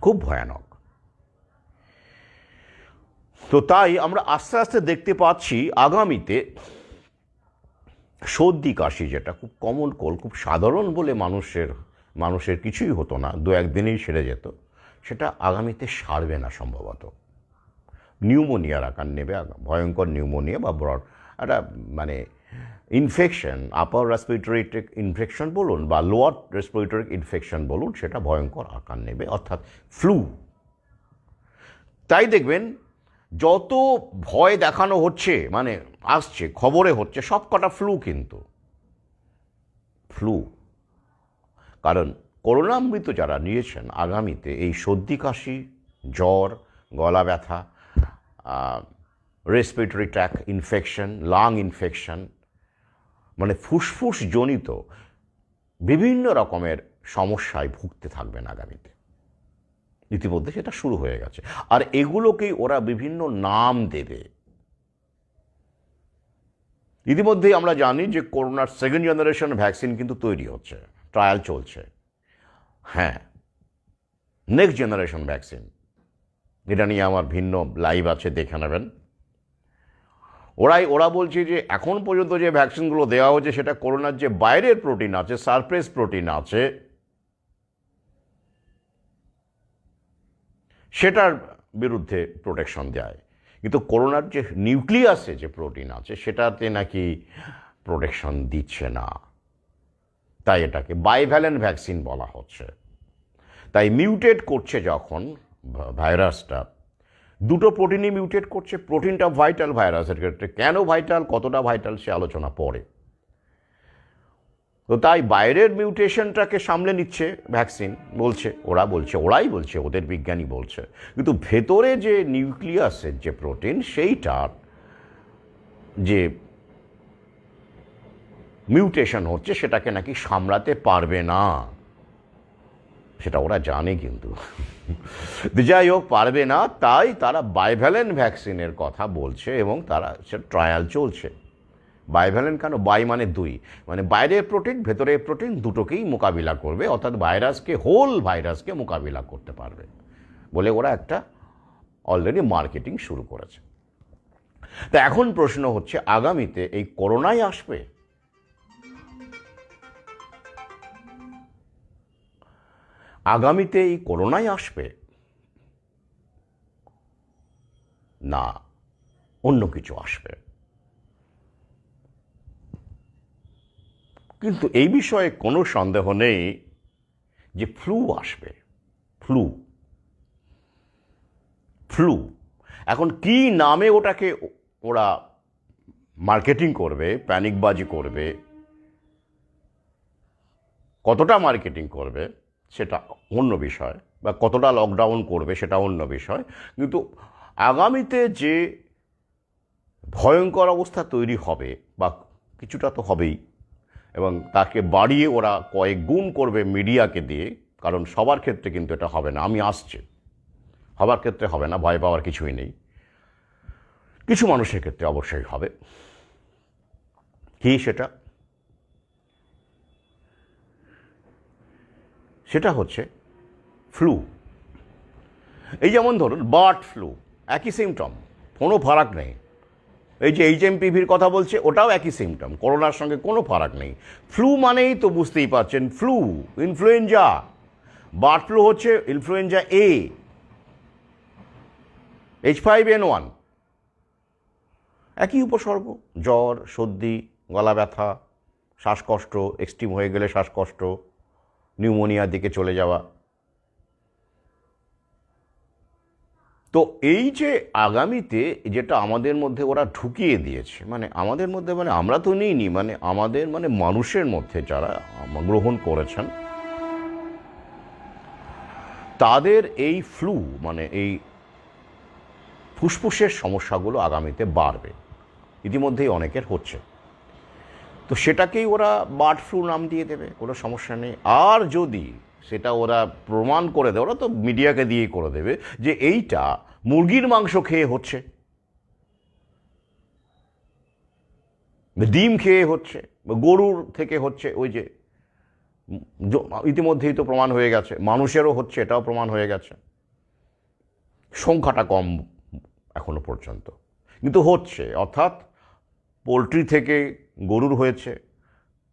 খুব ভয়ানক। তো তাই আমরা আস্তে আস্তে দেখতে পাচ্ছি আগামীতে সর্দি কাশি, যেটা খুব কমন কোল্ড, খুব সাধারণ বলে মানুষের কিছুই হতো না, দু একদিনেই সেরে যেত, সেটা আগামীতে সারবে না সম্ভবত। নিউমোনিয়ার আকার নেবে, ভয়ঙ্কর নিউমোনিয়া বা ব্রড একটা মানে ইনফেকশন, আপার রেসপিরেটরি ইনফেকশন বলুন বা লোয়ার রেসপিরেটরি ইনফেকশন বলুন, সেটা ভয়ঙ্কর আকার নেবে, অর্থাৎ ফ্লু। তাই দেখবেন যত ভয় দেখানো হচ্ছে, মানে আসছে খবরে হচ্ছে, সব কটা ফ্লু, কিন্তু ফ্লু। কারণ করোনামৃত যারা নিয়েছেন আগামীতে এই সর্দি কাশি, জ্বর, গলা ব্যথা, respiratory track infection, lung infection, মানে ফুসফুস জনিত বিভিন্ন রকমের সমস্যায় ভুগতে থাকবেন আগামীতে। ইতিমধ্যে সেটা শুরু হয়ে গেছে, আর এগুলোকেই ওরা বিভিন্ন নাম দেবে। ইতিমধ্যেই আমরা জানি যে করোনার সেকেন্ড জেনারেশন ভ্যাকসিন কিন্তু তৈরি হচ্ছে, ট্রায়াল চলছে। হ্যাঁ, নেক্সট জেনারেশন ভ্যাকসিন, এটা নিয়ে আমার ভিন্ন লাইভ আছে, দেখে নেবেন। ওরা বলছে যে এখন পর্যন্ত যে ভ্যাকসিনগুলো দেওয়া হচ্ছে সেটা করোনার যে বাইরের প্রোটিন আছে, সারফেস প্রোটিন আছে, সেটার বিরুদ্ধে প্রোটেকশন দেয়, কিন্তু করোনার যে নিউক্লিয়াসে যে প্রোটিন আছে সেটাতে নাকি প্রোটেকশন দিচ্ছে না। তাই এটাকে বাইভ্যালেন্ট ভ্যাকসিন বলা হচ্ছে। তাই মিউটেট করছে যখন ভাইরাসটা, দুটো প্রোটিনই মিউটেট করছে। প্রোটিনটা ভাইটাল ভাইরাসের ক্ষেত্রে, কেন ভাইটাল, কতটা ভাইটাল সে আলোচনা পরে। তো তাই বাইরের মিউটেশনটাকে সামলে নিচ্ছে ভ্যাকসিন বলছে, ওরাই বলছে, ওদের বিজ্ঞানী বলছে, কিন্তু ভেতরে যে নিউক্লিয়াসের যে প্রোটিন, সেইটার যে মিউটেশন হচ্ছে সেটাকে নাকি সামলাতে পারবে না, সেটা ওরা জানে, কিন্তু যাই হোক পারবে না। তাই তারা বাইভ্যালেন্ট ভ্যাকসিনের কথা বলছে এবং তারা সে ট্রায়াল চলছে। বাইভ্যালেন্ট কেন? বাই মানে দুই, মানে বাইরের প্রোটিন ভেতরের প্রোটিন দুটোকেই মোকাবিলা করবে, অর্থাৎ হোল ভাইরাসকে মোকাবিলা করতে পারবে বলে ওরা একটা অলরেডি মার্কেটিং শুরু করেছে। তা এখন প্রশ্ন হচ্ছে, আগামীতে এই করোনাই আসবে? আগামীতে এই করোনাই আসবে, না অন্য কিছু আসবে? কিন্তু এই বিষয়ে কোনো সন্দেহ নেই যে ফ্লু আসবে। ফ্লু ফ্লু এখন কি নামে ওটাকে ওরা মার্কেটিং করবে, প্যানিকবাজি করবে, কতটা মার্কেটিং করবে সেটা অন্য বিষয়, বা কতটা লকডাউন করবে সেটা অন্য বিষয়, কিন্তু আগামীতে যে ভয়ঙ্কর অবস্থা তৈরি হবে, বা কিছুটা তো হবেই, এবং তাকে বাড়িয়ে ওরা কয়েক গুণ করবে মিডিয়াকে দিয়ে, কারণ সবার ক্ষেত্রে কিন্তু এটা হবে না, আমি আসছে, সবার ক্ষেত্রে হবে না, ভয় পাওয়ার কিছুই নেই, কিছু মানুষের ক্ষেত্রে অবশ্যই হবে। কি সেটা হচ্ছে ফ্লু। এই যেমন ধরুন বার্ড ফ্লু, একই সিমটম, কোনো ফারাক নেই। এই যে HMPVর কথা বলছে, ওটাও একই সিমটম, করোনার সঙ্গে কোনো ফারাক নেই। ফ্লু মানেই তো বুঝতেই পারছেন, ফ্লু, ইনফ্লুয়েঞ্জা। বার্ড ফ্লু হচ্ছে ইনফ্লুয়েঞ্জা A, H5N1, একই উপসর্গ, জ্বর, সর্দি, গলা ব্যথা, শ্বাসকষ্ট, এক্সট্রিম হয়ে গেলে শ্বাসকষ্ট, নিউমোনিয়ার দিকে চলে যাওয়া। তো এই যে আগামীতে যেটা আমাদের মধ্যে ওরা ঢুকিয়ে দিয়েছে, মানে আমাদের মধ্যে, মানে আমরা তো নিইনি, মানে আমাদের মানে মানুষের মধ্যে যারা গ্রহণ করেছেন তাদের এই ফ্লু, মানে এই ফুসফুসের সমস্যাগুলো আগামীতে বাড়বে। ইতিমধ্যেই অনেকের হচ্ছে। তো সেটাকেই ওরা বার্ড ফ্লু নাম দিয়ে দেবে, কোনো সমস্যা নেই। আর যদি সেটা ওরা প্রমাণ করে দেয়, ওরা তো মিডিয়াকে দিয়েই করে দেবে যে এইটা মুরগির মাংস খেয়ে হচ্ছে, ডিম খেয়ে হচ্ছে, গরুর থেকে হচ্ছে, ওই যে ইতিমধ্যেই তো প্রমাণ হয়ে গেছে, মানুষেরও হচ্ছে, এটাও প্রমাণ হয়ে গেছে। সংখ্যাটা কম এখনো পর্যন্ত, কিন্তু হচ্ছে। অর্থাৎ পোলট্রি থেকে গরুর হয়েছে,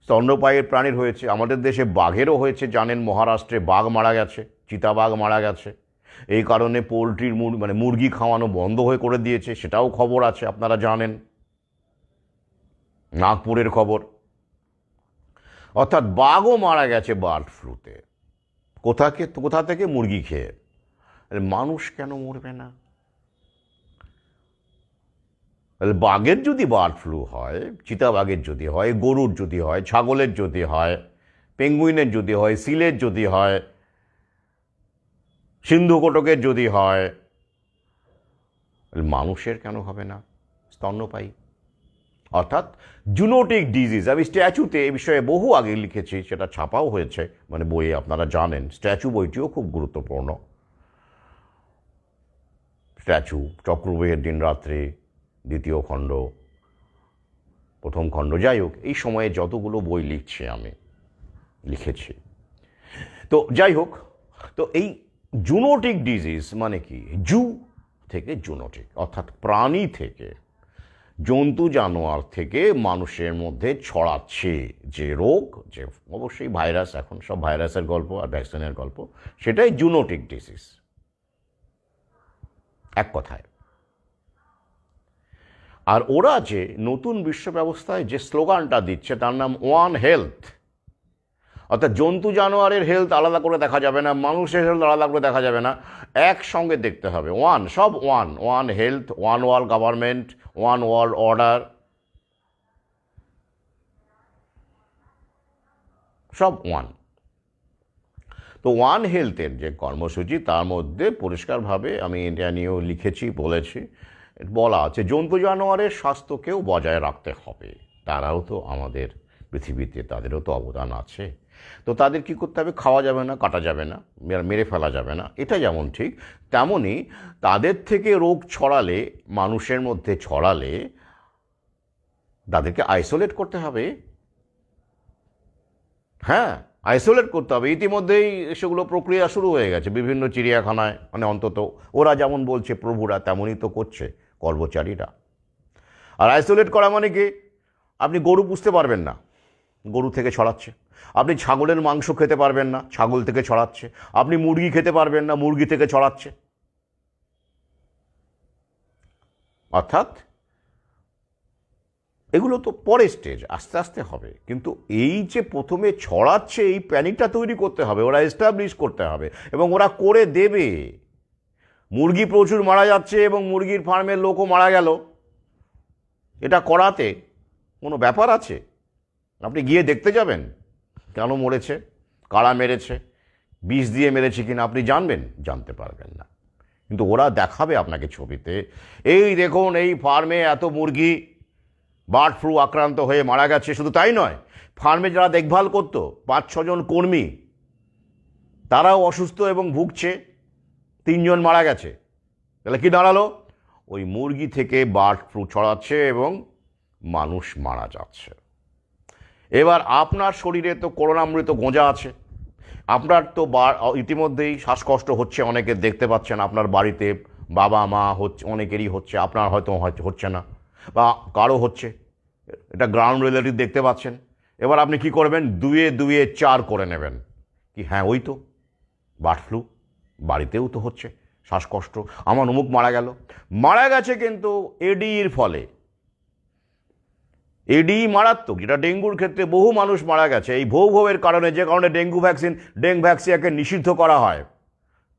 স্তন্যপায়ী প্রাণীর হয়েছে, আমাদের দেশে বাঘেরও হয়েছে। জানেন, মহারাষ্ট্রে বাঘ মারা গেছে, চিতাবাঘ মারা গেছে। এই কারণে পোলট্রির মানে মুরগি খাওয়ানো বন্ধ হয়ে করে দিয়েছে, সেটাও খবর আছে, আপনারা জানেন, নাগপুরের খবর। অর্থাৎ বাঘও মারা গেছে বার্ড ফ্লুতে। কোথা থেকে? মুরগি খেয়ে। মানুষ কেন মরবে না? বাঘের যদি বার্ড ফ্লু হয়, চিতাবাঘের যদি হয়, গরুর যদি হয়, ছাগলের যদি হয়, পেঙ্গুইনের যদি হয়, সিলের যদি হয়, সিন্ধুকোটকের যদি হয়, মানুষের কেন হবে না? স্তন্যপায়ী, অর্থাৎ জুনোটিক ডিজিজ। আমি স্ট্যাচুতে এ বিষয়ে বহু আগে লিখেছি, সেটা ছাপাও হয়েছে, মানে বইয়ে, আপনারা জানেন। স্ট্যাচু বইটিও খুব গুরুত্বপূর্ণ। স্ট্যাচু, চক্রব্যূহের দিন রাত্রি, দ্বিতীয় খণ্ড, প্রথম খণ্ড, যাই হোক, এই সময়ে যতগুলো বই লিখছি আমি, লিখেছি। তো যাই হোক, তো এই জুনোটিক ডিজিজ মানে কি? জু থেকে জুনোটিক, অর্থাৎ প্রাণী থেকে, জন্তু জানোয়ার থেকে মানুষের মধ্যে ছড়াচ্ছে যে রোগ, যে অবশ্যই ভাইরাস, এখন সব ভাইরাসের গল্প আর ভ্যাকসিনের গল্প, সেটাই জুনোটিক ডিজিজ এক কথায়। আর ওরা যে নতুন বিশ্ব ব্যবস্থায় যে স্লোগানটা দিচ্ছে, তার নাম ওয়ান হেলথ। অর্থাৎ জন্তু জানোয়ারের হেলথ আলাদা করে দেখা যাবে না, মানুষের হেলথ আলাদা করে দেখা যাবে না, একসঙ্গে দেখতে হবে। ওয়ান, সব one. One health, one world government, one world order, সব ওয়ান। তো ওয়ান হেলথের যে কর্মসূচি, তার মধ্যে পরিষ্কারভাবে আমি এটা নিয়েও লিখেছি, বলেছি, বলা আছে জন্তু জানোয়ারের স্বাস্থ্যকেও বজায় রাখতে হবে। তারাও তো আমাদের পৃথিবীতে, তাদেরও তো অবদান আছে। তো তাদের কী করতে হবে? খাওয়া যাবে না, কাটা যাবে না, মেরে ফেলা যাবে না। এটা যেমন ঠিক, তেমনই তাদের থেকে রোগ ছড়ালে, মানুষের মধ্যে ছড়ালে, তাদেরকে আইসোলেট করতে হবে। হ্যাঁ, আইসোলেট করতে হবে। ইতিমধ্যেই সেগুলো প্রক্রিয়া শুরু হয়ে গেছে বিভিন্ন চিড়িয়াখানায়, মানে অন্তত ওরা যেমন বলছে প্রভুরা, তেমনই তো করছে কর্মচারীরা। আর আইসোলেট করা মানে কি? আপনি গরু পুষতে পারবেন না, গরু থেকে ছড়াচ্ছে। আপনি ছাগলের মাংস খেতে পারবেন না, ছাগল থেকে ছড়াচ্ছে। আপনি মুরগি খেতে পারবেন না, মুরগি থেকে ছড়াচ্ছে। অর্থাৎ এগুলো তো পরের স্টেজ, আস্তে আস্তে হবে। কিন্তু এই যে প্রথমে ছড়াচ্ছে, এই প্যানিকটা তৈরি করতে হবে, ওরা এস্টাবলিশ করতে হবে, এবং ওরা করে দেবে। মুরগি প্রচুর মারা যাচ্ছে এবং মুরগির ফার্মের লোকও মারা গেল, এটা করাতে কোনো ব্যাপার আছে? আপনি গিয়ে দেখতে যাবেন কেন মরেছে, কারা মেরেছে, বিষ দিয়ে মেরেছে কিনা আপনি জানতে পারবেন না। কিন্তু ওরা দেখাবে আপনাকে ছবিতে, এই দেখুন এই ফার্মে এত মুরগি বার্ড ফ্লু আক্রান্ত হয়ে মারা গেছে। শুধু তাই নয়, ফার্মে যারা দেখভাল করতো 5-6 জন কর্মী, তারাও অসুস্থ এবং ভুগছে, 3 জন মারা গেছে। তাহলে কি দাঁড়ালো? ওই মুরগি থেকে বার্ড ফ্লু ছড়াচ্ছে এবং মানুষ মারা যাচ্ছে। এবার আপনার শরীরে তো করোনামৃত গোঁজা আছে, আপনার তো ইতিমধ্যেই শ্বাসকষ্ট হচ্ছে, অনেকে দেখতে পাচ্ছেন আপনার বাড়িতে, বাবা মা হচ্ছে, অনেকেরই হচ্ছে, আপনার হয়তো হচ্ছে না, বা কারো হচ্ছে, এটা গ্রাউন্ড রিলেটিভ দেখতে পাচ্ছেন। এবার আপনি কি করবেন? 2-2 4 করে নেবেন কি, হ্যাঁ ওই তো বার্ড ফ্লু, বাড়িতেও তো হচ্ছে, শ্বাসকষ্ট, আমার অমুক মারা গেছে কিন্তু এডির ফলে। এডি মারাত্মক, যেটা ডেঙ্গুর ক্ষেত্রে বহু মানুষ মারা গেছে এই ভৌভবের কারণে, যে কারণে ডেঙ্গু ভ্যাকসিনকে নিষিদ্ধ করা হয়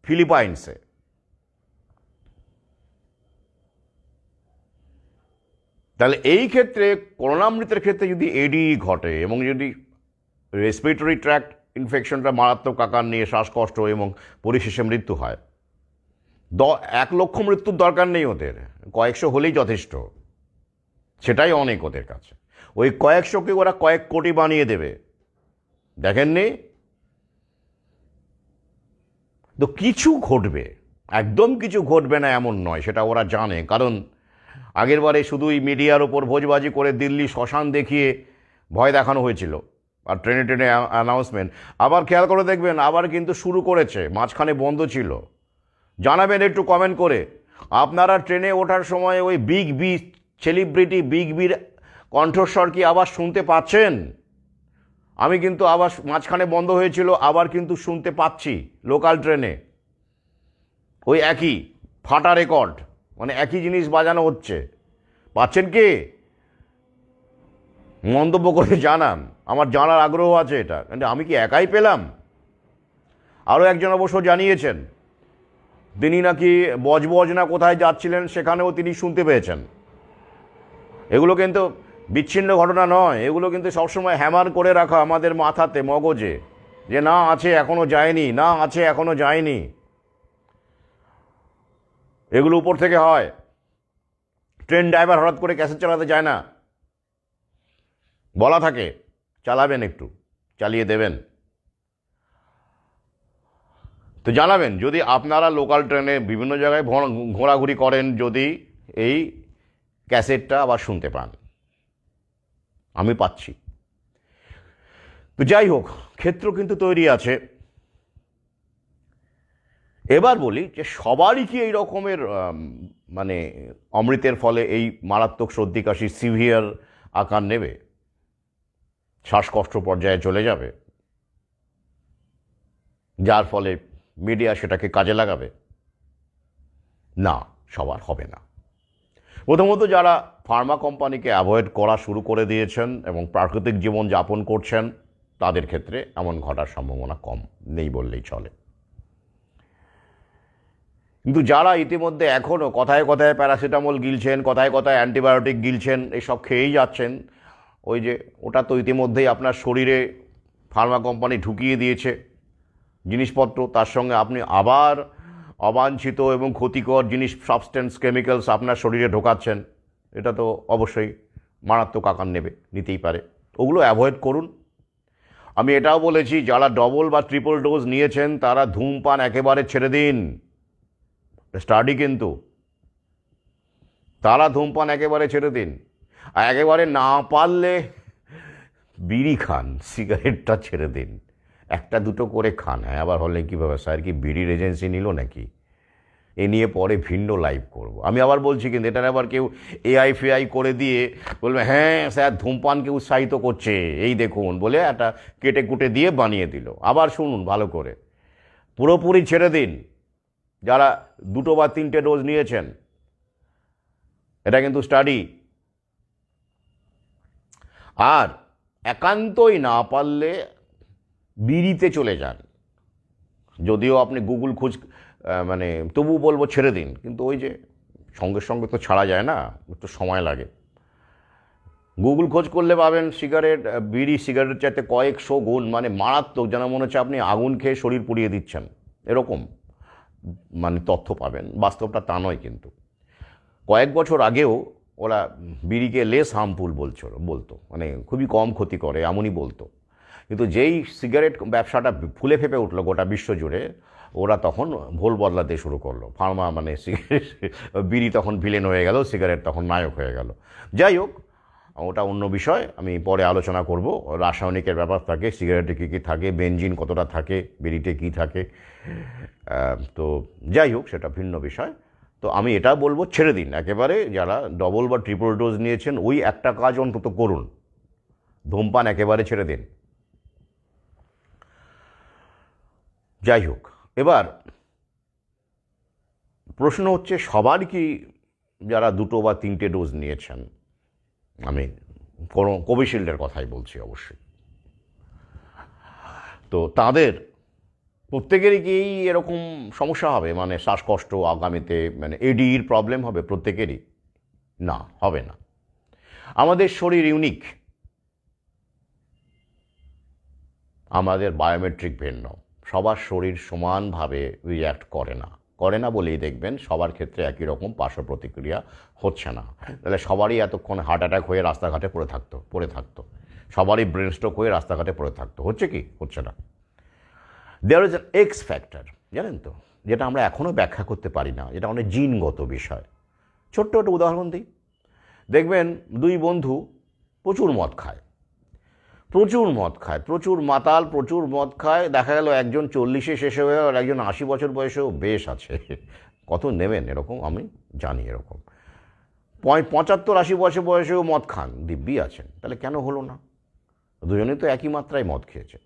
ফিলিপাইন্সে। তাহলে এই ক্ষেত্রে করোনামৃতের ক্ষেত্রে যদি এডি ঘটে এবং যদি রেসপিরেটরি ট্র্যাক্ট ইনফেকশনটা মারাত্মক আকার নিয়ে শ্বাসকষ্ট এবং পরিশেষে মৃত্যু হয়, 1,00,000 মৃত্যুর দরকার নেই ওদের, কয়েকশো হলেই যথেষ্ট, সেটাই অনেক ওদের কাছে। ওই কয়েকশোকে ওরা কয়েক কোটি বানিয়ে দেবে, দেখেননি তো? কিছু ঘটবে, একদম কিছু ঘটবে না এমন নয়, সেটা ওরা জানে। কারণ আগের বারে শুধুই মিডিয়ার ওপর ভোজবাজি করে দিল্লি শ্মশান দেখিয়ে ভয় দেখানো হয়েছিল, আর ট্রেনে ট্রেনে অ্যানাউন্সমেন্ট। আবার খেয়াল করে দেখবেন, আবার কিন্তু শুরু করেছে, মাঝখানে বন্ধ ছিল। জানাবেন একটু কমেন্ট করে, আপনারা ট্রেনে ওঠার সময় ওই বিগ বি সেলিব্রিটি বিগ বির কণ্ঠস্বর কি আবার শুনতে পাচ্ছেন? আমি কিন্তু আবার মাঝখানে বন্ধ হয়েছিল, আবার কিন্তু শুনতে পাচ্ছি লোকাল ট্রেনে ওই একই ফাটা রেকর্ড, মানে একই জিনিস বাজানো হচ্ছে। পাচ্ছেন কি? মন্তব্য করে জানান, আমার জানার আগ্রহ আছে এটা। কিন্তু আমি কি একাই পেলাম? আরও একজন অবশ্য জানিয়েছেন তিনি নাকি বজবজ না কোথায় যাচ্ছিলেন, সেখানেও তিনি শুনতে পেয়েছেন। এগুলো কিন্তু বিচ্ছিন্ন ঘটনা নয়, এগুলো কিন্তু সবসময় হ্যামার করে রাখা আমাদের মাথাতে, মগজে, যে না আছে এখনো যায়নি, না আছে এখনো যায়নি। এগুলো উপর থেকে হয়। ট্রেন ড্রাইভার হঠাৎ করে ক্যাসেট চালাতে যায় না, বলা থাকে চালাবেন, একটু চালিয়ে দেবেন। তো জানাবেন যদি আপনারা লোকাল ট্রেনে বিভিন্ন জায়গায় ঘোরাঘুরি করেন, যদি এই ক্যাসেটটা আবার শুনতে পান। আমি পাচ্ছি। তো যাই হোক, ক্ষেত্র কিন্তু তৈরি আছে। এবার বলি যে সবারই কি এই রকমের মানে অমৃতের ফলে এই মারাত্মক সর্দি কাশি সিভিয়ার আকার নেবে, শ্বাসকষ্ট পর্যায়ে চলে যাবে, যার ফলে মিডিয়া সেটাকে কাজে লাগাবে? না, সবার হবে না। প্রথমত যারা ফার্মা কোম্পানিকে অ্যাভয়েড করা শুরু করে দিয়েছেন এবং প্রাকৃতিক জীবন যাপন করছেন, তাদের ক্ষেত্রে এমন ঘটার সম্ভাবনা কম, নেই বললেই চলে। কিন্তু যারা ইতিমধ্যে এখনও কথায় কথায় প্যারাসিটামল গিলছেন, কথায় কথায় অ্যান্টিবায়োটিক গিলছেন, এসব খেয়েই যাচ্ছেন, ওই যে ওটা তো ইতিমধ্যেই আপনার শরীরে ফার্মা কোম্পানি ঢুকিয়ে দিয়েছে জিনিসপত্র, তার সঙ্গে আপনি আবার অবাঞ্ছিত এবং ক্ষতিকর জিনিস, সাবস্টেন্স, কেমিক্যালস আপনার শরীরে ঢোকাচ্ছেন। এটা তো অবশ্যই মারাত্মক আকার নেবে, নিতেই পারে। ওগুলো অ্যাভয়েড করুন। আমি এটাও বলেছি, যারা ডবল বা ট্রিপল ডোজ নিয়েছেন তারা ধূমপান একেবারে ছেড়ে দিন। স্টাডি কিন্তু, তারা ধূমপান একেবারে ছেড়ে দিন। আর একেবারে না পারলে বিড়ি খান, সিগারেটটা ছেড়ে দিন, একটা দুটো করে খান। হ্যাঁ, আবার হলে কীভাবে, স্যার কি বিড়ির এজেন্সি নিল নাকি? এ নিয়ে পরে ভিন্ন লাইভ করব। আমি আবার বলছি, কিন্তু এটা আবার কেউ এআই ফেআই করে দিয়ে বলবে হ্যাঁ স্যার ধূমপানকে উৎসাহিত করছে, এই দেখুন বলে একটা কেটে কুটে দিয়ে বানিয়ে দিল। আবার শুনুন ভালো করে, পুরোপুরি ছেড়ে দিন যারা 2 বা 3টে ডোজ নিয়েছেন। এটা কিন্তু স্টাডি। আর একান্তই না পারলে বিড়িতে চলে যান। যদিও আপনি গুগল খোঁজ মানে তবু বলবো ছেড়ে দিন, কিন্তু ওই যে সঙ্গে সঙ্গে তো ছাড়া যায় না, একটু সময় লাগে। গুগল খোঁজ করলে পাবেন সিগারেট, বিড়ি সিগারেটের চাইতে কয়েকশো গুণ মানে মারাত্মক, যেন মনে হচ্ছে আপনি আগুন খেয়ে শরীর পুড়িয়ে দিচ্ছেন, এরকম মানে তথ্য পাবেন। বাস্তবটা তা নয়। কিন্তু কয়েক বছর আগেও ওরা বিড়িকে লেস হার্মফুল বলতো, মানে খুবই কম ক্ষতি করে এমনই বলতো। কিন্তু যেই সিগারেট ব্যবসাটা ফুলে ফেপে উঠলো গোটা বিশ্ব জুড়ে, ওরা তখন ভোল বদলাতে শুরু করলো। ফার্মা মানে সিগারেট, বিড়ি তখন ভিলেন হয়ে গেল, সিগারেট তখন নায়ক হয়ে গেল। যাই হোক, ওটা অন্য বিষয়, আমি পরে আলোচনা করব। রাসায়নিকের ব্যাপার থাকে, সিগারেটে কী কী থাকে, বেনজিন কতটা থাকে, বিড়িতে কী থাকে, তো যাই হোক সেটা ভিন্ন বিষয়। তো আমি এটা বলবো ছেড়ে দিন একেবারে। যারা ডবল বা ট্রিপল ডোজ নিয়েছেন, ওই একটা কাজ অন্তত করুন, ধূমপান একেবারে ছেড়ে দিন। যাই হোক, এবার প্রশ্ন হচ্ছে সবার কি, যারা 2 বা 3টে ডোজ নিয়েছেন, আমি কোনো কোভিশিল্ডের কথাই বলছি অবশ্যই, তো তাদের প্রত্যেকেরই কি এরকম সমস্যা হবে, মানে শ্বাসকষ্ট আগামীতে, মানে এডির প্রবলেম হবে প্রত্যেকেরই? না, হবে না। আমাদের শরীর ইউনিক, আমাদের বায়োমেট্রিক ভিন্ন, সবার শরীর সমানভাবে রিয়্যাক্ট করে না বলেই দেখবেন সবার ক্ষেত্রে একই রকম পার্শ্ব প্রতিক্রিয়া হচ্ছে না। তাহলে সবারই এতক্ষণ হার্ট অ্যাটাক হয়ে রাস্তাঘাটে পড়ে থাকতো, সবারই ব্রেন স্ট্রোক হয়ে রাস্তাঘাটে পড়ে থাকতো, হচ্ছে কি? হচ্ছে না। There is an x factor, জানেন তো, যেটা আমরা এখনও ব্যাখ্যা করতে পারি না, যেটা অনেক জিনগত বিষয়। ছোট্ট একটা উদাহরণ দিই। দেখবেন দুই বন্ধু প্রচুর মদ খায়, প্রচুর মাতাল, প্রচুর মদ খায়। দেখা গেল একজন 40-এ শেষে হয়ে আর একজন 80 বছর বয়সেও বেশ আছে। কত নেবেন এরকম? আমি জানি এরকম 75-80 বছর বয়সেও মদ খান, দিব্যি আছেন। তাহলে কেন হলো না? দুজনেই তো একই মাত্রায় মদ খেয়েছে,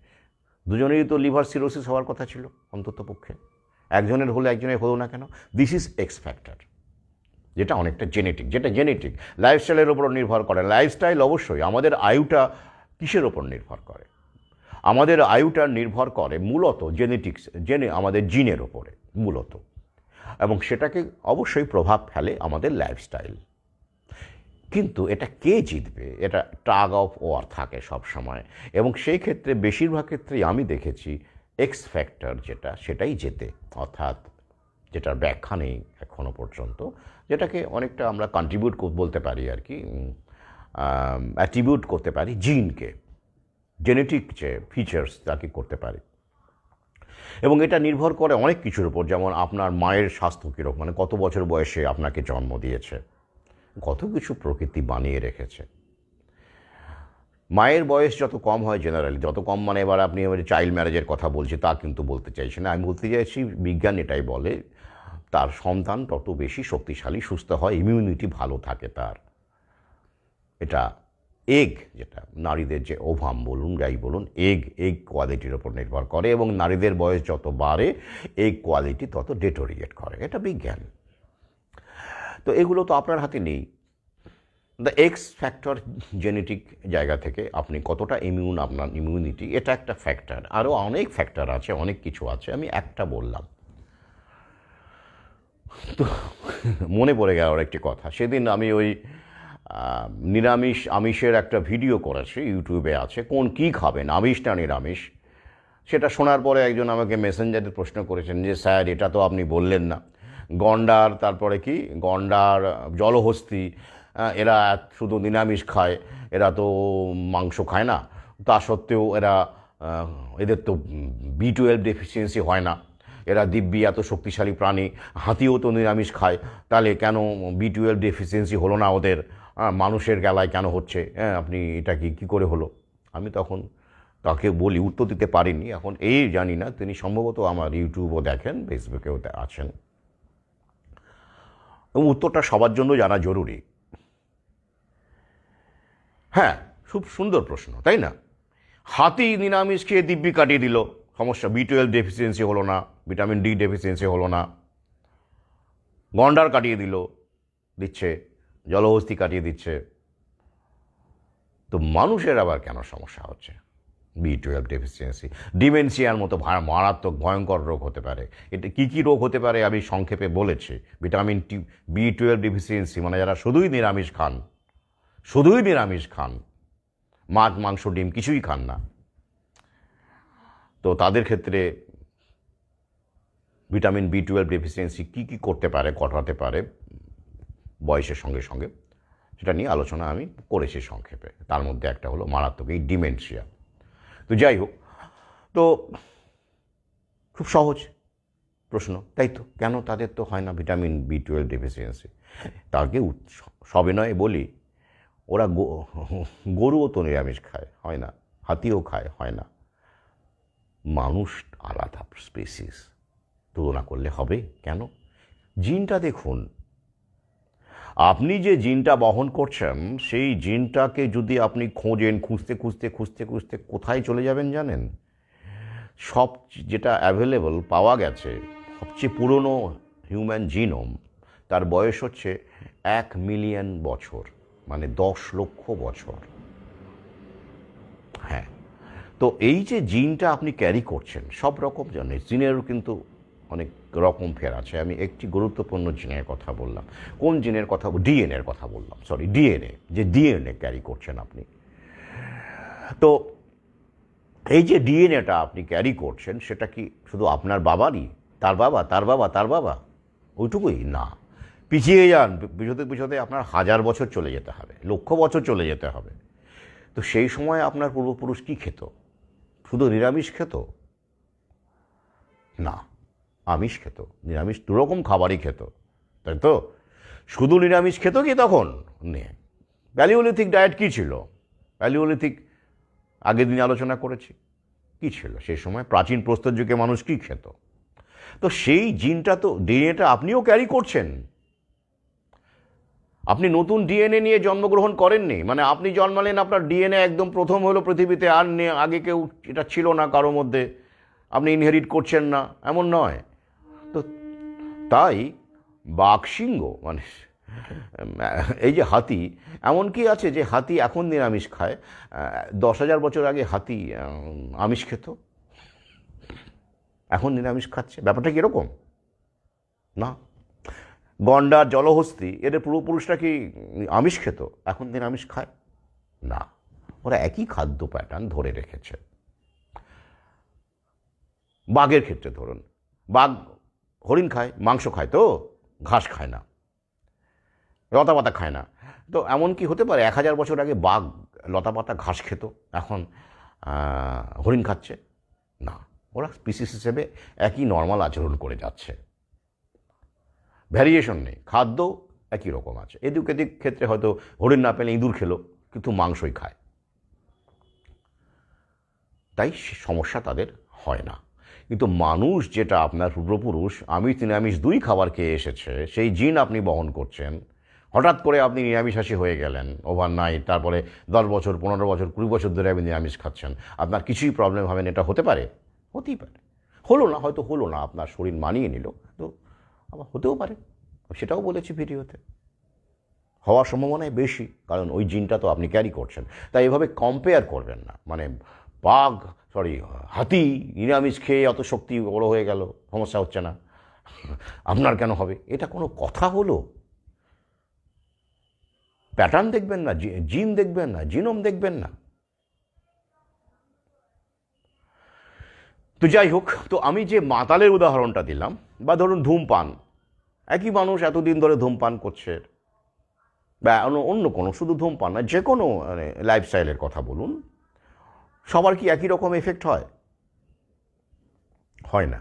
দুজনেরই তো লিভার সিরোসিস হওয়ার কথা ছিল অন্তত পক্ষে। একজনের হলো, একজনের হলো না কেন? দিস ইজ এক্স ফ্যাক্টর, যেটা অনেকটা জেনেটিক লাইফস্টাইলের ওপর নির্ভর করে। লাইফস্টাইল অবশ্যই। আমাদের আয়ুটা কিসের ওপর নির্ভর করে? আমাদের আয়ুটা নির্ভর করে মূলত জেনেটিক্স, আমাদের জিনের ওপরে মূলত, এবং সেটাকে অবশ্যই প্রভাব ফেলে আমাদের লাইফস্টাইল। কিন্তু এটা কে জিতবে? এটা টাগ অফ ওয়ার থাকে সব সময়, এবং সেই ক্ষেত্রে বেশিরভাগ ক্ষেত্রেই আমি দেখেছি এক্স ফ্যাক্টর যেটা, সেটাই জেতে। অর্থাৎ যেটার ব্যাখ্যা নেই এখনও পর্যন্ত, যেটাকে অনেকটা আমরা কন্ট্রিবিউট বলতে পারি আর কি, অ্যাট্রিবিউট করতে পারি জিনকে, জেনেটিক যে ফিচার্স তাকে করতে পারি। এবং এটা নির্ভর করে অনেক কিছুর উপর, যেমন আপনার মায়ের স্বাস্থ্য কীরকম, মানে কত বছর বয়সে আপনাকে জন্ম দিয়েছে, কত কিছু প্রকৃতি বানিয়ে রেখেছে। মায়ের বয়স যত কম হয়, জেনারেলি যত কম, মানে এবার আপনি চাইল্ড ম্যারেজের কথা বলছি তা কিন্তু বলতে চাইছি না, আমি বলতে চাইছি বিজ্ঞান এটাই বলে তার সন্তান তত বেশি শক্তিশালী, সুস্থ হয়, ইমিউনিটি ভালো থাকে তার। এটা এগ, যেটা নারীদের যে ওভাম বলুন যাই বলুন, এগ কোয়ালিটির ওপর নির্ভর করে, এবং নারীদের বয়স যত বাড়ে এগ কোয়ালিটি তত ডেটোরিয়েট করে। এটা বিজ্ঞান। তো এগুলো তো আপনার হাতে নেই। দ্য এক্স ফ্যাক্টর জেনেটিক জায়গা থেকে আপনি কতটা ইমিউন, আপনার ইমিউনিটি, এটা একটা ফ্যাক্টর। আরও অনেক ফ্যাক্টর আছে, অনেক কিছু আছে, আমি একটা বললাম। তো মনে পড়ে গেল একটি কথা। সেদিন আমি ওই নিরামিষ আমিষের একটা ভিডিও করেছি, ইউটিউবে আছে, কী খাবেন, আমিষ না নিরামিষ। সেটা শোনার পরে একজন আমাকে মেসেঞ্জারে প্রশ্ন করেছেন যে স্যার এটা তো আপনি বললেন না, গন্ডার, তারপরে কি গন্ডার, জলহস্তি, এরা শুধু নিরামিষ খায়, এরা তো মাংস খায় না, তা সত্ত্বেও এদের তো B12 ডেফিসিয়েন্সি হয় না, এরা দিব্যি এত শক্তিশালী প্রাণী, হাতিও তো নিরামিষ খায়, তাহলে কেন B12 ডেফিসিয়েন্সি হলো না ওদের, মানুষের গেলায় কেন হচ্ছে? আপনি এটা কী করে হলো? আমি তখন তাকে বলি, উত্তর দিতে পারিনি। এখন জানি না, তিনি সম্ভবত আমার ইউটিউবও দেখেন, ফেসবুকেও আছেন, এবং উত্তরটা সবার জন্য জানা জরুরি। হ্যাঁ, খুব সুন্দর প্রশ্ন, তাই না? হাতি নিরামিষ খেয়ে দিব্যি কাটিয়ে দিল, সমস্যা, B12 ডেফিসিয়েন্সি হলো না, ভিটামিন ডি ডেফিসিয়েন্সি হলো না, গন্ডার কাটিয়ে দিচ্ছে, জলহস্তি কাটিয়ে দিচ্ছে, তো মানুষের আবার কেন সমস্যা হচ্ছে? B12 ডেফিসিয়েন্সি, ডিমেনশিয়ার মতো মারাত্মক ভয়ঙ্কর রোগ হতে পারে। এটা কী রোগ হতে পারে আমি সংক্ষেপে বলেছি। ভিটামিন B12 ডেফিসিয়েন্সি মানে যারা শুধুই নিরামিষ খান, মাছ মাংস ডিম কিছুই খান না, তো তাদের ক্ষেত্রে ভিটামিন B12 ডেফিসিয়েন্সি কী করতে পারে, ঘটাতে পারে বয়সের সঙ্গে সঙ্গে, সেটা নিয়ে আলোচনা আমি করেছি সংক্ষেপে। তার মধ্যে একটা হলো মারাত্মক এই ডিমেনশিয়া। তো যাই হোক, তো খুব সহজ প্রশ্ন, তাই তো, কেন তাদের তো হয় না ভিটামিন B12 ডেফিসিয়েন্সি? তাকে সবিনয়ে বলি, ওরা গরুও তো নিরামিষ খায়, হয় না, হাতিও খায়, হয় না, মানুষ আলাদা স্পেসিস, তুলনা করলে হবে কেন? জিনটা দেখুন, আপনি যে জিনটা বহন করছেন সেই জিনটাকে যদি আপনি খোঁজেন, খুঁজতে কোথায় চলে যাবেন জানেন? সব যেটা অ্যাভেলেবল পাওয়া গেছে, সবচেয়ে পুরনো হিউম্যান জিনোম, তার বয়স হচ্ছে 1 মিলিয়ন বছর, মানে 10 লক্ষ বছর। হ্যাঁ, তো এই যে জিনটা আপনি ক্যারি করছেন, সব রকম জিনেরও কিন্তু অনেক রকম ফের আছে। আমি একটি গুরুত্বপূর্ণ জিনের কথা বললাম। কোন জিনের কথা? ডিএনএর কথা বললাম, সরি, ডিএনএ, যে ডিএনএ ক্যারি করছেন আপনি। তো এই যে ডিএনএটা আপনি ক্যারি করছেন, সেটা কি শুধু আপনার বাবারই? তার বাবা, তার বাবা, তার বাবা, ওইটুকুই না। পিছিয়ে যান, পিছোতে পিছোতে আপনার 1000 বছর চলে যেতে হবে, লক্ষ বছর চলে যেতে হবে। তো সেই সময় আপনার পূর্বপুরুষ কী খেত? শুধু নিরামিষ খেত? না, আমিষ খেত, নিরামিষ দুরকম খাবারই খেত, তাই তো? শুধু নিরামিষ খেত কি তখন? নে, প্যালিওলিথিক ডায়েট কী ছিল? প্যালিওলিথিক আগের দিন আলোচনা করেছি কী ছিল সেই সময়। প্রাচীন প্রস্তর যুগে মানুষ কী খেত? তো সেই জিনটা তো, ডিএনএটা আপনিও ক্যারি করছেন। আপনি নতুন ডিএনএ নিয়ে জন্মগ্রহণ করেননি, মানে আপনি জন্মালেন, আপনার ডিএনএ একদম প্রথম হলো পৃথিবীতে, আর আগে কেউ এটা ছিল না কারো মধ্যে, আপনি ইনহেরিট করছেন না, এমন নয় তো। তাই বাঘসিংহ, মানে এই যে হাতি, এমন কি আছে যে হাতি এখন নিরামিষ খায়? 10,000 বছর আগে হাতি আমিষ খেত, এখন নিরামিষ খাচ্ছে। ব্যাপারটা কীরকম? না। গন্ডার, জলহস্তি, এদের পূর্বপুরুষরা কি আমিষ খেত, এখন নিরামিষ খায়? না, ওরা একই খাদ্য প্যাটার্ন ধরে রেখেছে। বাঘের ক্ষেত্রে ধরুন, বাঘ হরিণ খায়, মাংস খায়, তো ঘাস খায় না, লতাপাতা খায় না। তো এমন কি হতে পারে 1000 বছর আগে বাঘ লতাপাতা ঘাস খেত, এখন হরিণ খাচ্ছে? না, ওরা স্পিসিস হিসেবে একই নর্মাল আচরণ করে যাচ্ছে, ভ্যারিয়েশন নেই, খাদ্য একই রকম আছে। এদিক এদিক ক্ষেত্রে হয়তো হরিণ না পেলে ইঁদুর খেলো, কিন্তু মাংসই খায়, তাই সমস্যা তাদের হয় না। কিন্তু মানুষ, যেটা আপনার পূর্বপুরুষ আমিষ নিরামিষ দুই খাবার খেয়ে এসেছে, সেই জিন আপনি বহন করছেন। হঠাৎ করে আপনি নিরামিষাশী হয়ে গেলেন ওভারনাইট, তারপরে 10 বছর, 15 বছর, 20 বছর ধরে আপনি নিরামিষ খাচ্ছেন, আপনার কিছুই প্রবলেম হবে না, এটা হতে পারে? হতেই পারে। হলো না, হয়তো হলো না, আপনার শরীর মানিয়ে নিল, তো আবার হতেও পারে, সেটাও বলেছি ভিডিওতে। হওয়ার সম্ভাবনাই বেশি, কারণ ওই জিনটা তো আপনি ক্যারি করছেন। তাই এভাবে কম্পেয়ার করবেন না, মানে বাঘ, সরি, হাতি নিরামিষ খেয়ে অত শক্তি বড় হয়ে গেল, সমস্যা হচ্ছে না, আপনার কেন হবে? এটা কোনো কথা হলো? প্যাটার্ন দেখবেন না, জিন দেখবেন না, জিনোম দেখবেন না? তো যাই হোক, তো আমি যে মাতালের উদাহরণটা দিলাম, বা ধরুন ধূমপান, একই মানুষ এতদিন ধরে ধূমপান করছে, বা অন্য কোনো, শুধু ধূমপান না, যে কোনো মানে লাইফস্টাইলের কথা বলুন, সবার কি একই রকম এফেক্ট হয়? হয় না।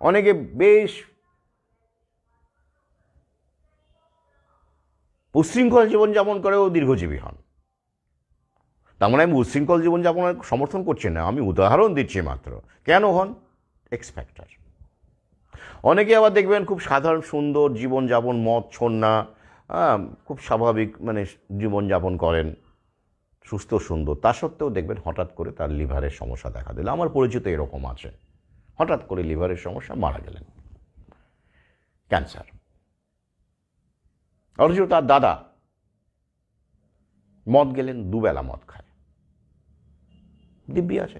অনেকে বেশ উচ্ছৃঙ্খল জীবনযাপন করেও দীর্ঘজীবী হন। তার মানে আমি উচ্ছৃঙ্খল জীবনযাপনের সমর্থন করছি না, আমি উদাহরণ দিচ্ছি মাত্র। কেন হন? X factor. অনেকে আবার দেখবেন খুব সাধারণ সুন্দর জীবনযাপন, মদ ছন্না, খুব স্বাভাবিক মানে জীবনযাপন করেন, সুস্থ সুন্দর, তা সত্ত্বেও দেখবেন হঠাৎ করে তার লিভারের সমস্যা দেখা দিল। আমার পরিচিত এরকম আছে, হঠাৎ করে লিভারের সমস্যা, মারা গেলেন, ক্যান্সার। অথচ তার দাদা মদ গেলেন, দুবেলা মদ খায়, দিব্যি আছে।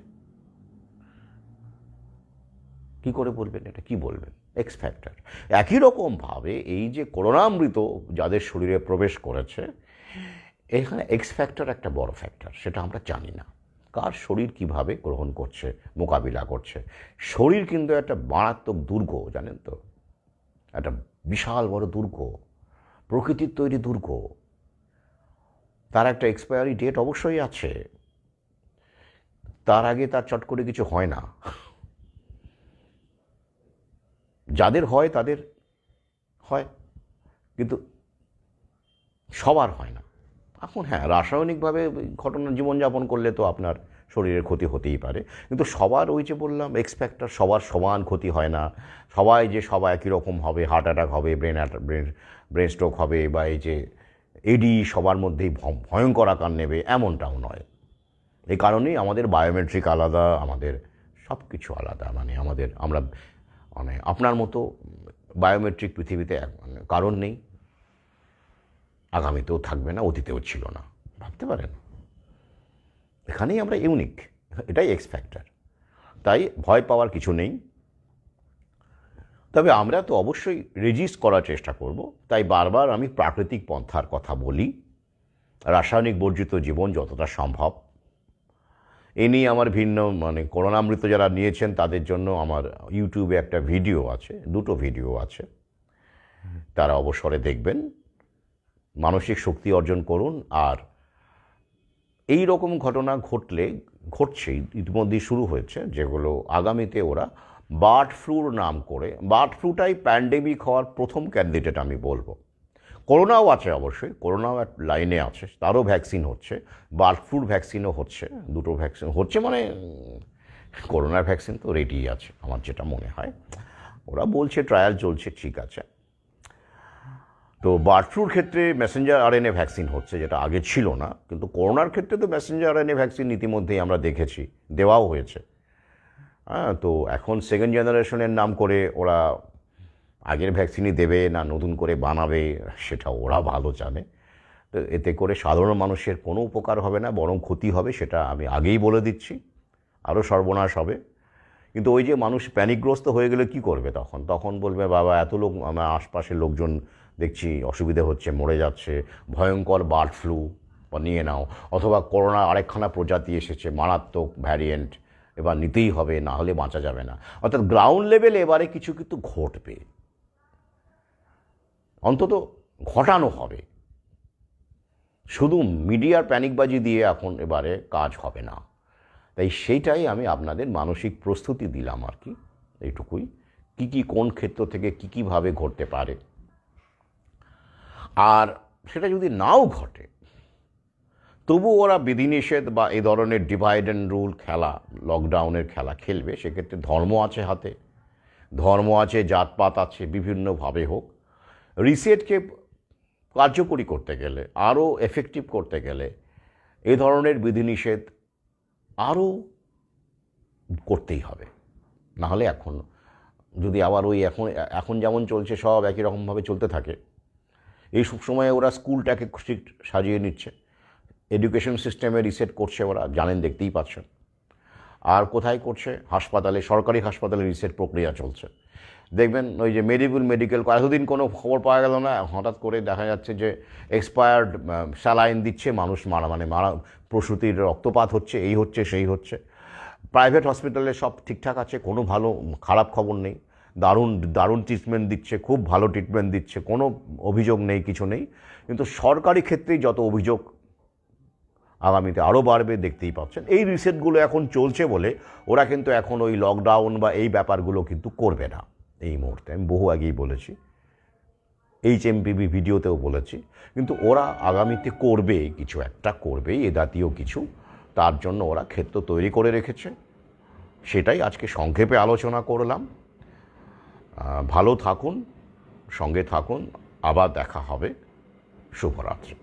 কি করে বলবেন এটা? কি বলবেন? X factor. একই রকমভাবে এই যে করোনামৃত যাদের শরীরে প্রবেশ করেছে, এখানে এক্স ফ্যাক্টর একটা বড় ফ্যাক্টর, সেটা আমরা জানি না কার শরীর কিভাবে গ্রহণ করছে, মোকাবিলা করছে। শরীর কিন্তু একটা মারাত্মক দুর্গ, জানেন তো, একটা বিশাল বড় দুর্গ, প্রকৃতির তৈরি দুর্গ। তার একটা এক্সপায়ারি ডেট অবশ্যই আছে, তার আগে তার চট করে কিছু হয় না। যাদের হয় তাদের হয়, কিন্তু সবার হয় না। এখন হ্যাঁ, রাসায়নিকভাবে ঘটনা জীবনযাপন করলে তো আপনার শরীরের ক্ষতি হতেই পারে, কিন্তু সবার, ওই যে বললাম এক্স ফ্যাক্টর, সবার সমান ক্ষতি হয় না। সবাই যে সবাই একই রকম হবে, হার্ট অ্যাটাক হবে, ব্রেন স্ট্রোক হবে, বা এই যে এডি সবার মধ্যেই ভয়ঙ্কর আকার নেবে, এমনটাও নয়। এই কারণেই আমাদের বায়োমেট্রিক আলাদা, আমাদের সব কিছু আলাদা। মানে আমরা মানে আপনার মতো বায়োমেট্রিক পৃথিবীতে কারণ নেই, আগামীতেও থাকবে না, অতীতেও ছিল না, ভাবতে পারেন। এখানেই আমরা ইউনিক, এটাই এক্স ফ্যাক্টর। তাই ভয় পাওয়ার কিছু নেই। তবে আমরা তো অবশ্যই রেজিস্ট করার চেষ্টা করব, তাই বারবার আমি প্রাকৃতিক পন্থার কথা বলি, রাসায়নিক বর্জিত জীবন যতটা সম্ভব। এ নিয়ে আমার ভিন্ন করোনামৃত যারা নিয়েছেন তাদের জন্য আমার ইউটিউবে একটা ভিডিও আছে, দুটো ভিডিও আছে, তারা অবসরে দেখবেন। মানসিক শক্তি অর্জন করুন। আর এই রকম ঘটনা ঘটছেই, ইতিমধ্যেই শুরু হয়েছে, যেগুলো আগামীতে ওরা বার্ড ফ্লুর নাম করে, বার্ড ফ্লুটাই প্যান্ডেমিক হওয়ার প্রথম ক্যান্ডিডেট আমি বলবো। করোনাও আছে অবশ্যই, করোনাও এক লাইনে আছে, তারও ভ্যাকসিন হচ্ছে, বার্ড ফ্লুর ভ্যাকসিনও হচ্ছে, দুটো ভ্যাকসিন হচ্ছে, করোনার ভ্যাকসিন তো রেডি আছে আমার যেটা মনে হয়। ওরা বলছে ট্রায়াল চলছে, ঠিক আছে। তো বার্ড ফ্লুর ক্ষেত্রে মেসেঞ্জার আরএনএ ভ্যাকসিন হচ্ছে, যেটা আগে ছিল না, কিন্তু করোনার ক্ষেত্রে তো মেসেঞ্জার আরএনএ ভ্যাকসিন ইতিমধ্যেই আমরা দেখেছি, দেওয়াও হয়েছে। তো এখন সেকেন্ড জেনারেশনের নাম করে ওরা আগের ভ্যাকসিনই দেবে না নতুন করে বানাবে, সেটা ওরা ভালো জানে। তো এতে করে সাধারণ মানুষের কোনো উপকার হবে না, বরং ক্ষতি হবে, সেটা আমি আগেই বলে দিচ্ছি, আরও সর্বনাশ হবে। কিন্তু ওই যে মানুষ প্যানিকগ্রস্ত হয়ে গেলে কি করবে তখন বলবে বাবা এত লোক, আমার আশপাশের লোকজন দেখছি অসুবিধে হচ্ছে, মরে যাচ্ছে, ভয়ঙ্কর বার্ড ফ্লু নিয়ে নাও, অথবা করোনা আরেকখানা প্রজাতি এসেছে, মারাত্মক ভ্যারিয়েন্ট, এবার নিতেই হবে, না হলে বাঁচা যাবে না। অর্থাৎ গ্রাউন্ড লেভেলে এবারে কিছু কিন্তু ঘটবে, অন্তত ঘটানো হবে। শুধু মিডিয়ার প্যানিকবাজি দিয়ে এখন এবারে কাজ হবে না। তাই সেইটাই আমি আপনাদের মানসিক প্রস্তুতি দিলাম আর কি, এইটুকুই। কী কোন ক্ষেত্র থেকে কীভাবে ঘটতে পারে। আর সেটা যদি নাও ঘটে, তবু ওরা বিধিনিষেধ বা এই ধরনের ডিভাইড অ্যান্ড রুল খেলা, লকডাউনের খেলা খেলবে। সেক্ষেত্রে ধর্ম আছে হাতে, ধর্ম আছে, জাতপাত আছে, বিভিন্নভাবে হোক। রিসেটকে কার্যকরী করতে গেলে, আরও এফেক্টিভ করতে গেলে এই ধরনের বিধিনিষেধ আরও করতেই হবে। নাহলে এখন যদি আবার ওই এখন যেমন চলছে সব একই রকমভাবে চলতে থাকে, এই সব সময়ে ওরা স্কুলটাকে স্ট্রিক্ট সাজিয়ে নিচ্ছে, এডুকেশন সিস্টেমে রিসেট করছে ওরা, জানেন, দেখতেই পাচ্ছেন। আর কোথায় করছে? হাসপাতালে, সরকারি হাসপাতালে রিসেট প্রক্রিয়া চলছে। দেখবেন ওই যে মেডিকেল এতদিন কোনো খবর পাওয়া গেল না, হঠাৎ করে দেখা যাচ্ছে যে এক্সপায়ার্ড স্যালাইন দিচ্ছে, মানুষ মারা প্রসূতির রক্তপাত হচ্ছে, এই হচ্ছে সেই হচ্ছে। প্রাইভেট হসপিটালে সব ঠিকঠাক আছে, কোনো খারাপ খবর নেই, দারুণ ট্রিটমেন্ট দিচ্ছে, খুব ভালো ট্রিটমেন্ট দিচ্ছে, কোনো অভিযোগ নেই, কিছু নেই। কিন্তু সরকারি ক্ষেত্রেই যত অভিযোগ আগামীতে আরও বাড়বে, দেখতেই পাচ্ছেন। এই রিসেটগুলো এখন চলছে বলে ওরা কিন্তু এখন ওই লকডাউন বা এই ব্যাপারগুলো কিন্তু করবে না এই মুহূর্তে। আমি বহু আগেই বলেছি, HMPV ভিডিওতেও বলেছি, কিন্তু ওরা আগামীতে করবে, কিছু একটা করবেই, এ জাতীয় কিছু। তার জন্য ওরা ক্ষেত্র তৈরি করে রেখেছে, সেটাই আজকে সংক্ষেপে আলোচনা করলাম। ভালো থাকুন, সঙ্গে থাকুন, আবার দেখা হবে। শুভরাত্রি।